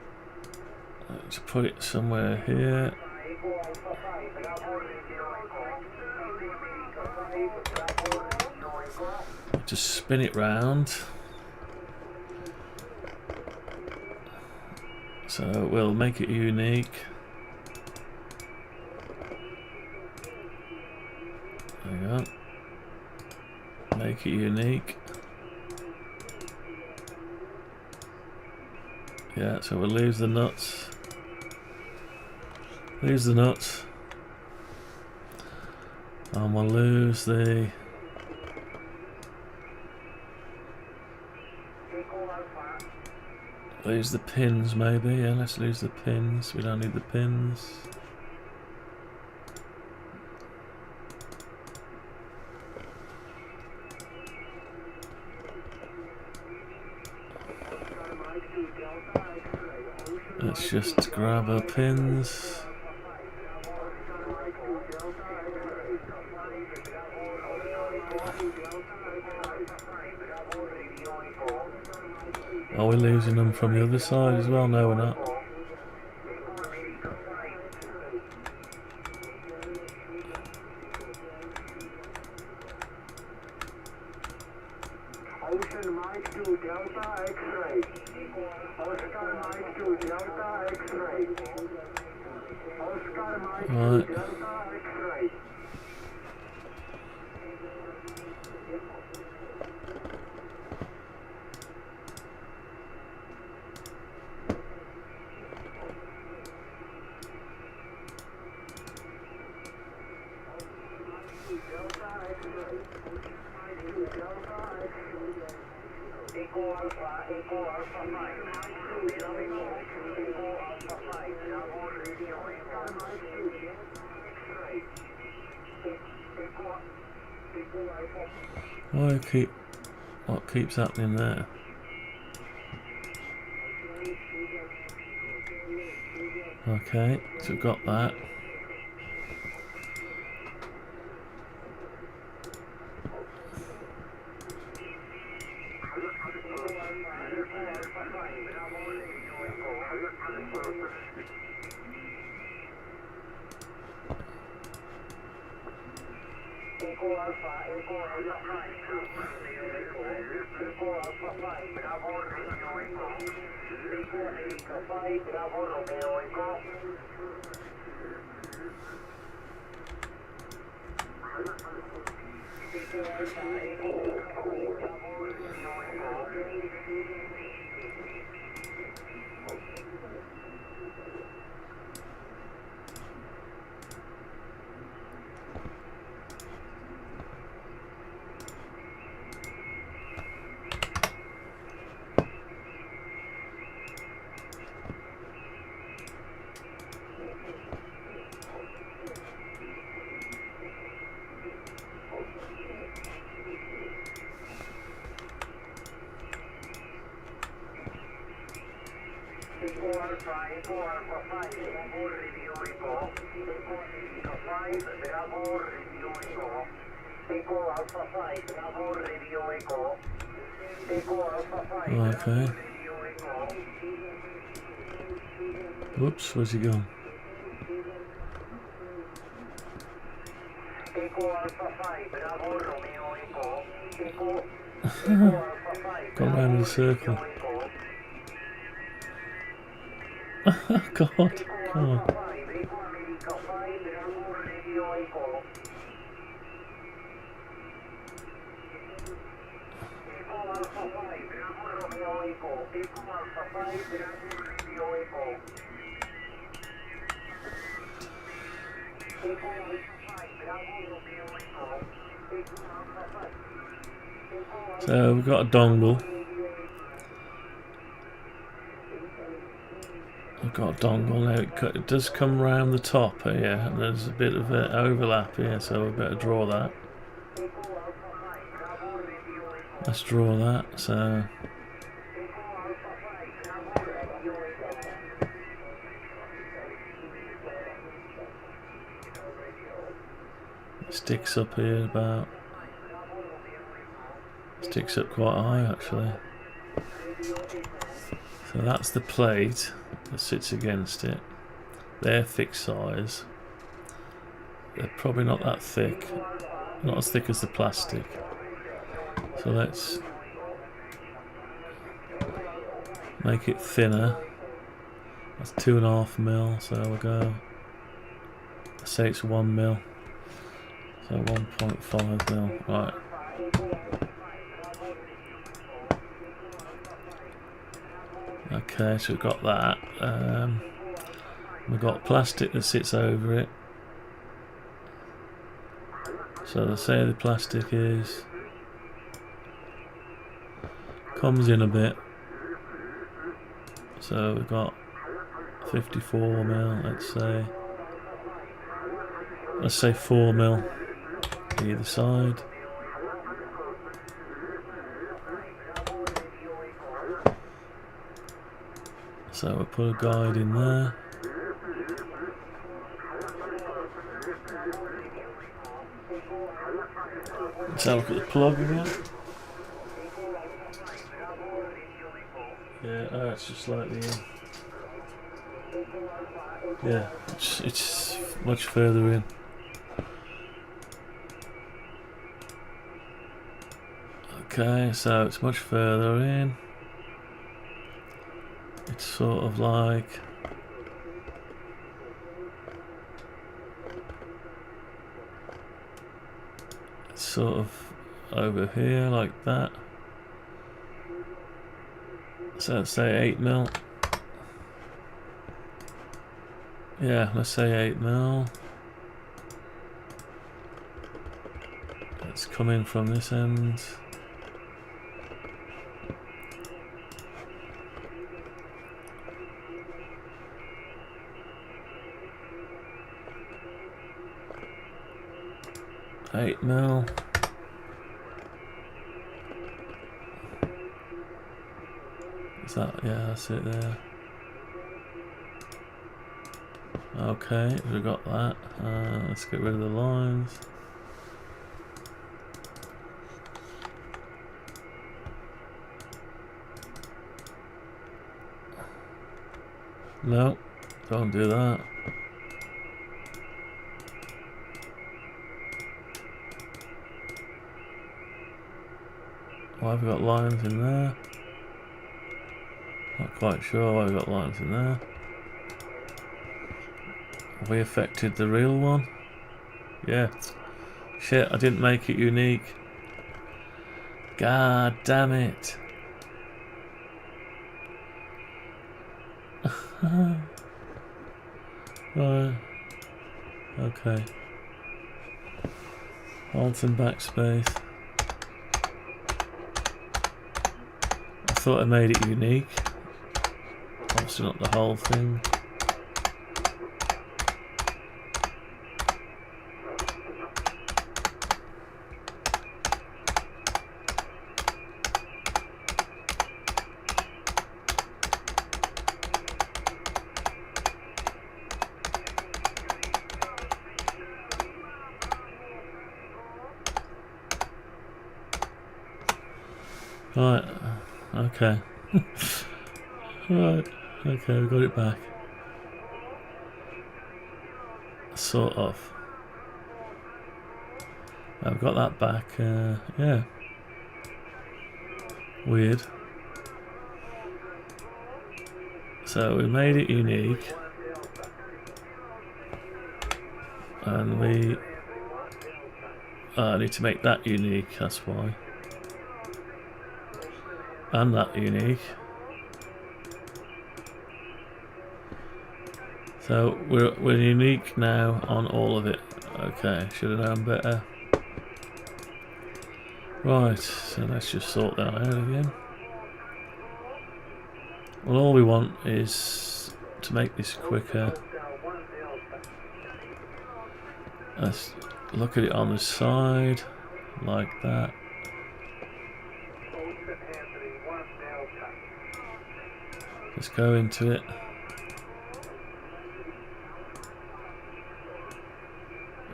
let's put it somewhere here. Just spin it round. So we'll make it unique. Hang on. Make it unique. Yeah, so we'll lose the nuts. Lose the nuts. And we'll lose the pins maybe. Yeah, let's lose the pins. We don't need the pins. Let's just grab our pins. Are we losing them from the other side as well? No, we're not. Right. What keeps happening there? Okay, so we've got that. Okay. Whoops, where's he gone? Gone round in a circle. God, come on. So we've got a dongle. I've got a dongle now. It does come round the top here, and there's a bit of an overlap here, so we better draw that. Let's draw that. So it sticks up here about. Sticks up quite high actually. So that's the plate that sits against it. They're fixed size. They're probably not that thick. Not as thick as the plastic. So let's make it thinner. That's 2.5 mil, so we'll go, let's say it's 1 mil. So 1.5 mil, right. Okay, so we've got that. We've got plastic that sits over it. So let's say the plastic is comes in a bit. So we've got 54 mil, let's say 4 mil either side. So we'll put a guide in there. Let's have a look at the plug again. Yeah, oh, it's just slightly in. Yeah, it's much further in. Okay, so it's much further in. It's sort of like it's sort of over here like that. So let's say 8mm. Yeah, let's say 8mm. Let's come in from this end. Eight mil. Is that, yeah, that's it there. Okay, we've got that. Let's get rid of the lines. No, don't do that. Why have we got lines in there? Not quite sure why we've got lines in there. Have we affected the real one? Yeah. Shit, I didn't make it unique. God damn it. Right. Okay. Alt and backspace. I thought I made it unique. Obviously not the whole thing. Right, okay. Right, okay, we got it back. Sort of. I've got that back, yeah. Weird. So we made it unique. And we... I need to make that unique, that's why. And that unique. So we're unique now on all of it. Okay, should have known better. Right, so let's just sort that out again. Well, all we want is to make this quicker. Let's look at it on the side, like that. Just go into it.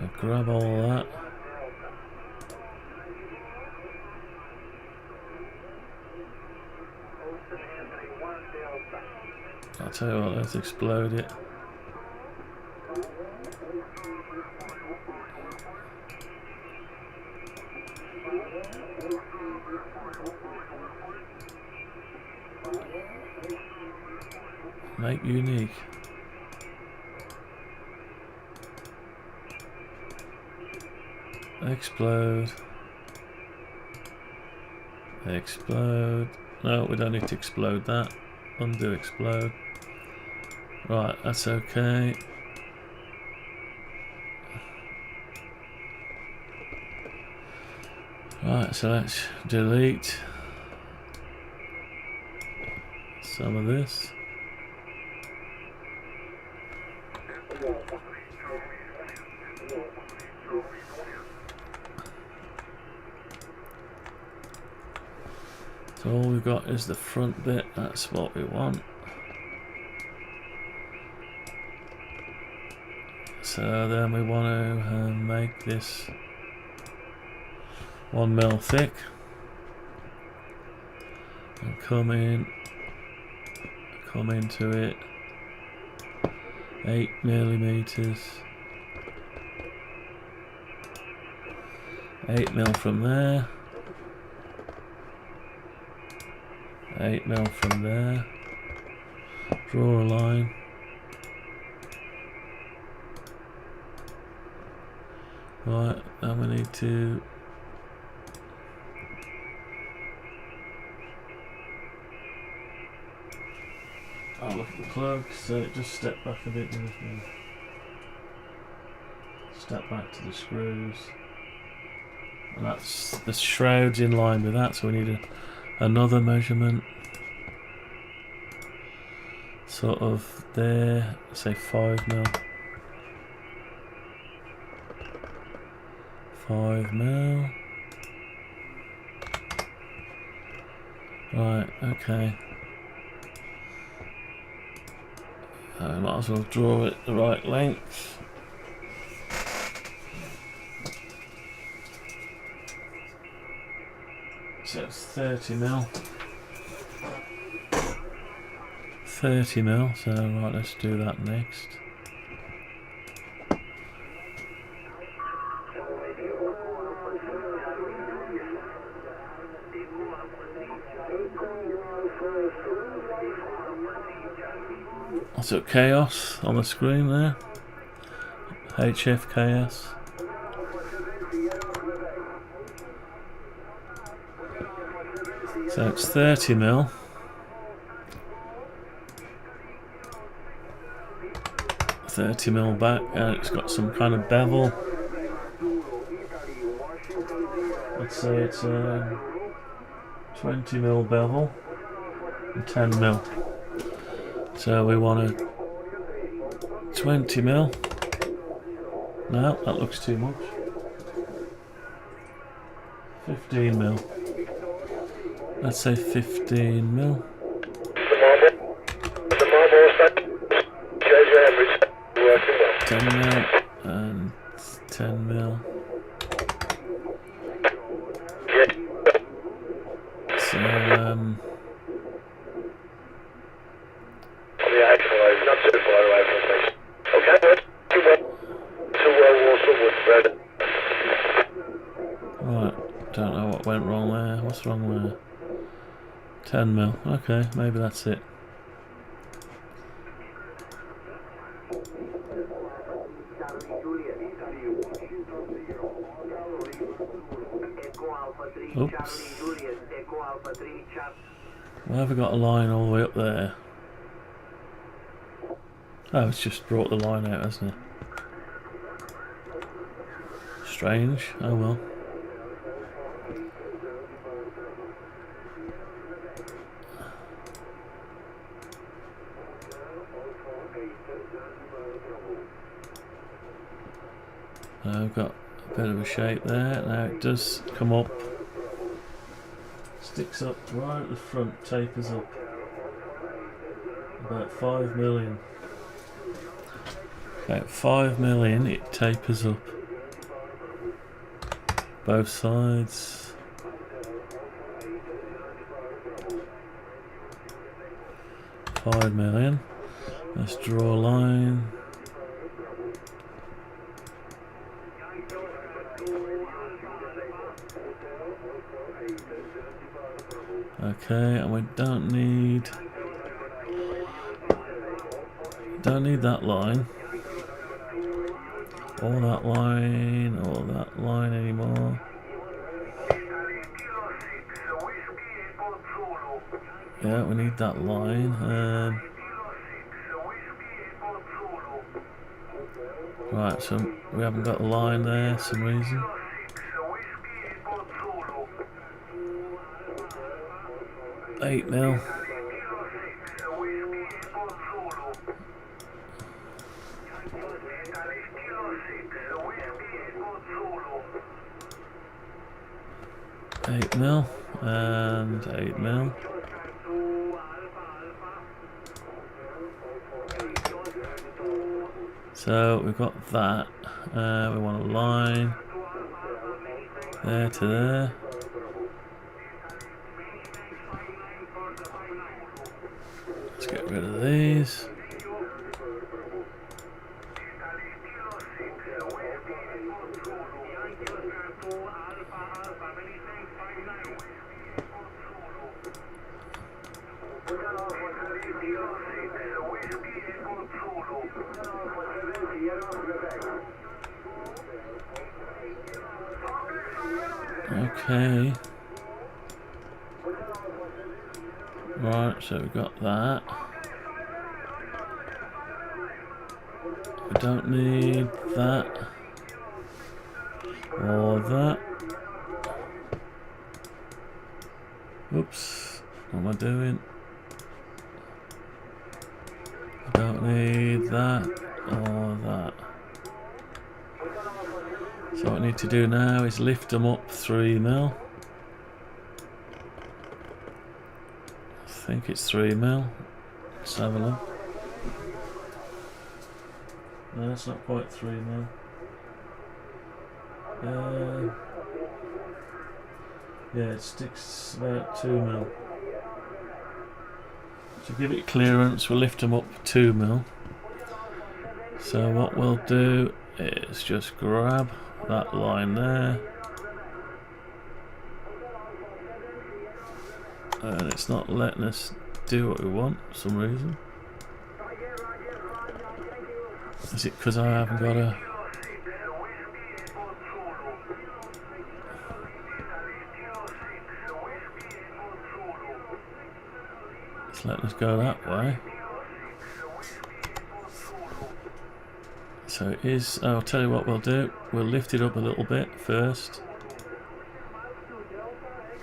I'll grab all that. I'll tell you what, let's explode it. Make unique. Explode. Explode. No, we don't need to explode that. Undo explode. Right, that's okay. Right, so let's delete some of this. So all we've got is the front bit, that's what we want. So then we want to make this 1mm thick. And come into it 8mm. 8mm from there. 8mm from there. Draw a line. Right, then we need to look at the plug, so just step back a bit. Step back to the screws. And that's the shroud's in line with that, so we need another measurement. Sort of there, say 5 mil. 5 mil. Right, okay. I might as well draw it the right length. So it's 30 mil. 30 mil, so right, let's do that next. So chaos on the screen there. HF chaos. So it's 30 mil. 30 mil back, and it's got some kind of bevel. Let's say it's a 20 mil bevel and 10 mil. So we want a 20 mil. No, that looks too much. 15 mil. Let's say 15 mil. The marble stack shows your average working well. 10 mil and 10 mil. So not too far away from the place. Okay, to World War right, don't know what went wrong there. What's wrong there? 10 mil. Okay, maybe that's it. Oops. Why have we got a line all the way up there? Oh, it's just brought the line out, hasn't it? Strange. Oh well. I've got a bit of a shape there. Now it does come up. Sticks up right at the front, tapers up. About 5 million. About 5 million, it tapers up. Both sides. $5 million. Let's draw a line. Okay, and we don't need that line or that line anymore. Yeah, we need that line. Right, so we haven't got a line there for some reason. $8 mil. $8 mil and $8 mil. So we've got that. We want a line there to there. Let's get rid of these. Okay. Right, so we've got that. We don't need that. Or that. Oops. What am I doing? I don't need that or that. So what I need to do now is lift them up 3mm. I think it's 3mm. Let's have a look. No, that's not quite 3mm. Yeah, it sticks about 2mm. To give it clearance, we'll lift them up 2mm. So what we'll do is just grab that line there. And it's not letting us do what we want for some reason. Is it because I haven't got a... It's letting us go that way. So it is... I'll tell you what we'll do. We'll lift it up a little bit first.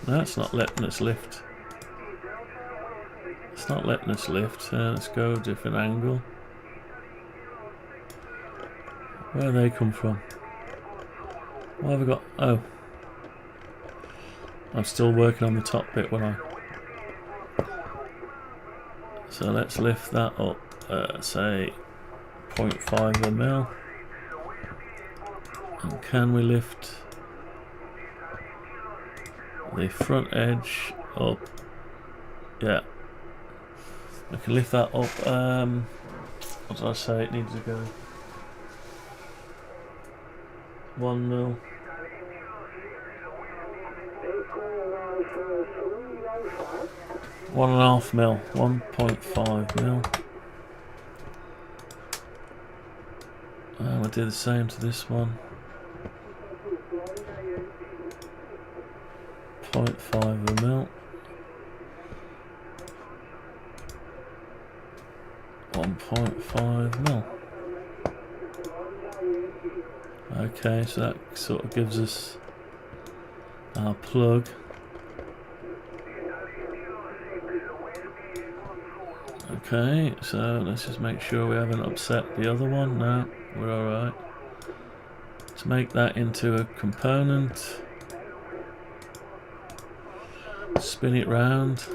No, it's not letting us lift. It's not letting us lift. Let's go a different angle. Where do they come from? What have we got? Oh. I'm still working on the top bit when I... So let's lift that up, say 0.5mm. And can we lift the front edge up? Yeah. We can lift that up. What did I say it needs to go? 1mm. 1.5mm, 1.5mm. And we'll do the same to this one. 0.5mm. 1.5mm. Okay, so that sort of gives us our plug. Okay, so let's just make sure we haven't upset the other one. No, we're alright. To make that into a component, spin it round.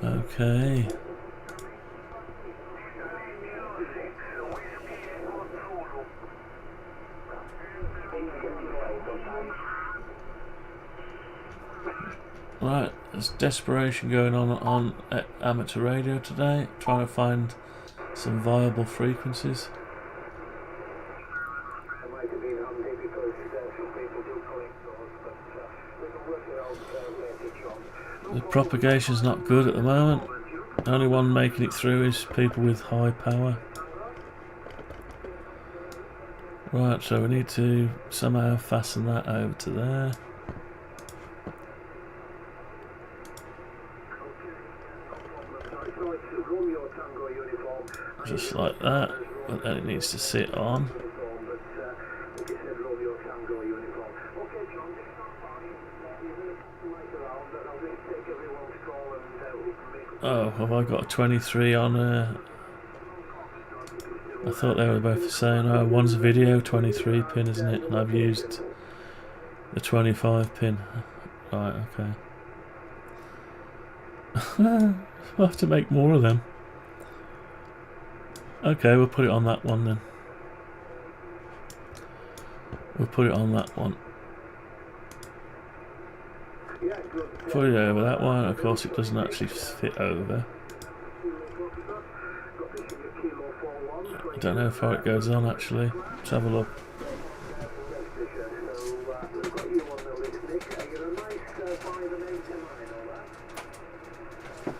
Okay. Right, there's desperation going on amateur radio today, trying to find some viable frequencies. The propagation's not good at the moment. The only one making it through is people with high power. Right, so we need to somehow fasten that over to there. Just like that, but then it needs to sit on. Oh, have I got a 23 on I thought they were both the same. Oh, one's a video 23 pin, isn't it? And I've used the 25 pin. Right, okay. We'll have to make more of them. Okay, we'll put it on that one then. We'll put it on that one. Put it over that one. Of course, it doesn't actually fit over. I don't know how far it goes on actually. Let's have a look.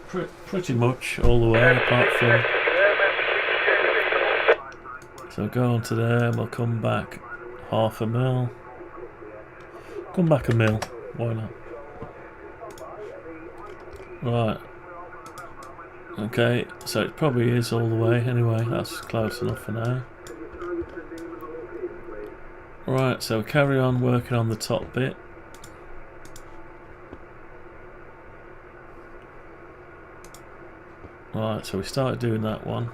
pretty much all the way apart from. So go on to there and we'll come back half a mil. Come back a mil, why not? Right. Okay, so it probably is all the way anyway, that's close enough for now. Right, so carry on working on the top bit. Right, so we started doing that one.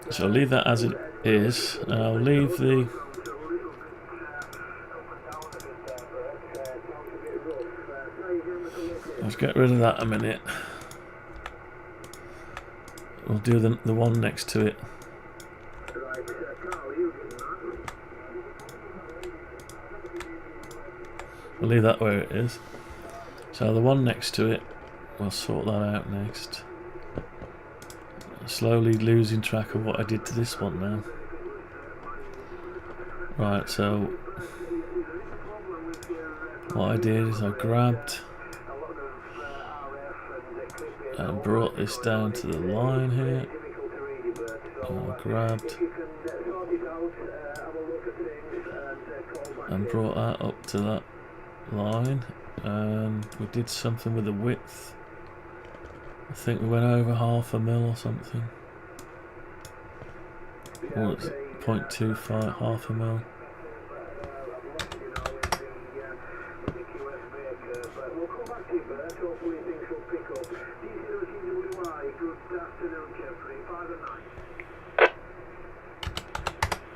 So I'll leave that as it is, and I'll leave the... Let's get rid of that a minute. We'll do the one next to it. We'll leave that where it is. So the one next to it, we'll sort that out next. Slowly losing track of what I did to this one now. Right, so what I did is I grabbed and brought this down to the line here. And I grabbed and brought that up to that line, and we did something with the width. I think we went over half a mil or something. Or it's 0.25, half a mil.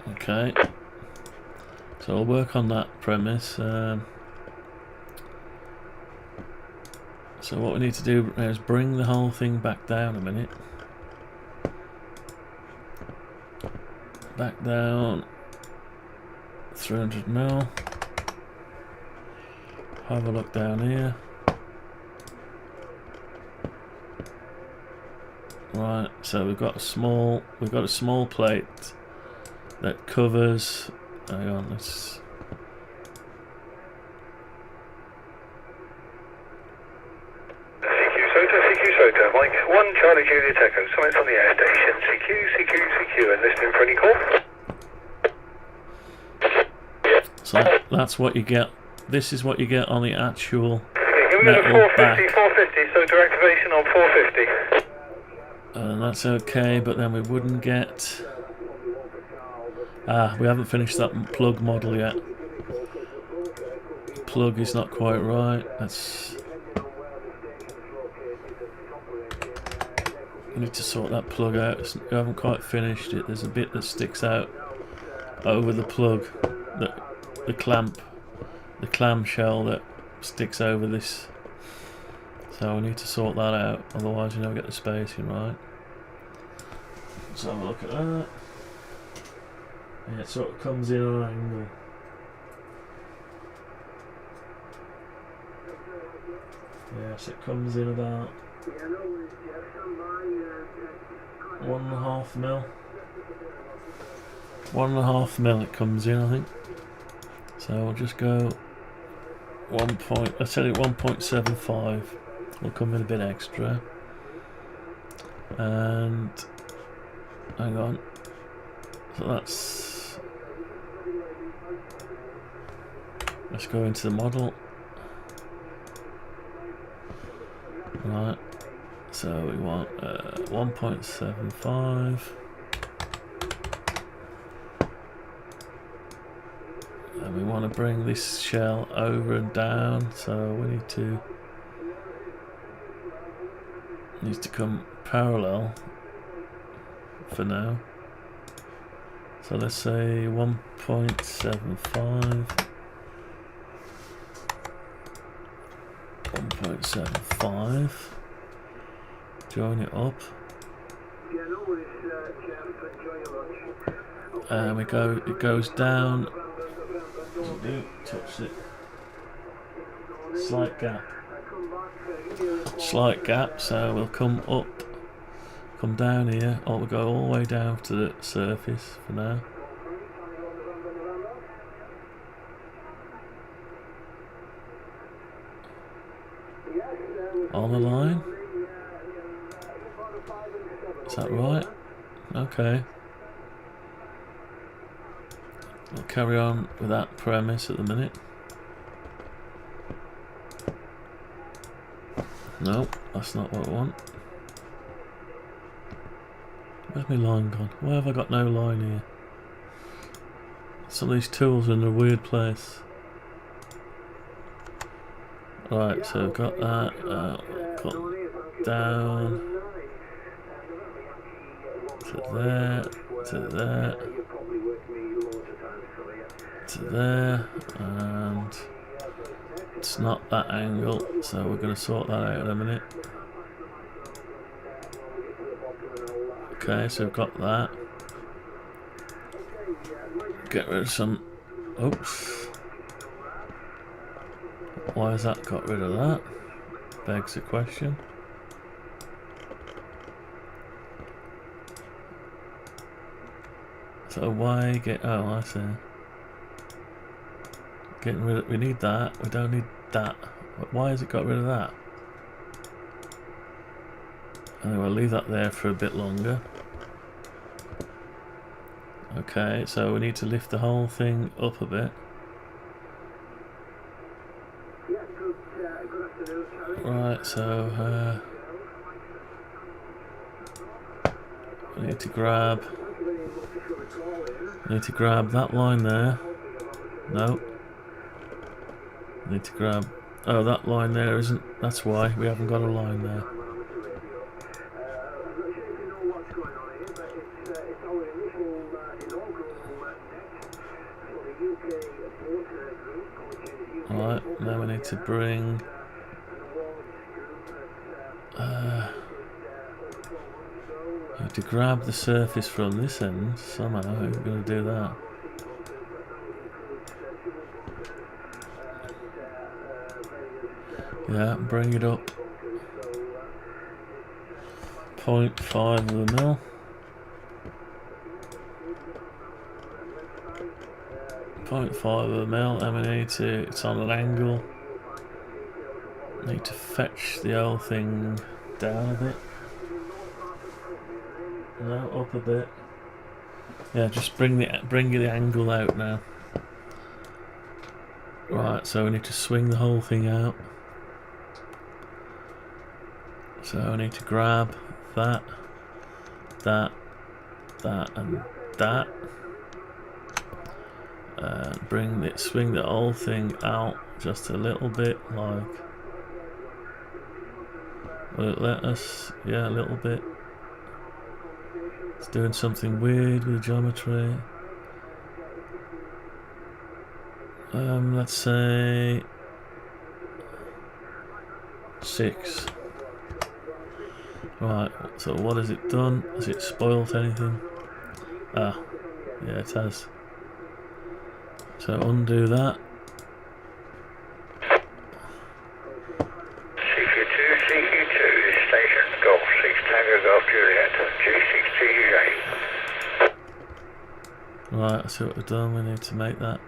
Okay, so I'll work on that premise. So what we need to do is bring the whole thing back down a minute. Back down 300 mil. Have a look down here. Right, so we've got a small plate that covers. Hang on, let's. CQ Mike 1 Charlie Juliet Echo, summits on the air station. CQ, and listening for any call. So that's what you get. This is what you get on the actual. Okay, can we go to 450, 450, so direct activation on 450. And that's okay, but then we wouldn't get. We haven't finished that plug model yet. The plug is not quite right. That's. I need to sort that plug out. We haven't quite finished it. There's a bit that sticks out over the plug, the clamshell that sticks over this. So I need to sort that out, otherwise you never get the spacing right. Let's have a look at that. Yeah, it sort of comes in on an angle. Yes, it comes in about 1.5 mil. 1.5 mil it comes in, I think. So I'll just go let's set it 1.75. We'll come in a bit extra. And hang on. So that's. Let's go into the model. Right. So we want 1.75. And we want to bring this shell over and down, so we needs to come parallel for now. So let's say 1.75. 1.75. Join it up. And it goes down. Touch it. Slight gap, so we'll come up, come down here, or we'll go all the way down to the surface for now. On the line? Is that right? Okay. We'll carry on with that premise at the minute. No, that's not what I want. Where's my line gone? Why have I got no line here? Some of these tools are in a weird place. Right, so I've got that. Cut down to there, to there, to there, and it's not that angle, so we're going to sort that out in a minute. Okay, so we've got that. Get rid of some. Oops. Why has that got rid of that? Begs the question. So why get? Oh, I see. Getting rid of. We need that. We don't need that. But why has it got rid of that? And we'll leave that there for a bit longer. Okay, so we need to lift the whole thing up a bit. Right, so we need to grab that line there. No. Need to grab. Oh, that line there isn't. That's why we haven't got a line there. Alright, now we need to bring. We have to grab the surface from this end somehow. How are we going to do that? Yeah, bring it up 0.5 of a mil. 0.5 of a mil, and we need to, it's on an angle. Need to fetch the whole thing down a bit. No, up a bit. Yeah, just bring the angle out now. Right, so we need to swing the whole thing out. So I need to grab that, and that. Swing the whole thing out just a little bit, like. Will it let us? Yeah, a little bit. It's doing something weird with the geometry. Let's say 6. Right, so what has it done? Has it spoilt anything? Ah, yeah, it has. So undo that. CQ2, station Golf 6 Tango Golf Juliet, G6TJ. Right, I see what we've done. We need to make that.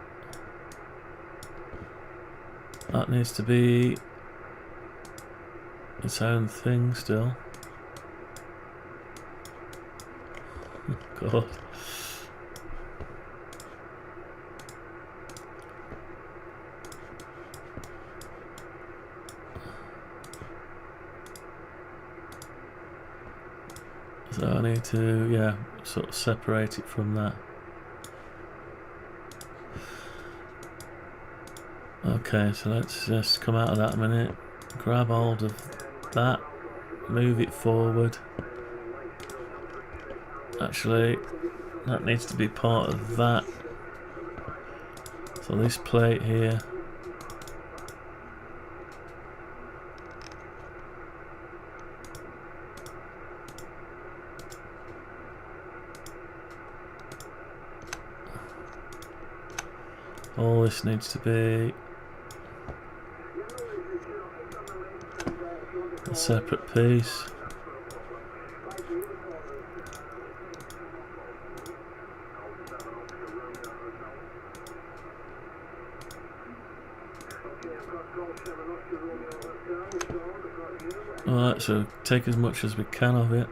That needs to be its own thing still. God. So I need to, yeah, sort of separate it from that. Okay, so let's just come out of that a minute, grab hold of that, move it forward. Actually, that needs to be part of that. So this plate here. All this needs to be a separate piece. Alright, so take as much as we can of it.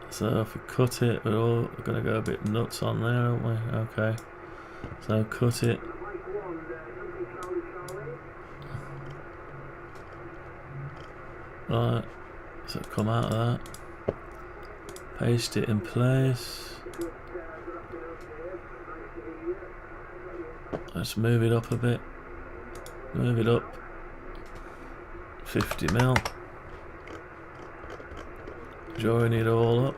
So if we cut it, we're all going to go a bit nuts on there, aren't we? Okay. So cut it. Right. So come out of that. Paste it in place. Let's move it up a bit. Move it up. 50 mil. Join it all up.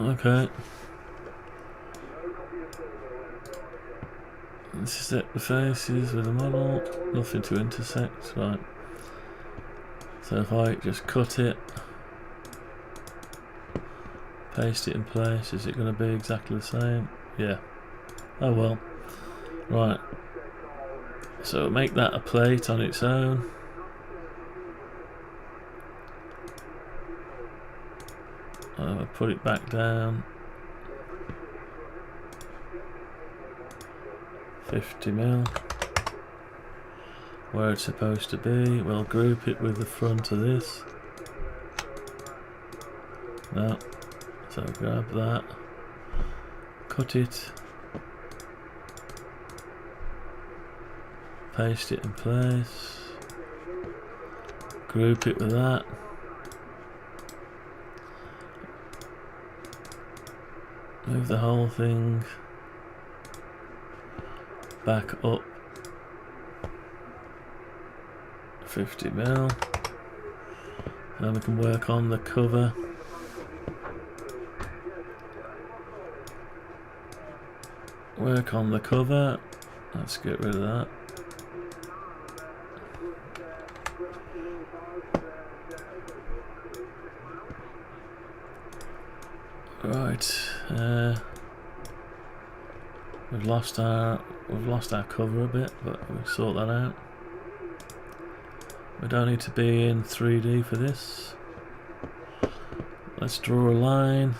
Okay. Intersect the faces with the model. Nothing to intersect, right. So if I just cut it, paste it in place, is it going to be exactly the same? Yeah. Oh well. Right. So make that a plate on its own. Put it back down. 50 mil. Where it's supposed to be. We'll group it with the front of this. No. So grab that. Cut it. Paste it in place. Group it with that. Move the whole thing back up 50 mil. Then we can work on the cover. Work on the cover. Let's get rid of that. Right, we've lost our cover a bit, but we'll sort that out. We don't need to be in 3D for this. Let's draw a line.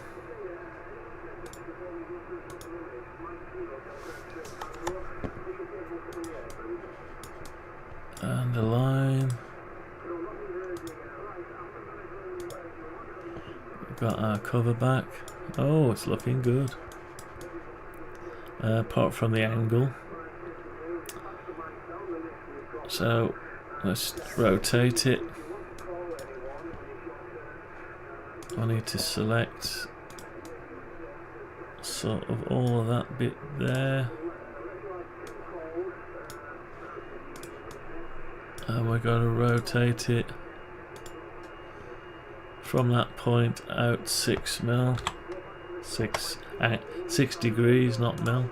And a line. We've got our cover back. Oh, it's looking good. Apart from the angle. So let's rotate it. I need to select sort of all of that bit there. And we're going to rotate it from that point out 6 mil. 6 degrees, not mil.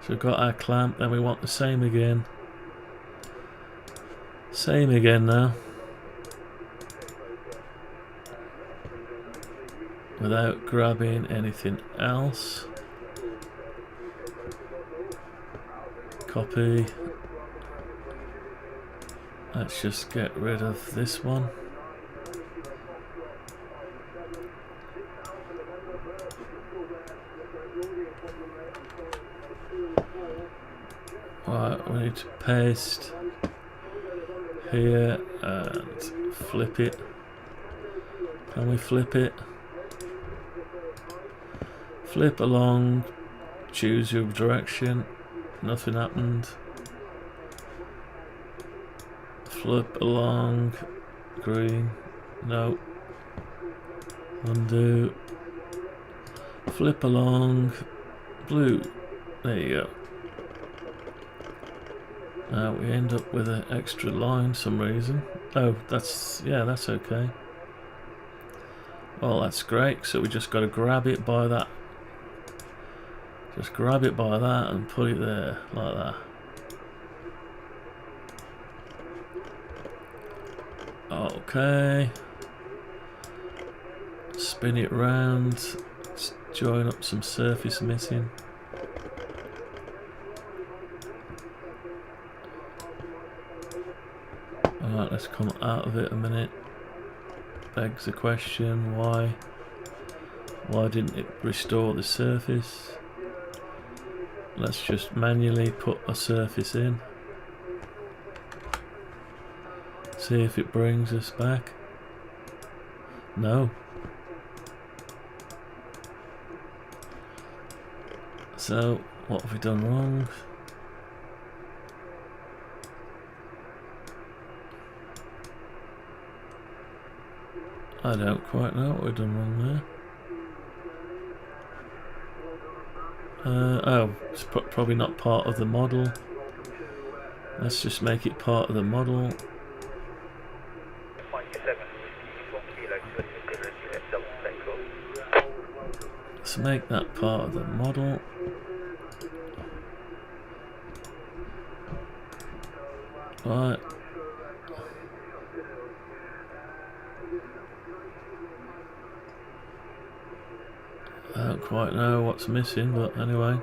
So we've got our clamp, then we want the same again. Same again now. Without grabbing anything else. Copy. Let's just get rid of this one. Right, we need to paste here and flip it. Can we flip it? Flip along, choose your direction. Nothing happened. Flip along, green, no. Undo. Flip along, blue. There you go. Now we end up with an extra line for some reason. Oh, that's okay. Well, that's great. So we just got to grab it by that Just grab it by that and put it there, like that. Okay. Spin it round. Let's join up some surface missing. Alright, let's come out of it a minute. Begs the question, why didn't it restore the surface? Let's just manually put a surface in. See if it brings us back. No. So, what have we done wrong? I don't quite know what we've done wrong there. Oh, it's probably not part of the model. Let's just make it part of the model. Let's make that part of the model. Right. I don't quite know what's missing, but anyway.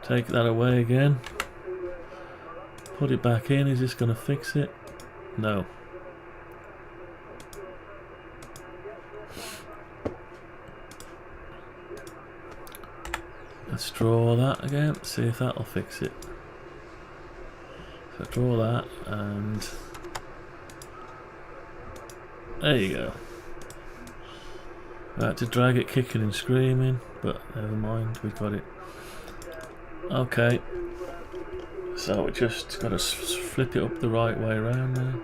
Take that away again. Put it back in. Is this going to fix it? No. Let's draw that again. See if that'll fix it. So draw that and there you go. I had to drag it kicking and screaming, but never mind, we got it. Okay, so we just got to flip it up the right way around there.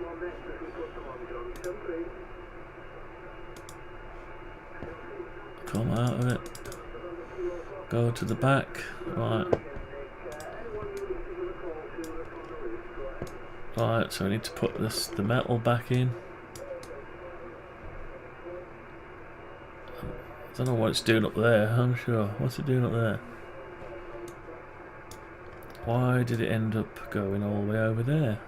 Come out of it. Go to the back. Right. Right, so we need to put the metal back in. I don't know what it's doing up there, I'm sure. What's it doing up there? Why did it end up going all the way over there?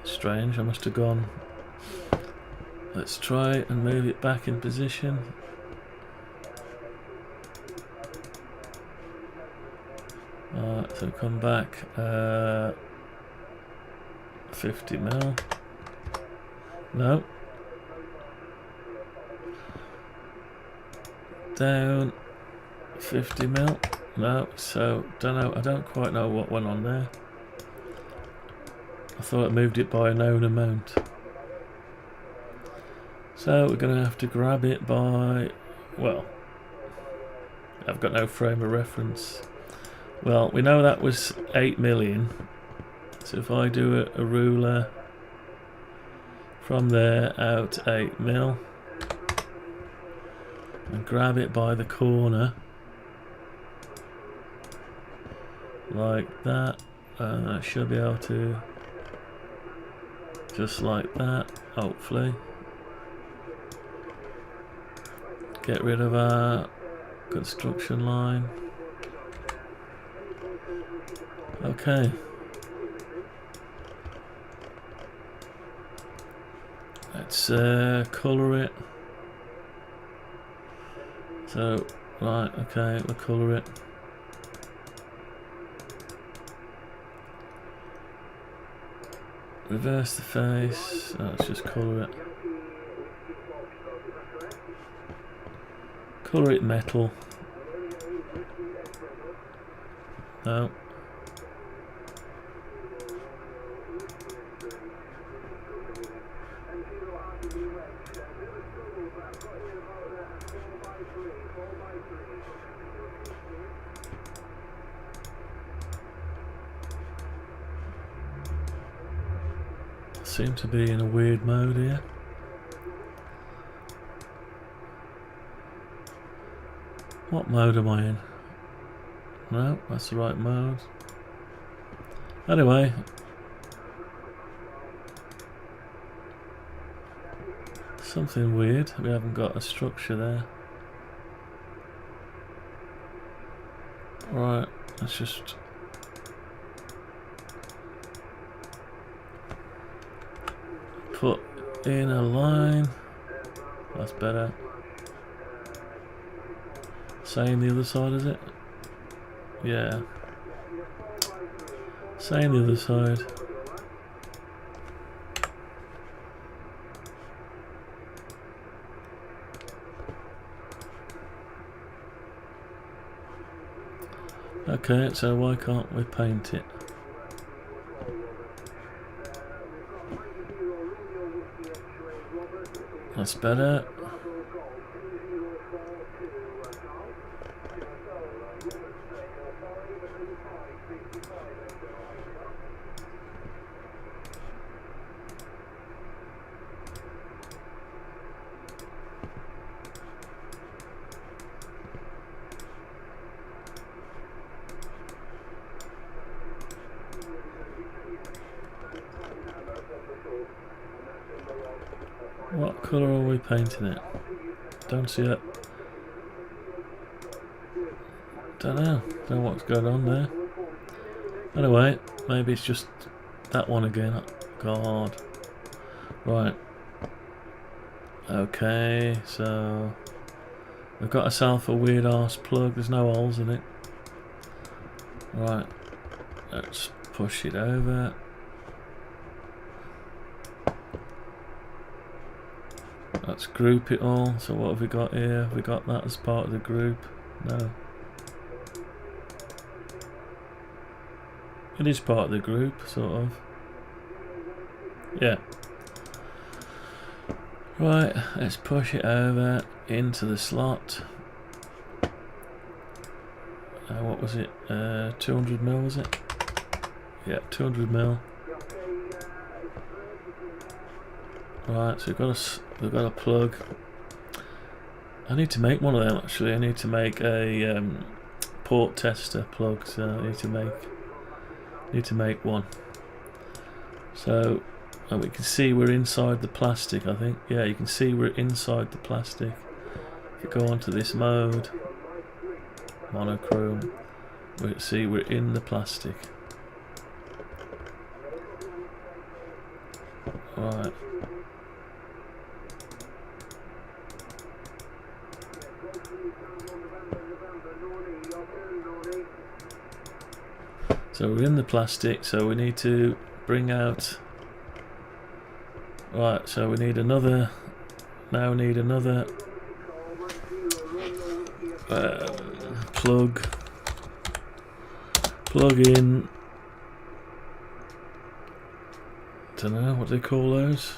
Strange, I must have gone. Let's try and move it back in position. Alright, so come back 50 mil. No. Down 50 mil. No, so I don't quite know what went on there. I thought I moved it by a known amount. So we're gonna have to grab it by, well, I've got no frame of reference. Well, we know that was 8 million. So if I do a ruler from there out 8 mil and grab it by the corner like that, I should be able to, just like that, hopefully. Get rid of our construction line. Okay. Let's colour it. So, right, okay, we'll colour it. Reverse the face. Oh, let's just colour it. Colour it metal. No. Seem to be in a weird mode here. What mode am I in? No, that's the right mode. Anyway. Something weird. We haven't got a structure there. Right, let's just put in a line. That's better. Same the other side, is it? Yeah. Same the other side. Okay, so why can't we paint it? That's better. What colour are we painting it? Don't see it. Don't know what's going on there. Anyway, maybe it's just that one again. God. Right. Okay, so we've got ourselves a weird arse plug. There's no holes in it. Right. Let's push it over. Let's group it all. So what have we got here? Have we got that as part of the group? No. It is part of the group, sort of. Yeah. Right, let's push it over into the slot. What was it? 200mm, was it? Yeah, 200mm. Right, so we've got a plug. I need to make one of them actually. I need to make a port tester plug, so I need to make one. So we can see we're inside the plastic, I think. Yeah, you can see we're inside the plastic. If you go onto this mode, monochrome, we see we're in the plastic. Right. So we're in the plastic, so we need to bring out. Right, so we need another. Now we need another plug in. Don't know what they call those.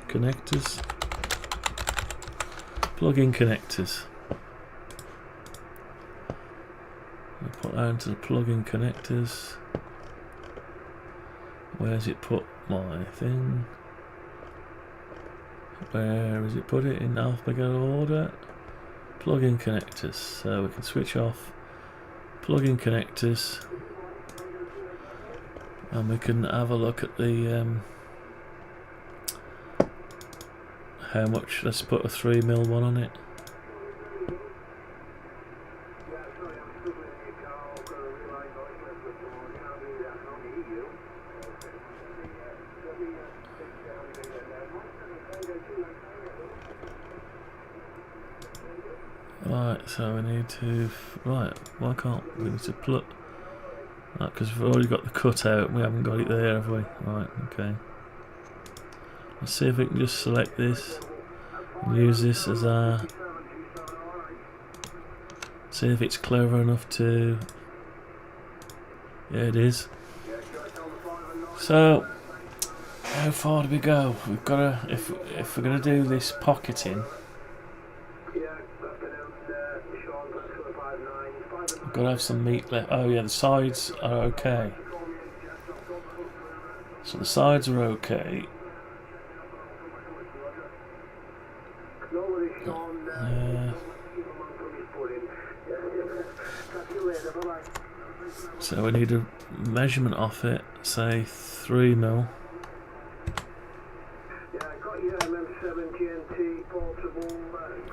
Connectors. Plug-in connectors. Put that into the plug-in connectors. Where's it put my thing? Where has it put it in alphabetical order? Plug-in connectors. So we can switch off plug-in connectors, and we can have a look at the how much. Let's put a 3mm one on it. Right, so we need to. Right, why can't we need to plug? Because we've already got the cutout, we haven't got it there, have we? Right, okay. Let's see if we can just select this and use this as our. See if it's clever enough to. Yeah, it is. So, how far do we go? We've got to. If we're going to do this pocketing. Gotta have some meat left. Oh yeah, the sides are okay. So the sides are okay. So we need a measurement off it, say 3mm.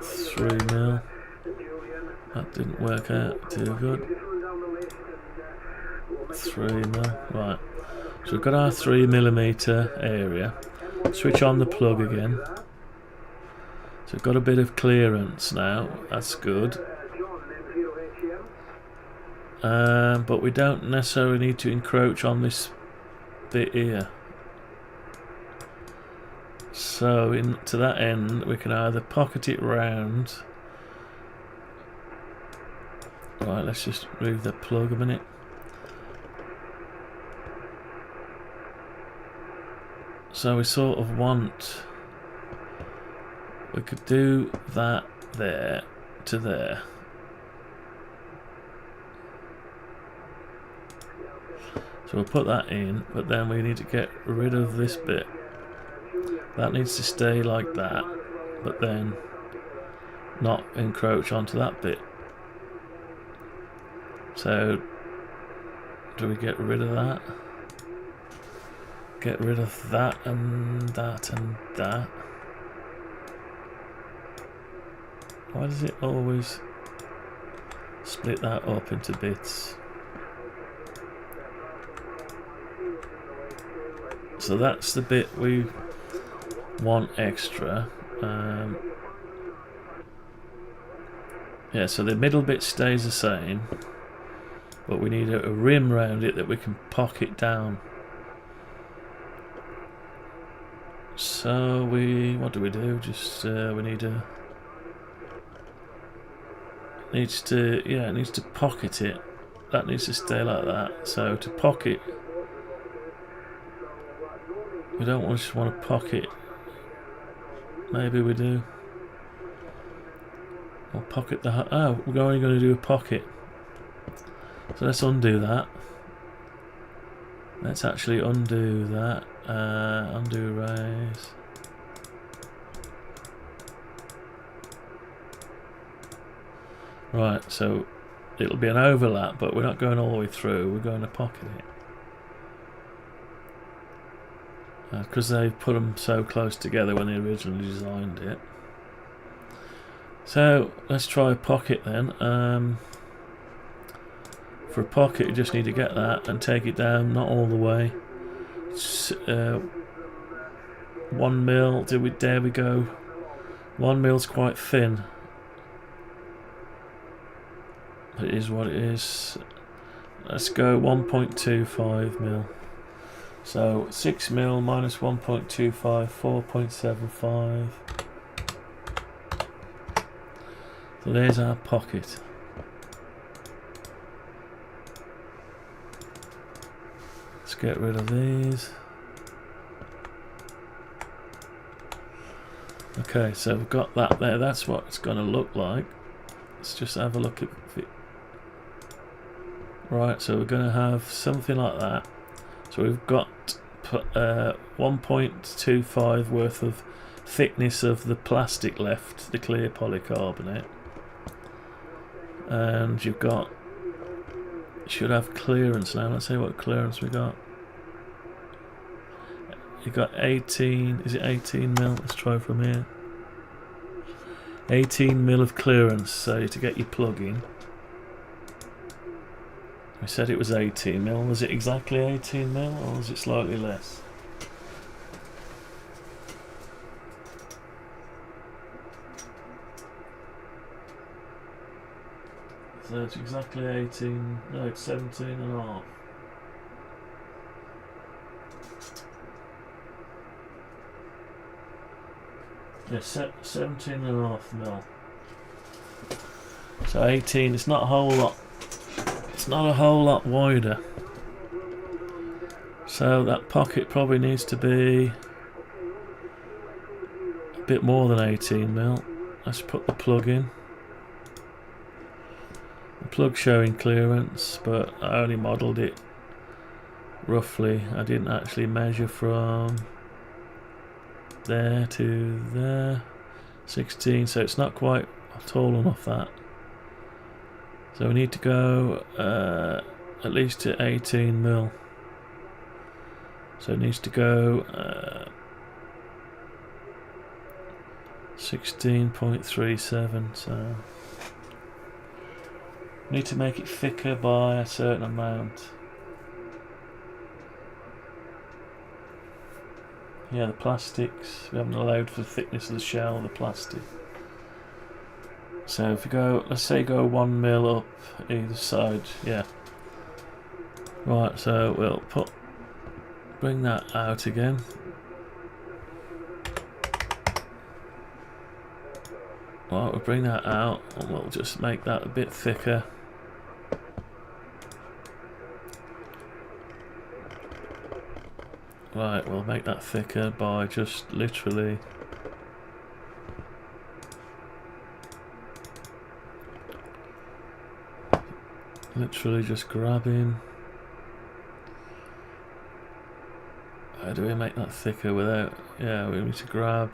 3mm. That didn't work out too good. 3 mil, right. So we've got our 3mm area. Switch on the plug again. So we've got a bit of clearance now, that's good. But we don't necessarily need to encroach on this bit here. So to that end, we can either pocket it round. Right, let's just move the plug a minute. So we sort of want, we could do that there to there. So we'll put that in, but then we need to get rid of this bit. That needs to stay like that, but then not encroach onto that bit. So, do we get rid of that? Get rid of that and that and that. Why does it always split that up into bits? So that's the bit we want extra. Yeah, so the middle bit stays the same, but we need a rim round it that we can pocket down. So what do we do? Just we need it needs to pocket it. That needs to stay like that. So to pocket, we don't just want to pocket. Maybe we do. We'll pocket the. Oh, we're only going to do a pocket. So let's undo that. Let's actually undo that. Undo erase. Right, so it'll be an overlap, but we're not going all the way through. We're going to pocket it. Because they put them so close together when they originally designed it. So let's try a pocket then. For a pocket, you just need to get that and take it down, not all the way. 1 mil. There we go. 1 mil's quite thin. But it is what it is. Let's go 1.25 mil. So 6 mil minus 1.25, 4.75. So there's our pocket. Let's get rid of these. Okay, so we've got that there. That's what it's going to look like. Let's just have a look at it. Right, so we're going to have something like that. So we've got 1.25 worth of thickness of the plastic left, the clear polycarbonate. And you've got, should have clearance now. Let's see what clearance we got. You've got 18, is it 18 mil? Let's try from here. 18 mil of clearance, so to get your plug in. We said it was 18 mil. Was it exactly 18 mil or was it slightly less? So it's exactly 18, no, it's 17 and a half. Yeah, 17 and a half mil. So 18, it's not a whole lot. It's not a whole lot wider. So that pocket probably needs to be a bit more than 18 mil. Let's put the plug in. The plug showing clearance, but I only modelled it roughly. I didn't actually measure from there to there. 16, so it's not quite tall enough that. So we need to go at least to 18 mil. So it needs to go 16.37. So Need to make it thicker by a certain amount. Yeah, the plastics, we haven't allowed for the thickness of the shell, the plastic. So if you go, let's say go 1 mil up either side, yeah. Right, so we'll bring that out again. Right, we'll bring that out and we'll just make that a bit thicker. Right, we'll make that thicker by just literally just grabbing. How do we make that thicker without, yeah, we need to grab.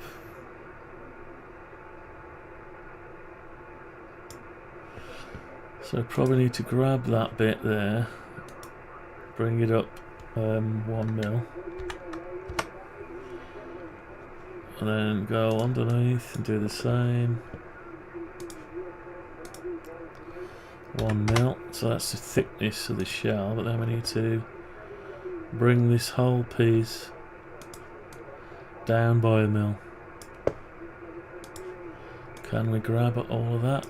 So probably need to grab that bit there, bring it up 1 mil. And then go underneath and do the same. 1 mil. So that's the thickness of the shell, but then we need to bring this whole piece down by 1 mil. Can we grab all of that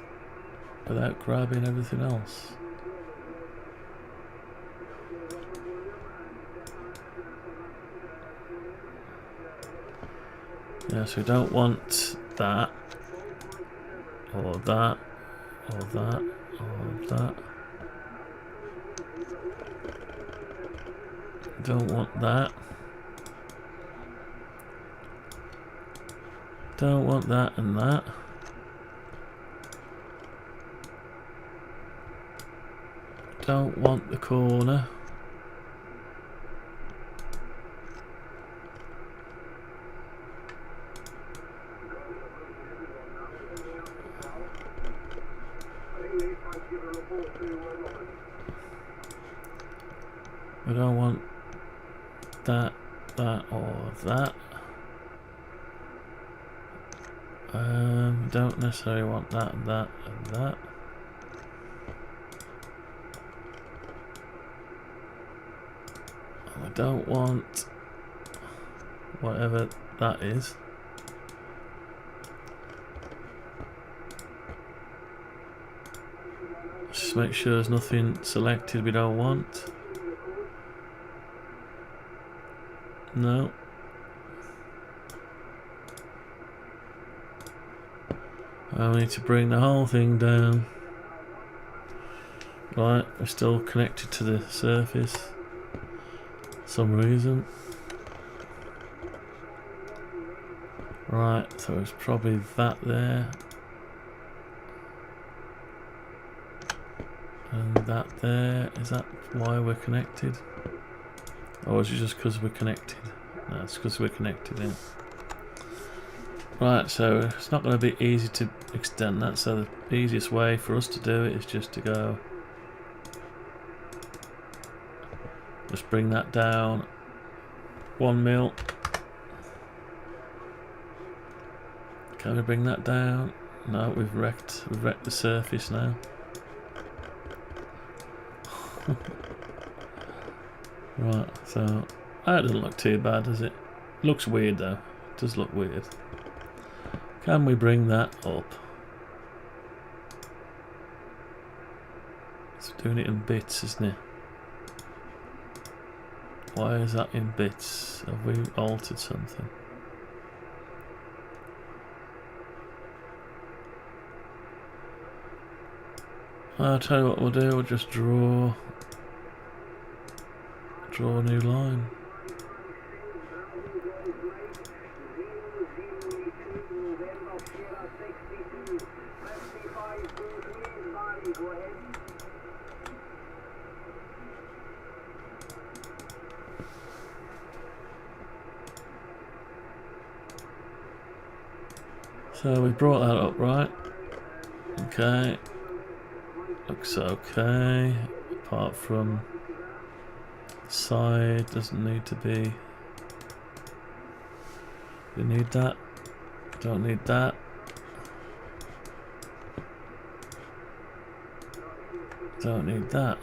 without grabbing everything else? Yeah, so we don't want that, or that, or that, or that. Don't want that. Don't want that and that. Don't want the corner. We don't want that, that, or that. Don't necessarily want that and that and that. I don't want whatever that is. Just make sure there's nothing selected we don't want. No. I need to bring the whole thing down. Right, we're still connected to the surface for some reason. Right, so it's probably that there. And that there. Is that why we're connected? Or is it just because we're connected? No, it's because we're connected in. Right, so it's not going to be easy to extend that, so the easiest way for us to do it is just to go, just bring that down 1 mil. Can we bring that down? No, we've wrecked the surface now. Right, so that doesn't look too bad, does it? Looks weird though. It does look weird. Can we bring that up? It's doing it in bits, isn't it? Why is that in bits? Have we altered something? I'll tell you what we'll do, we'll just draw a new line. So we brought that up, right? Okay. Looks okay. Apart from side, doesn't need to be. We need that. Don't need that. Don't need that.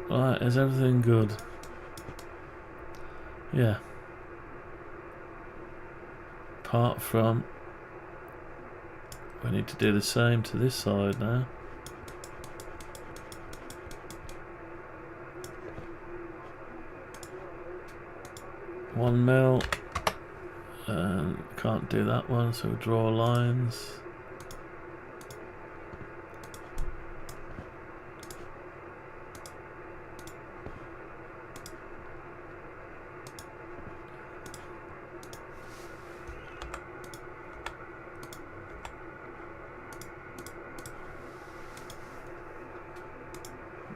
Right, is everything good? Yeah. Apart from, we need to do the same to this side now. One mil, and can't do that one, so we draw lines.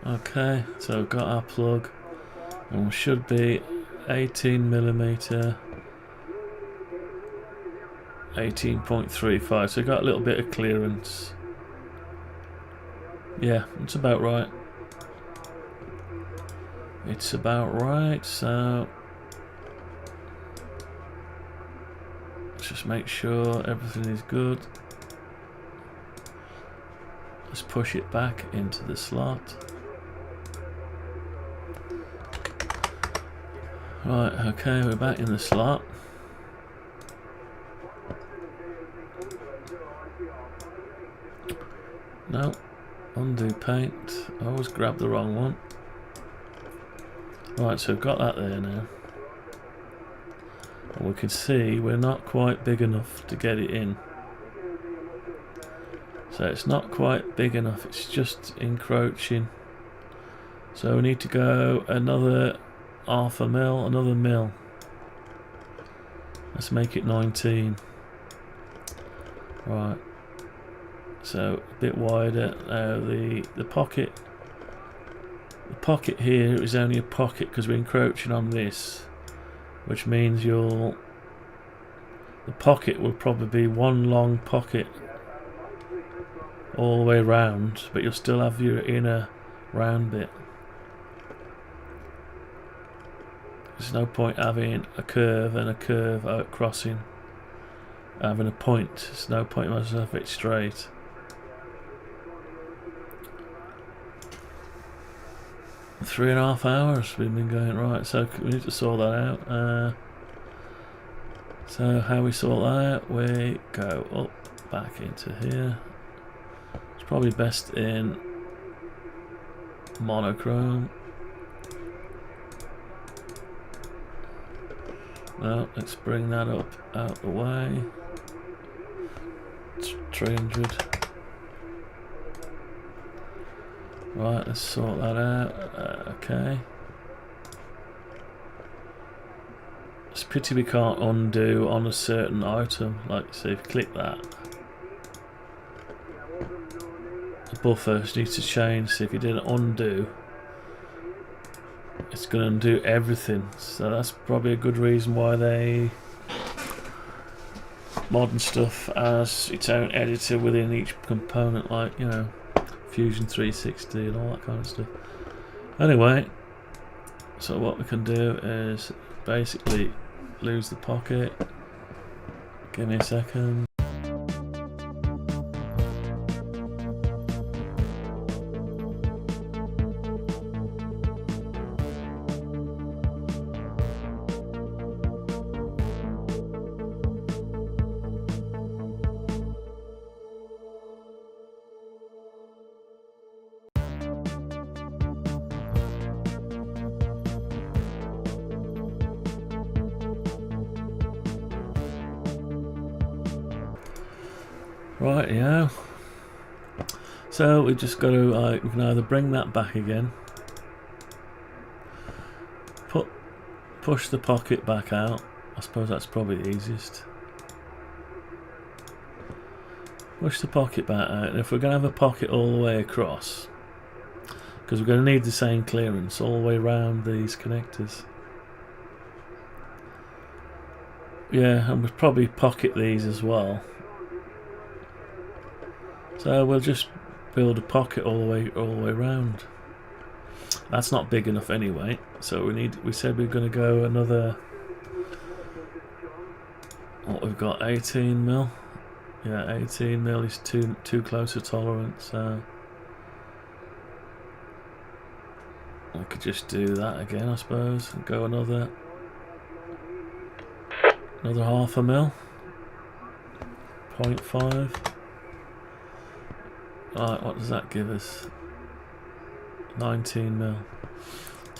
Okay, so we've got our plug, and we should be 18mm, 18.35, so we've got a little bit of clearance. Yeah, it's about right. It's about right, so let's just make sure everything is good. Let's push it back into the slot. Right, okay, we're back in the slot. No, undo paint. I always grab the wrong one. Right, so we've got that there now. And we can see we're not quite big enough to get it in. So it's not quite big enough, it's just encroaching. So we need to go another half a mil, another mil. Let's make it 19. Right. So a bit wider. The pocket. The pocket here is only a pocket because we're encroaching on this, which means the pocket will probably be one long pocket all the way round, but you'll still have your inner round bit. There's no point having a curve and a curve out crossing, having a point. There's no point in myself it straight. – 3.5 hours we've been going. Right, so we need to sort that out. So how we sort that out, we go up, back into here. It's probably best in monochrome. Well, let's bring that up out the way. It's 300. Right, let's sort that out. Okay. It's a pity we can't undo on a certain item. Like, so if you click that, the buffer needs to change. So if you did an undo, it's going to undo everything. So that's probably a good reason why they modern stuff as its own editor within each component, like, you know, Fusion 360 and all that kind of stuff. Anyway, so what we can do is basically lose the pocket. Give me a second. Right, yeah. So we just got to we can either bring that back again, push the pocket back out. I suppose that's probably the easiest. Push the pocket back out, and if we're going to have a pocket all the way across, because we're going to need the same clearance all the way around these connectors. Yeah, and we'll probably pocket these as well. So we'll just build a pocket all the way around. That's not big enough anyway. So we said we're going to go another. What we've got, 18 mil. Yeah, 18mm is too close a tolerance, so I could just do that again, I suppose, and go another half a mil, 0.5. Right, what does that give us? 19mm.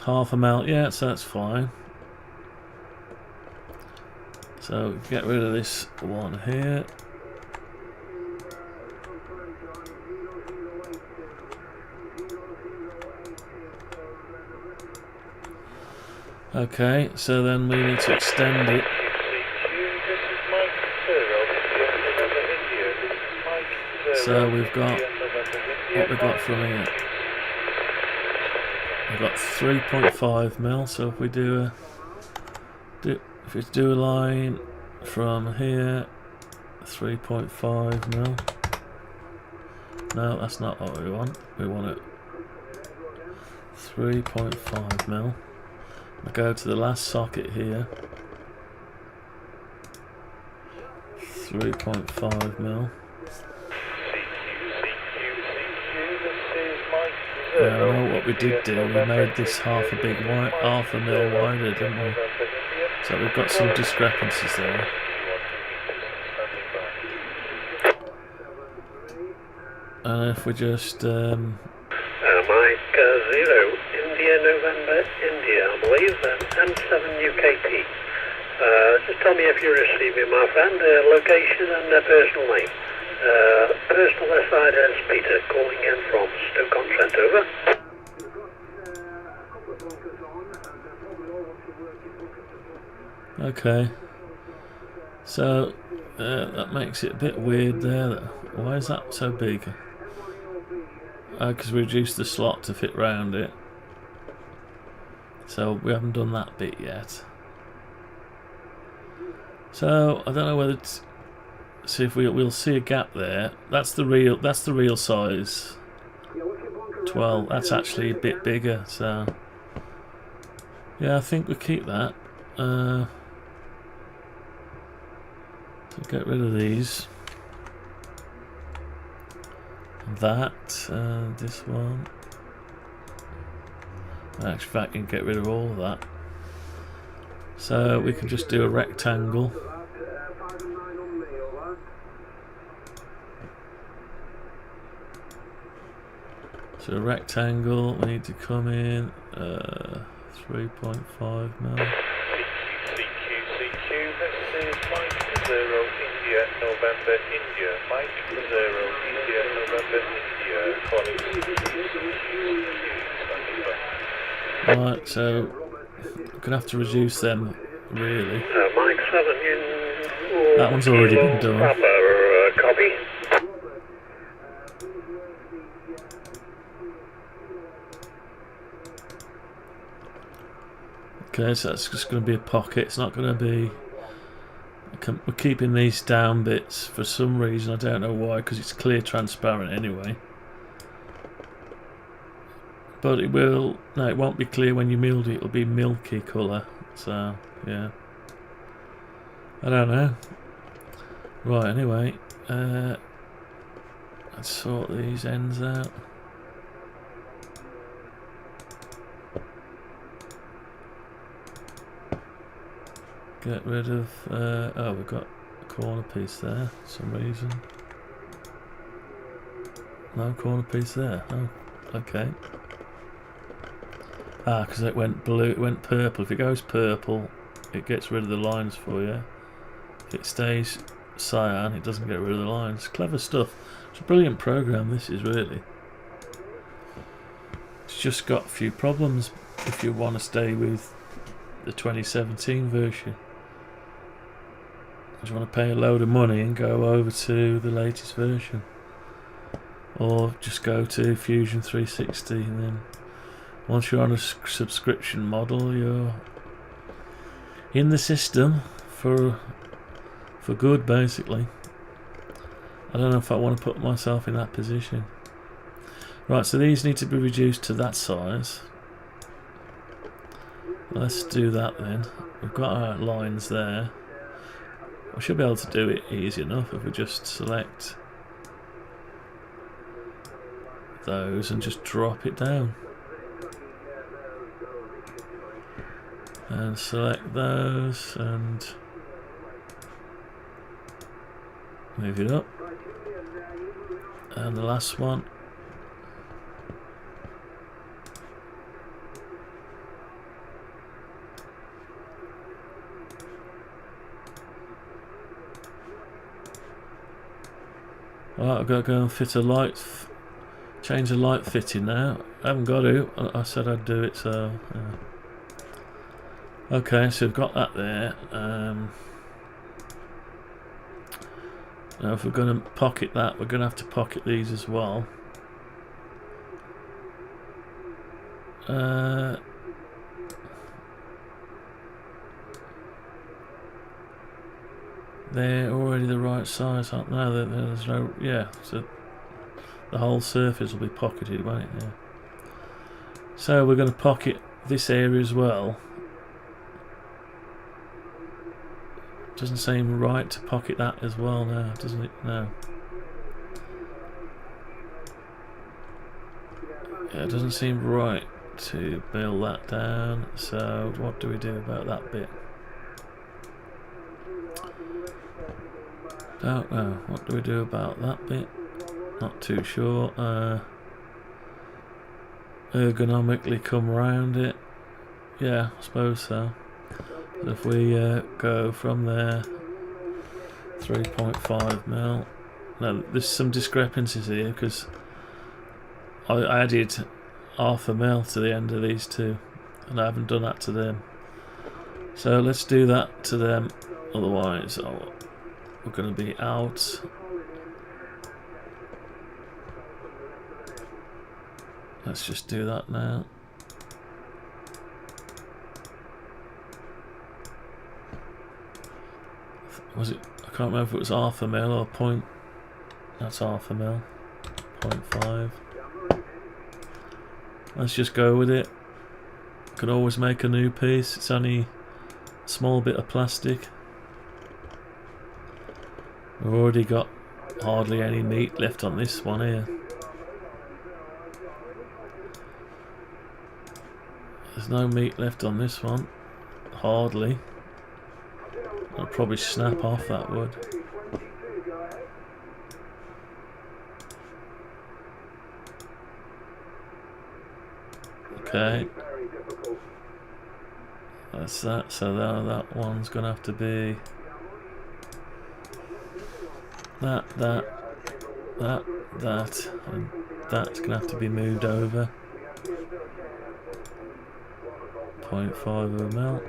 Half a mil, yeah, so that's fine. So get rid of this one here. Okay, so then we need to extend it. So we've got what we got from here. We've got 3.5mm. So if we do a line from here, 3.5mm. No, that's not what we want. We want it 3.5mm. I go to the last socket here. 3.5mm. Yeah, I know what we did do. We made this half a mil wider, didn't we? So we've got some discrepancies there. And if we just Mike 0, India, November, India, I believe, M7 UKP. Just tell me if you're receiving, my friend, location and personal name. Personal side is Peter, calling in from Stoke-on-Trent, over. okay. So that makes it a bit weird there. Why is that so big? Because we reduced the slot to fit round it. So we haven't done that bit yet. So I don't know whether it's, see if we'll see a gap there. That's the real size. 12. That's actually a bit bigger. So yeah, I think we'll keep that. So get rid of these. That, this one. Actually, I can get rid of all of that. So we can just do a rectangle. So a rectangle, we need to come in 3.5mm. CQ, this is Mike 0, India, November, India. Mike 0, India, November, India. Calling Right, so we're gonna have to reduce them really. Mike 7 in... That one's already been done. Papa, copy. Okay, so that's just going to be a pocket. It's not going to be... We're keeping these down bits for some reason. I don't know why, because it's clear transparent anyway. But it will... No, it won't be clear when you mould it. It'll be milky colour. So, yeah. I don't know. Right, anyway. Let's sort these ends out. Get rid of, oh, we've got a corner piece there for some reason. No corner piece there. Oh, okay. Ah, because it went blue, it went purple. If it goes purple, it gets rid of the lines for you. If it stays cyan, it doesn't get rid of the lines. Clever stuff. It's a brilliant program, this is really. It's just got a few problems if you want to stay with the 2017 version. You want to pay a load of money and go over to the latest version, or just go to Fusion 360, and then once you're on a subscription model, you're in the system for good, basically. I don't know if I want to put myself in that position. Right, so these need to be reduced to that size. Let's do that then. We've got our lines there. We should be able to do it easy enough if we just select those and just drop it down. And select those and move it up. And the last one. Alright, I've got to go and fit a light, change the light fitting now. I haven't got to, I said I'd do it, so yeah. Okay, so we've got that there. Now if we're going to pocket that, we're going to have to pocket these as well. They're already the right size, aren't they? No, there's no... yeah, so the whole surface will be pocketed, won't it? Yeah. So we're going to pocket this area as well. Doesn't seem right to pocket that as well now, doesn't it? No. Yeah, it doesn't seem right to build that down, so what do we do about that bit? Don't know. What do we do about that bit? Not too sure. Ergonomically come around it. Yeah, I suppose so. If we go from there, 3.5 mil. Now there's some discrepancies here because I added half a mil to the end of these two, and I haven't done that to them. So let's do that to them. Otherwise, we're going to be out. Let's just do that now. Was it? I can't remember if it was half a mil or point. That's half a mil. 0.5. Let's just go with it. Could always make a new piece. It's only a small bit of plastic. We've already got hardly any meat left on this one here. There's no meat left on this one. Hardly. I'll probably snap off that wood. Okay. That's that. So that one's going to have to be that, and that's going to have to be moved over. 0.5 of a mil,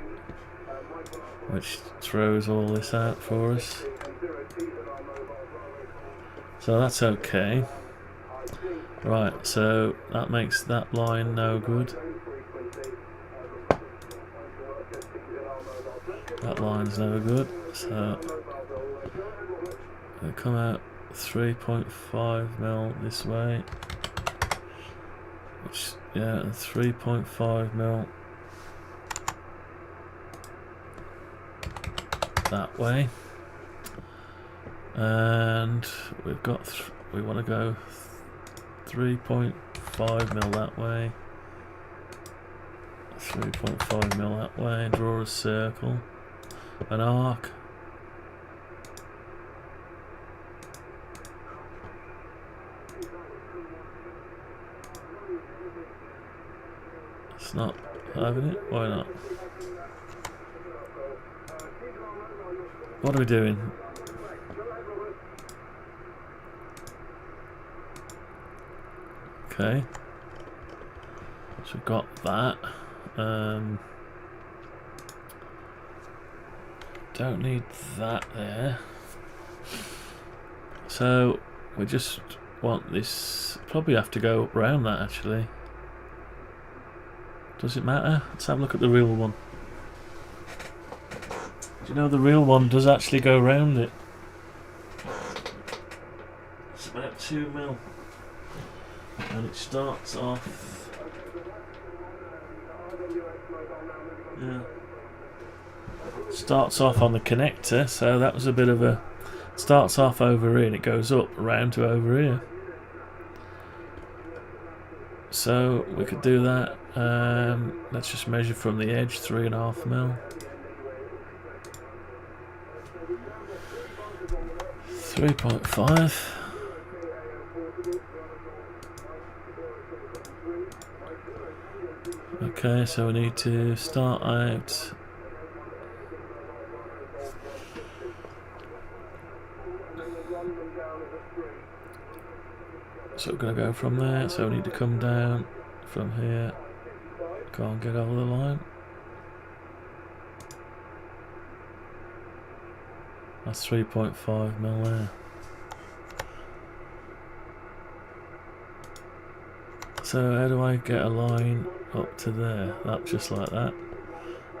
which throws all this out for us. So that's okay. Right, so that makes that line no good. That line's no good, so we come out 3.5 mil this way, which, yeah, and 3.5 mil that way, and we've got we want to go 3.5 mil that way, 3.5 mil that way, and draw a circle, an arc. It's not having it. Why not? What are we doing? Okay. So we've got that. Don't need that there. So we just want this. Probably have to go around that actually. Does it matter? Let's have a look at the real one. Do you know the real one does actually go around it? It's about 2 mil. And it starts off... yeah. starts off on the connector, so that was a bit of a... Starts off over here and it goes up around to over here. So we could do that. Let's just measure from the edge, 3.5 mil. 3.5. Okay, so we need to start out. So we're going to go from there, so we need to come down from here. Can't get over the line. That's 3.5 mil there. So how do I get a line up to there? That just like that.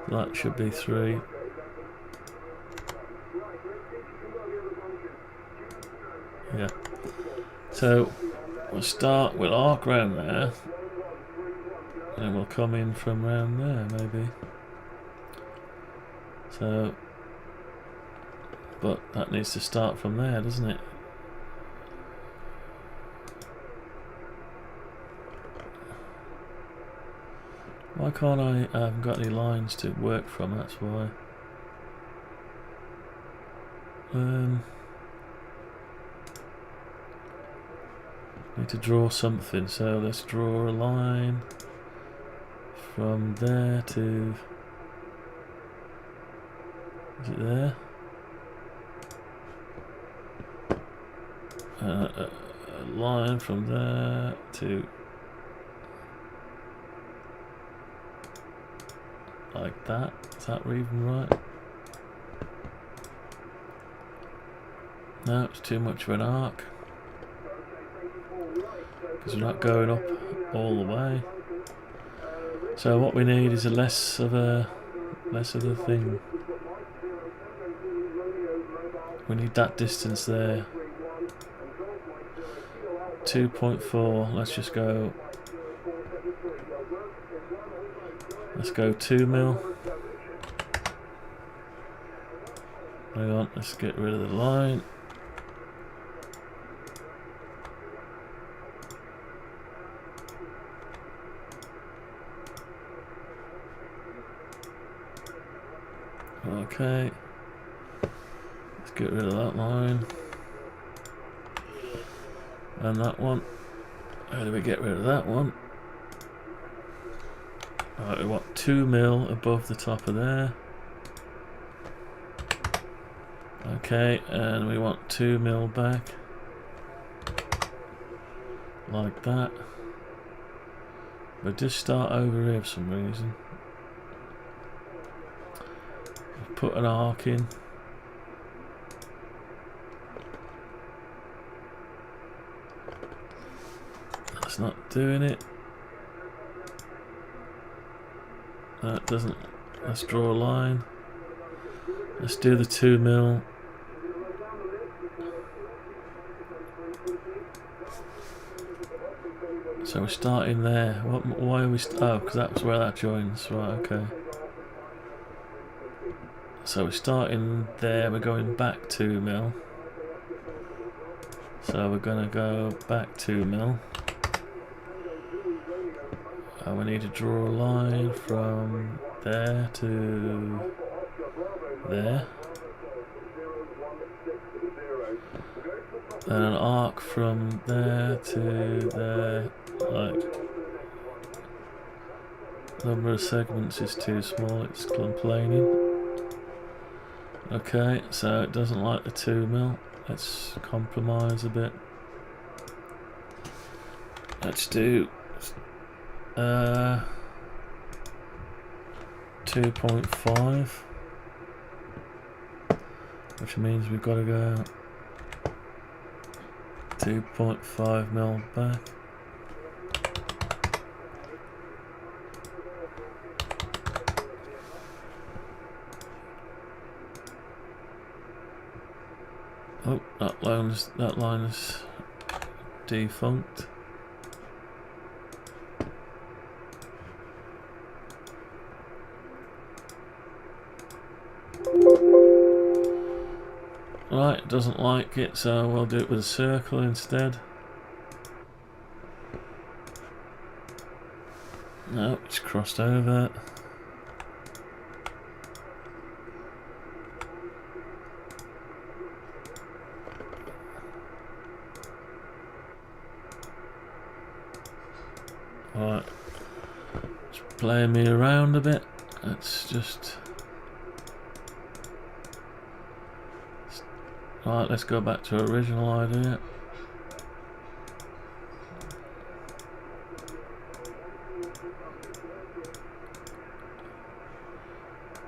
That should be 3. Yeah. So we'll start, we'll arc round there, and we'll come in from round there maybe. So, but that needs to start from there, doesn't it? Why can't I haven't got any lines to work from, that's why. Need to draw something, so let's draw a line from there to... Is it there? A line from there to... Like that. Is that even right? No, it's too much of an arc. Because we're not going up all the way. So what we need is a less of a thing. We need that distance there. 2.4. Let's just go. Let's go 2 mil. Hang on, let's get rid of the line. Okay, let's get rid of that line and that one. How do we get rid of that one? Right, we want 2 mil above the top of there. Okay, and we want 2 mil back like that. But just start over here for some reason. Put an arc in. That's not doing it. That doesn't. Let's draw a line. Let's do the 2 mil. So we're starting there. Why are we? Oh, because that's where that joins. Right. Okay. So we're starting there, we're going back 2 mil. So we're going to go back 2 mil. And we need to draw a line from there to there. And an arc from there to there, like... Number of segments is too small, it's complaining. Okay, so it doesn't like the 2 mil. Let's compromise a bit. Let's do 2.5, which means we've got to go 2.5 mil back. Oh, that line is defunct. Right, it doesn't like it, so we'll do it with a circle instead. No, it's crossed over. Right, it's playing me around a bit. Let's just... Right, let's go back to original idea.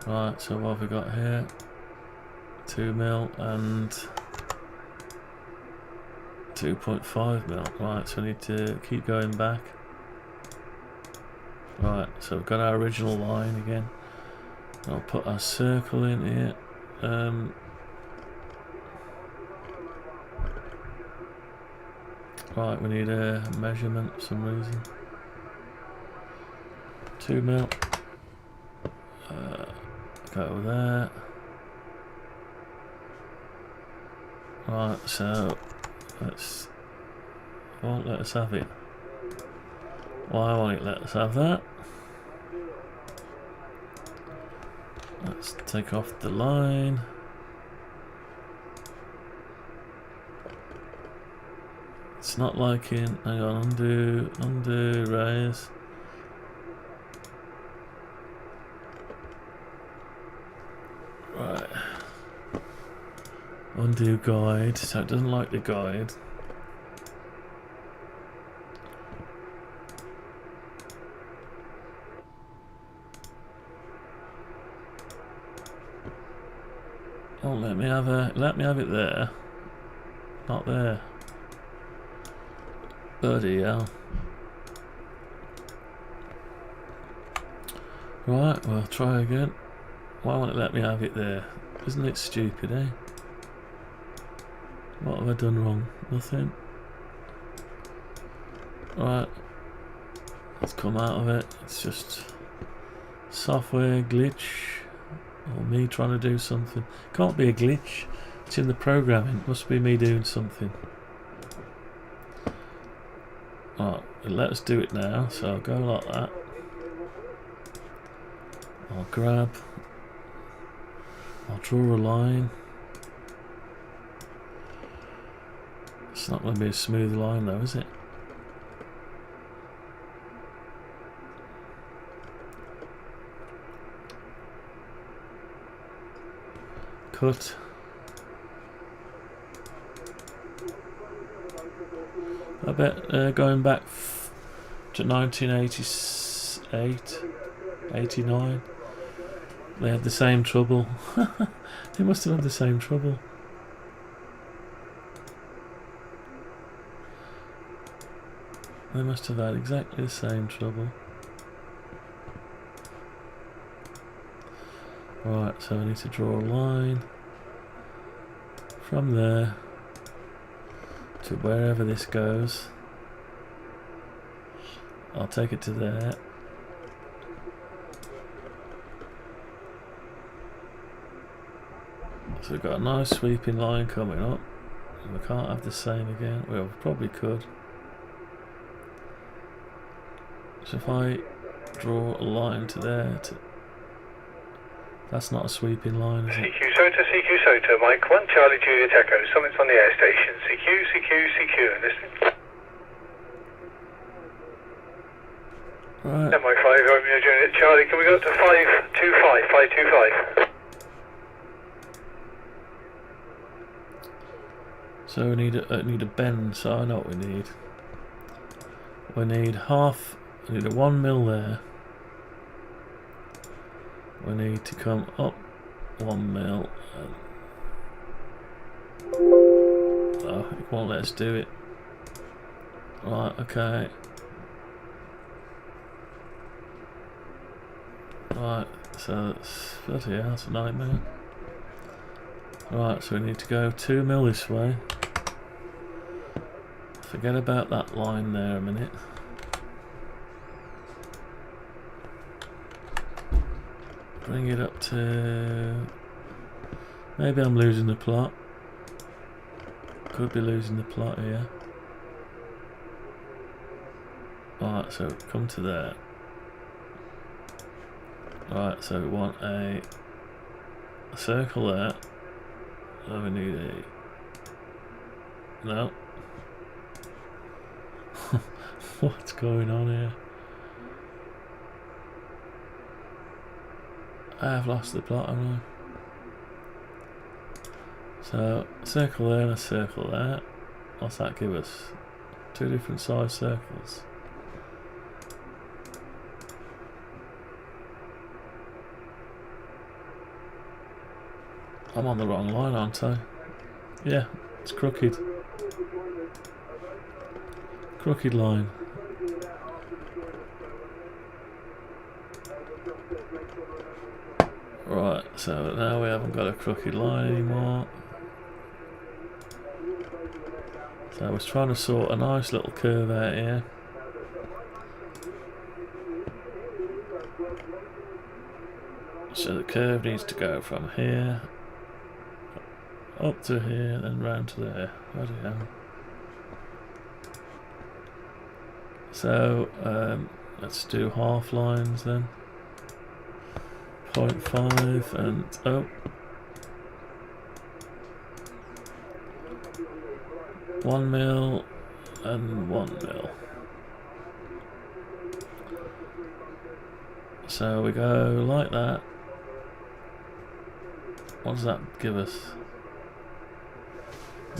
Right, so what have we got here? 2 mil and 2.5 mil. Right, so we need to keep going back. Right, so we've got our original line again. I'll put our circle in here. Right, we need a measurement for some reason. 2 mil. Go there. Right, so let's... won't let us have it. Why won't it let us have that? Let's take off the line. It's not liking... hang on, undo, raise. Right. Undo guide, so it doesn't like the guide. Oh, let me have it there. Not there. Bloody hell. Right, well, try again. Why won't it let me have it there? Isn't it stupid, eh? What have I done wrong? Nothing. Right. Let's come out of it. It's just software glitch. Or me trying to do something. Can't be a glitch. It's in the programming. Must be me doing something. Right, let us do it now. So I'll go like that. I'll grab. I'll draw a line. It's not going to be a smooth line though, is it? Cut. I bet going back to 1988, 89, they had the same trouble. They must have had the same trouble. They must have had exactly the same trouble. Right, so I need to draw a line from there to wherever this goes. I'll take it to there. So we've got a nice sweeping line coming up. We can't have the same again. Well, we probably could. So if I draw a line to there, that's not a sweeping line, is it? CQ SOTA, Mike 1, Charlie Juliet Echo. Something's on the air station. CQ, listen. Right. MI5, Romeo Juliet Charlie, can we go up to 525? So we need a bend, so I know what we need. We need a 1 mil there. We need to come up 1 mil. Oh, it won't let us do it. Right, okay. Right, so that's bloody hell, that's a nightmare. Right, so we need to go 2 mil this way. Forget about that line there a minute. Bring it up to... maybe I'm losing the plot. Could be losing the plot here. Alright, so come to there. Right, so we want a circle there. Oh, we need a... No. What's going on here? I have lost the plot, haven't I? So, a circle there and a circle there. What's that give us? 2 different size circles. I'm on the wrong line, aren't I? Yeah, it's crooked. Crooked line. Right, so now we haven't got a crooked line anymore. So I was trying to sort a nice little curve out here. So the curve needs to go from here up to here, then round to there. Bloody hell. So let's do half lines then. 0.5 and oh. 1 mil and 1 mil. So we go like that. What does that give us?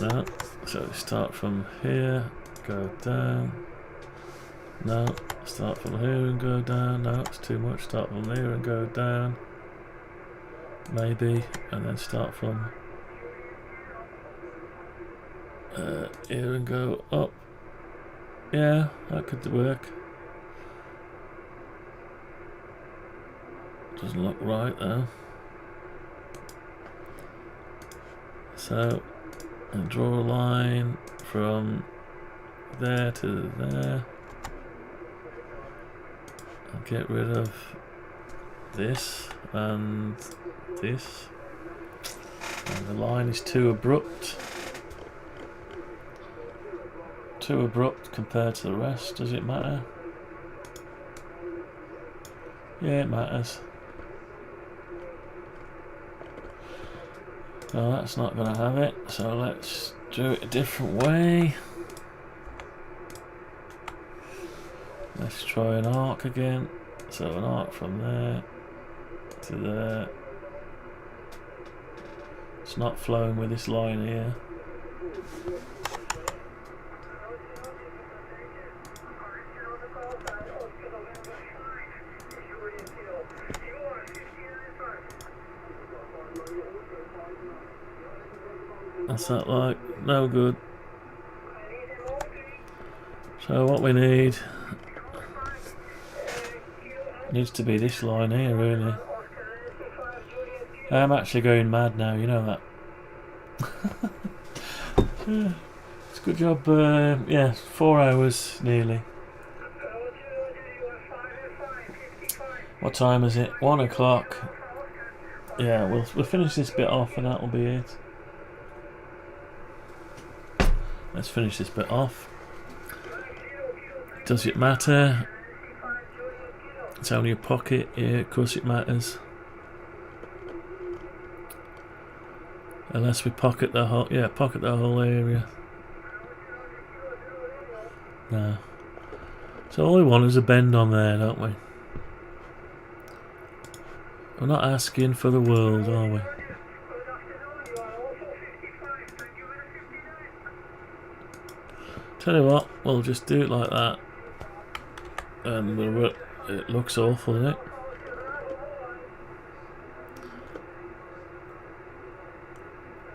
No. So we start from here, go down. No. Start from here and go down. No, it's too much. Start from here and go down. Maybe. And then start from here and go up. Yeah, that could work. Doesn't look right though. So I'll draw a line from there to there. I'll get rid of this and this. And the line is too abrupt. Too abrupt compared to the rest. Does it matter? Yeah, it matters. No, that's not going to have it, so let's do it a different way. Let's try an arc again. So an arc from there to there. It's not flowing with this line here. What's that like? No good. So what we need needs to be this line here, really. I'm actually going mad now, you know that. It's a good job. Yeah, 4 hours nearly. What time is it? 1 o'clock. Yeah, we'll finish this bit off and that'll be it. Let's finish this bit off. Does it matter? It's only a pocket. Yeah, of course it matters. Unless we pocket the whole, yeah, pocket the whole area. No. So all we want is a bend on there, don't we? We're not asking for the world, are we? Tell you what, we'll just do it like that, and it looks awful, doesn't it?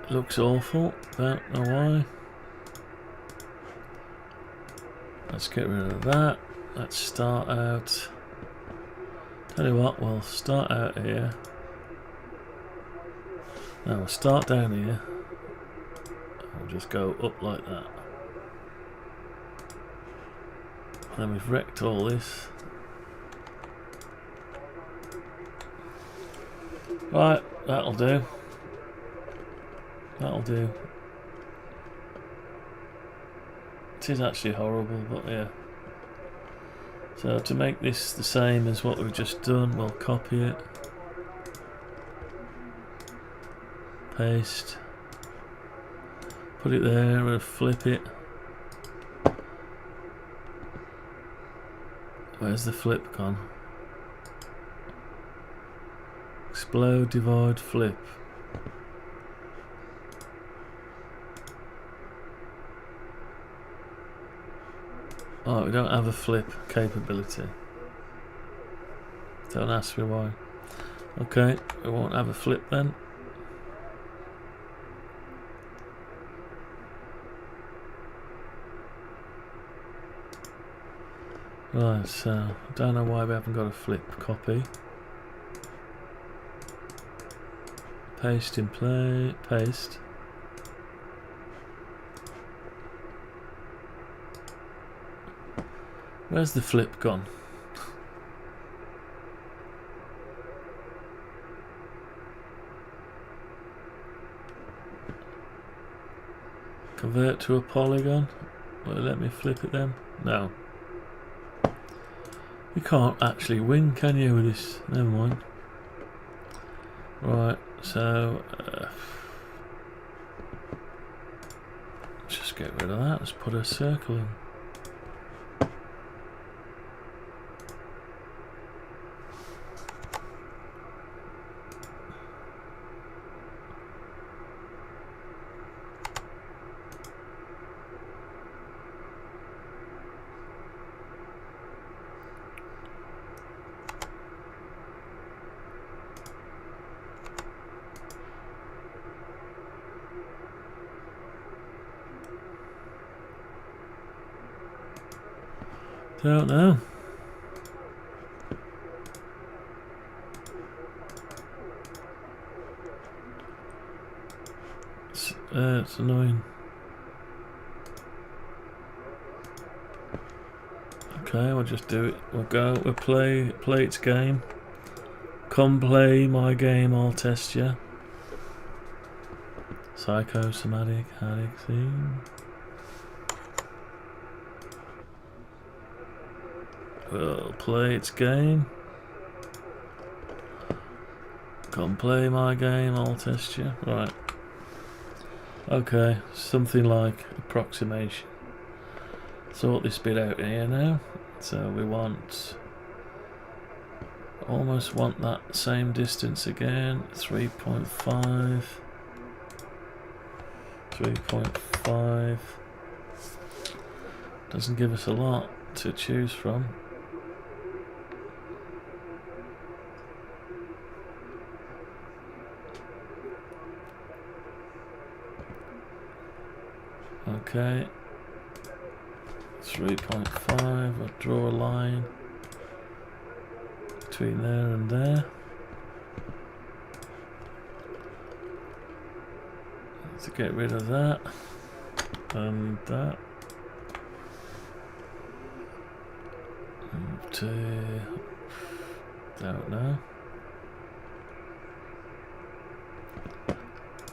Looks awful, don't know why. Let's get rid of that. Let's start out. Tell you what, we'll start out here. Now we'll start down here. We'll just go up like that. Then we've wrecked all this. Right, that'll do. That'll do. is actually horrible, but yeah. So to make this the same as what we've just done, we'll copy it, paste, put it there, we'll flip it. Where's the flip gone? Explode, divide, flip. Oh, we don't have a flip capability. Don't ask me why. Okay, we won't have a flip then. Right, so I don't know why we haven't got a flip copy. Paste in play, paste. Where's the flip gone? Convert to a polygon. Will it let me flip it then? No. You can't actually win, can you, with this? Never mind. Right, so just get rid of that. Let's put a circle in. Don't know. It's annoying. Okay, we'll just do it. We'll play its game. Come play my game, I'll test you. Psychosomatic addict scene. We'll play its game. Come play my game, I'll test you. Right. Okay, something like approximation. Sort this bit out here now. So we almost want that same distance again. 3.5. 3.5. Doesn't give us a lot to choose from. Okay, 3.5, I'll draw a line between there and there. To get rid of that and that. Don't know.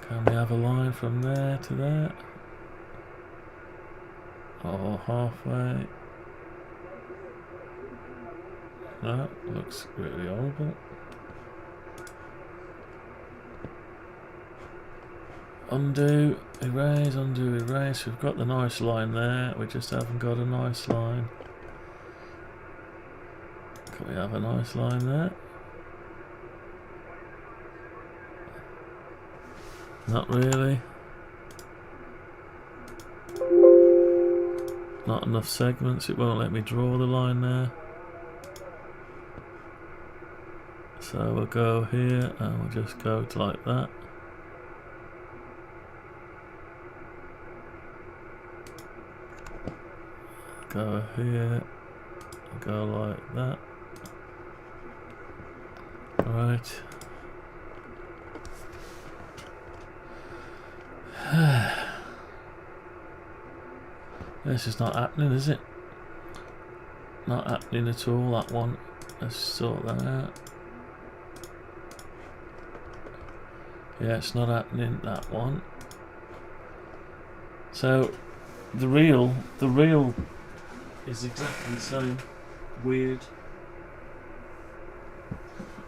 Can we have a line from there to there? Or halfway? That looks really horrible. Undo, erase, undo, erase. We've got the nice line there. We just haven't got a nice line. Can we have a nice line there? Not really. Not enough segments, it won't let me draw the line there. So we'll go here and we'll just go to like that. Go here, go like that. Right. This is not happening, is it? Not happening at all, that one. Let's sort that out. Yeah, it's not happening, that one. So, the real is exactly the same. Weird.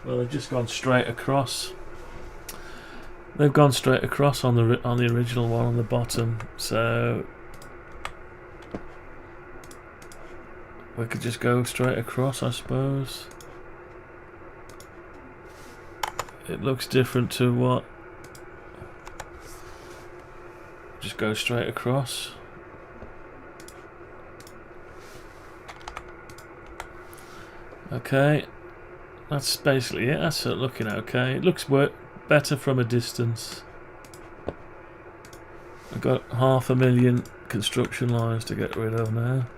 Well, they've just gone straight across. They've gone straight across on the original one on the bottom, so we could just go straight across, I suppose. It looks different to what. Just go straight across. Okay, that's basically it. That's looking okay. It looks better from a distance. I've got 500,000 construction lines to get rid of now.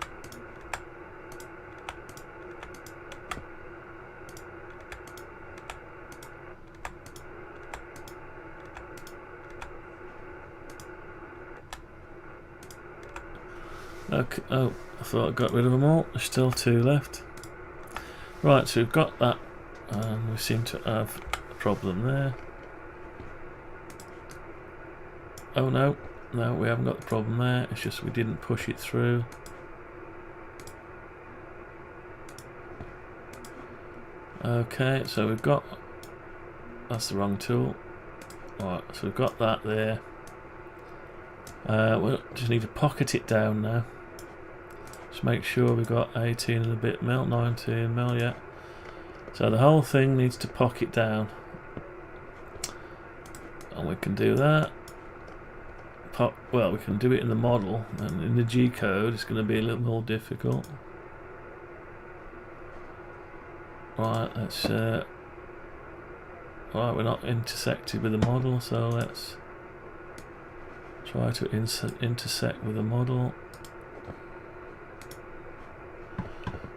Okay. Oh, I thought I got rid of them all. There's still 2 left. Right, so we've got that, and we seem to have a problem there. Oh no, no, we haven't got the problem there. It's just we didn't push it through. Okay, so we've got. That's the wrong tool. Right, so we've got that there. We just need to pocket it down now. Just make sure we've got 18 and a bit mil, 19 mil, yeah. So the whole thing needs to pocket down. And we can do that. Well, we can do it in the model, and in the G code it's going to be a little more difficult. Right, let's. Right, we're not intersected with the model, so let's try to intersect with the model.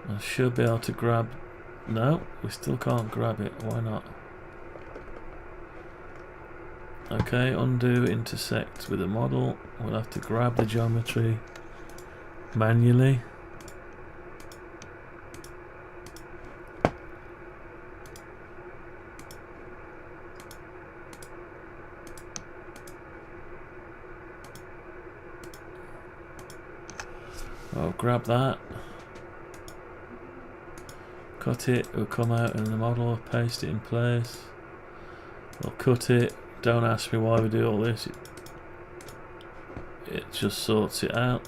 I should be able to grab. No, we still can't grab it. Why not? Okay, undo, intersect with the model. We'll have to grab the geometry manually. I'll grab that. Cut it, it'll come out in the model, paste it in place. We'll cut it. Don't ask me why we do all this. It just sorts it out.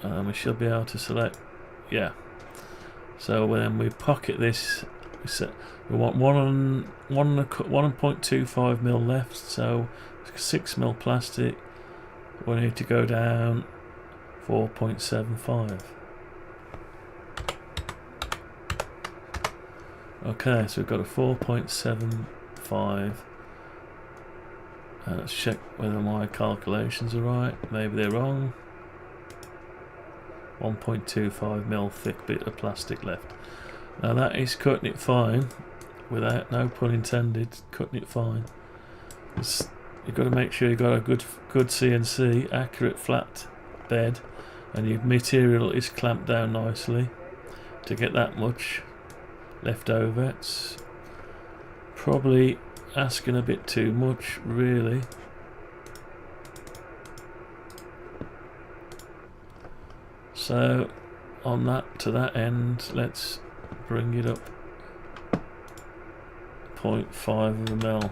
And we should be able to select. Yeah. So when we pocket this, we want 1.25 mil left. So 6 mil plastic. We need to go down 4.75. Okay, so we've got a 4.75. Let's check whether my calculations are right. Maybe they're wrong. 1.25 mil thick bit of plastic left. Now that is cutting it fine, without no pun intended. Cutting it fine. You've got to make sure you've got a good CNC, accurate flat bed, and your material is clamped down nicely to get that much left over. It's probably asking a bit too much, really. So on that, to that end, let's bring it up 0.5 of a mil.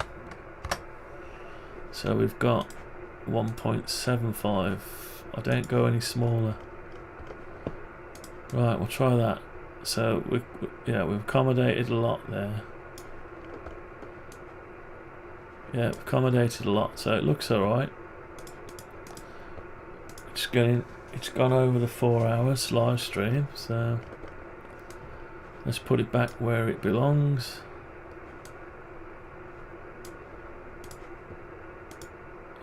So we've got 1.75. I don't go any smaller. Right, we'll try that. So we've accommodated a lot there. Yeah, we've accommodated a lot, so it looks alright. It's gone over the 4 hours live stream, so let's put it back where it belongs.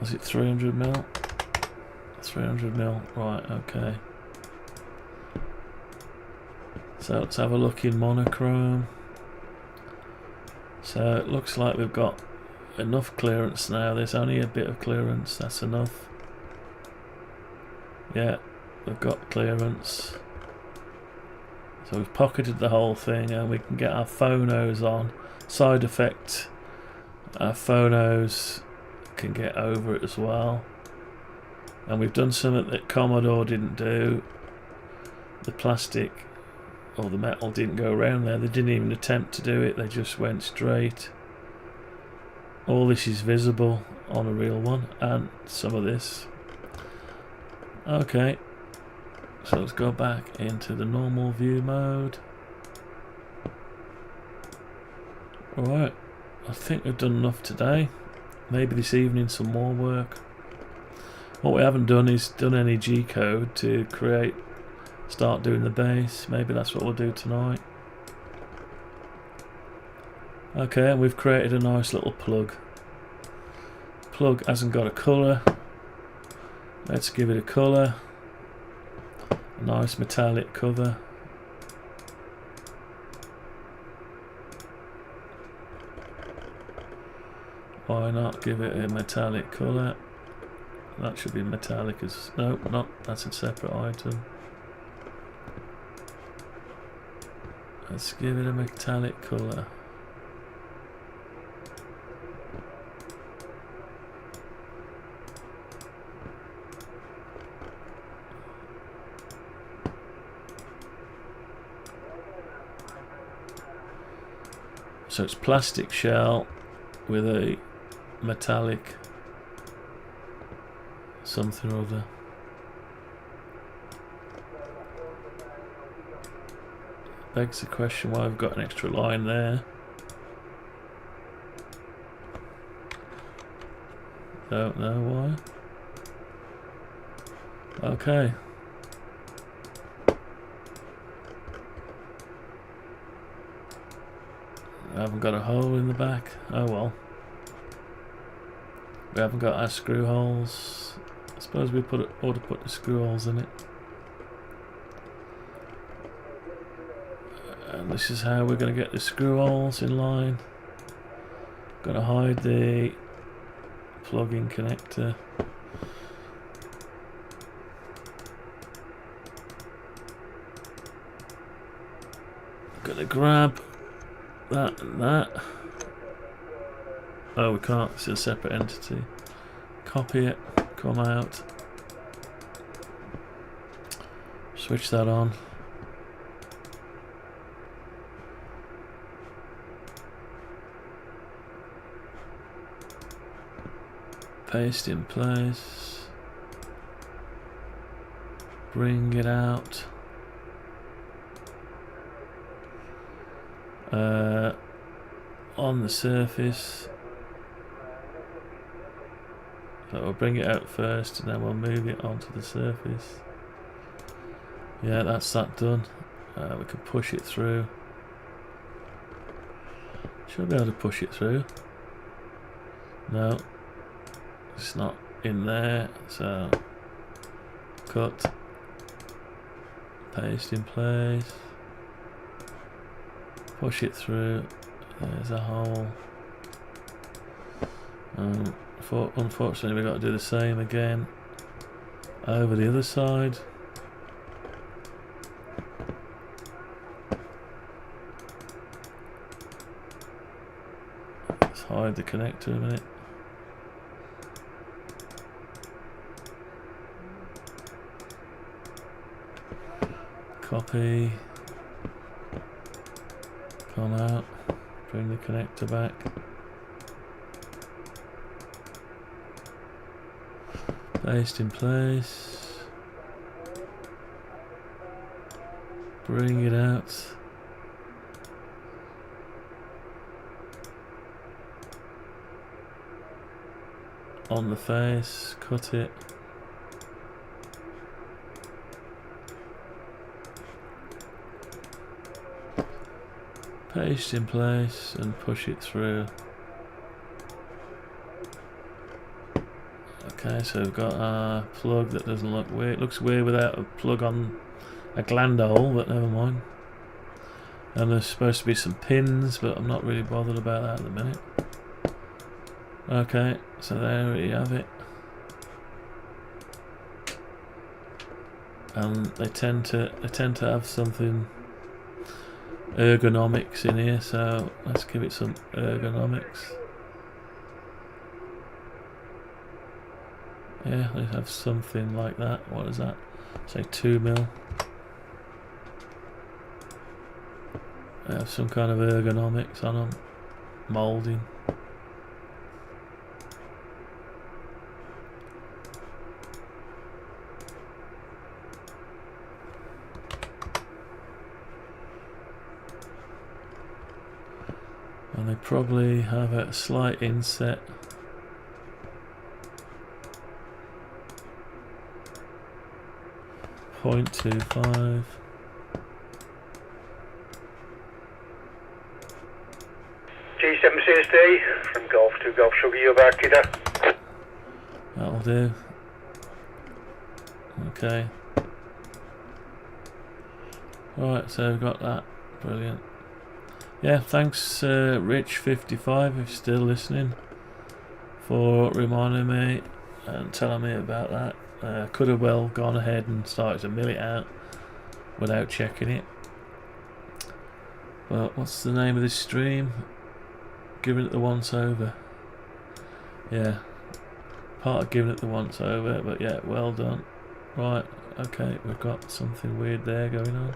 Was it 300 mil? 300 mil, right, okay. So let's have a look in monochrome. So it looks like we've got enough clearance now. There's only a bit of clearance, that's enough. Yeah, we've got clearance. So we've pocketed the whole thing, and we can get our phonos on. Side effect, our phonos can get over it as well. And we've done something that Commodore didn't do. The plastic or the metal didn't go around there. They didn't even attempt to do it. They just went straight. All this is visible on a real one, and some of this. Okay, so let's go back into the normal view mode. Alright, I think we've done enough today. Maybe this evening some more work. What we haven't done is done any G-code to start doing the base. Maybe that's what we'll do tonight. Okay, and we've created a nice little plug. Plug hasn't got a colour. Let's give it a colour. A nice metallic cover. Why not give it a metallic colour? That should be metallic as... No, not. That's a separate item. Let's give it a metallic colour. So it's plastic shell with a metallic something or other. Begs the question why I've got an extra line there. Don't know why. Okay. I haven't got a hole in the back. Oh well. We haven't got our screw holes. I suppose we ought to put the screw holes in it. And this is how we're going to get the screw holes in line. Going to hide the plug-in connector. Going to grab that and that. Oh, we can't. It's a separate entity. Copy it. Come out. Switch that on. Paste in place. Bring it out. On the surface. So we'll bring it out first and then we'll move it onto the surface. Yeah, that's that done. We can push it through. Should be able to push it through. No, it's not in there, so cut, paste in place, push it through. There's a hole. Unfortunately, we've got to do the same again over the other side. Let's hide the connector a minute. Copy. Come out. Bring the connector back. Paste in place. Bring it out. On the face, cut it. Paste in place and push it through. Okay, so we've got our plug that doesn't look weird. It looks weird without a plug on a gland hole, but never mind. And there's supposed to be some pins, but I'm not really bothered about that at the minute. Okay, so there you have it. And they tend to have something ergonomics in here, so let's give it some ergonomics. Yeah, they have something like that. What is that? Say 2 mil. They have some kind of ergonomics on them. Moulding. And they probably have a slight inset. .25. G7CSD from Golf to Golf Sugar, you're back, Kidder. That'll do. Okay. Alright, so we've got that. Brilliant. Yeah, thanks Rich55 if you're still listening, for reminding me and telling me about that. Could have well gone ahead and started to mill it out without checking it. But what's the name of this stream? Giving it the once over. Yeah, part of giving it the once over, but yeah, well done. Right, okay, we've got something weird there going on.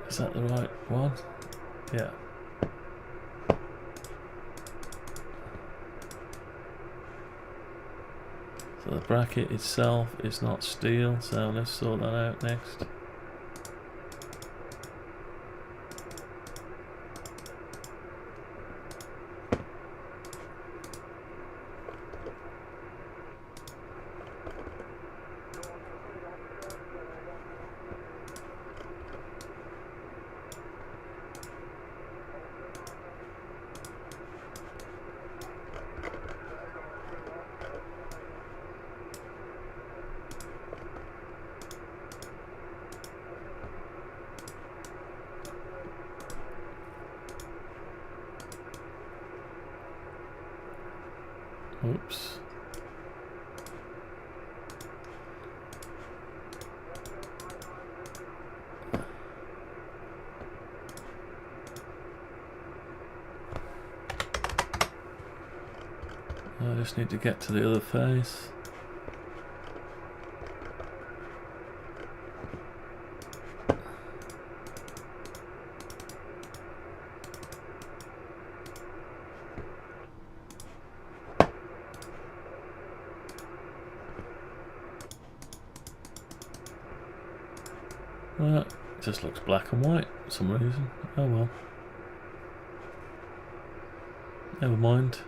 Is that the right one? Yeah. So the bracket itself is not steel, so let's sort that out next. Oops. I just need to get to the other face. Well, it just looks black and white for some reason. Oh well. Never mind.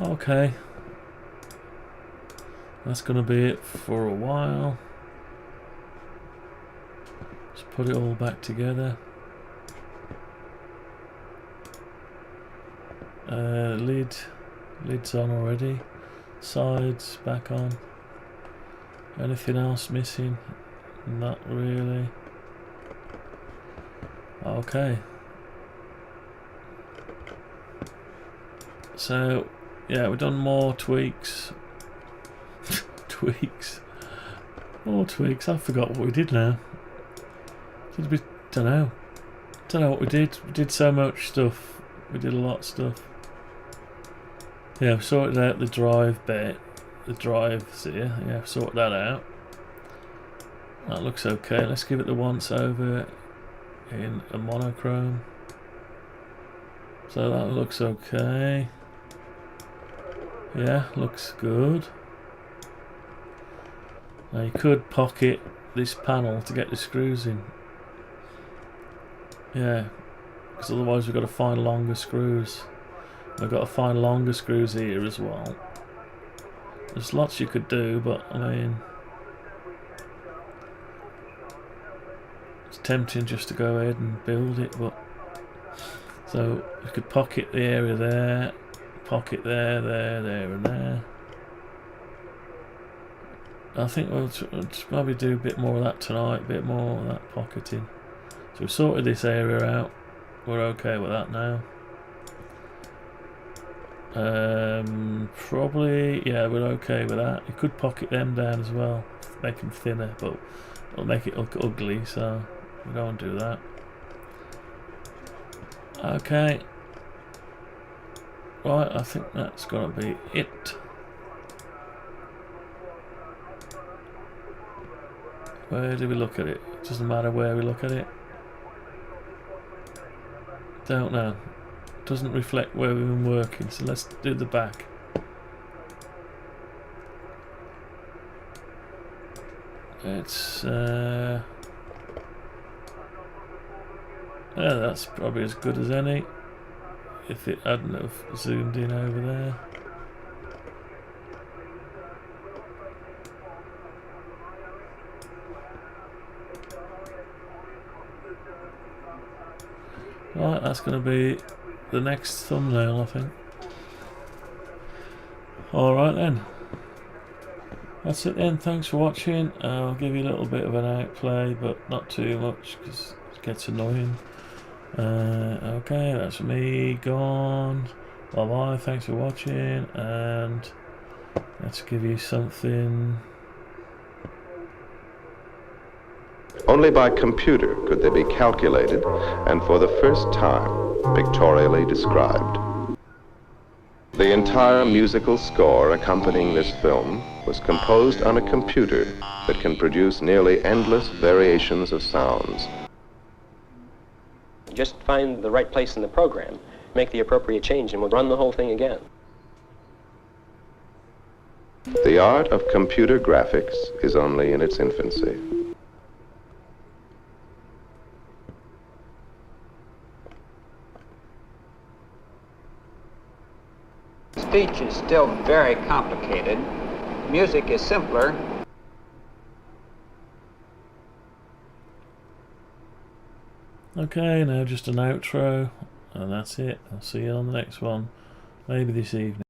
Okay. That's gonna be it for a while. Just put it all back together. Lid's on already. Sides back on. Anything else missing? Not really. Okay. So yeah, we've done more tweaks. More tweaks. I forgot what we did now. Did we? Don't know what we did. We did so much stuff. We did a lot of stuff. Yeah, I've sorted out the drive bit. The drive's here. Yeah, I've sorted that out. That looks okay. Let's give it the once over in a monochrome. So that looks okay. Yeah, looks good. Now you could pocket this panel to get the screws in. Yeah, because otherwise we've got to find longer screws. We've got to find longer screws here as well. There's lots you could do, but I mean, it's tempting just to go ahead and build it. But so you could pocket the area there, pocket there, and there. I think we'll probably do a bit more of that tonight, a bit more of that pocketing. So we've sorted this area out. we're okay with that now. Probably, yeah, we're okay with that. You could pocket them down as well, make them thinner, but it'll make it look ugly, so we don't do that. Okay. Right, I think that's gonna be it. Where do we look at it? It doesn't matter where we look at it. Don't know. Doesn't reflect where we've been working, so let's do the back. It's yeah, that's probably as good as any. If it hadn't have zoomed in over there. Right, that's going to be the next thumbnail, I think. Alright then. That's it then, thanks for watching. I'll give you a little bit of an outplay, but not too much because it gets annoying. Okay, that's me gone. Bye bye, thanks for watching, and let's give you something. Only by computer could they be calculated and for the first time pictorially described. The entire musical score accompanying this film was composed on a computer that can produce nearly endless variations of sounds. Just find the right place in the program, make the appropriate change, and we'll run the whole thing again. The art of computer graphics is only in its infancy. Speech is still very complicated. Music is simpler. Okay, now just an outro, and that's it. I'll see you on the next one, maybe this evening.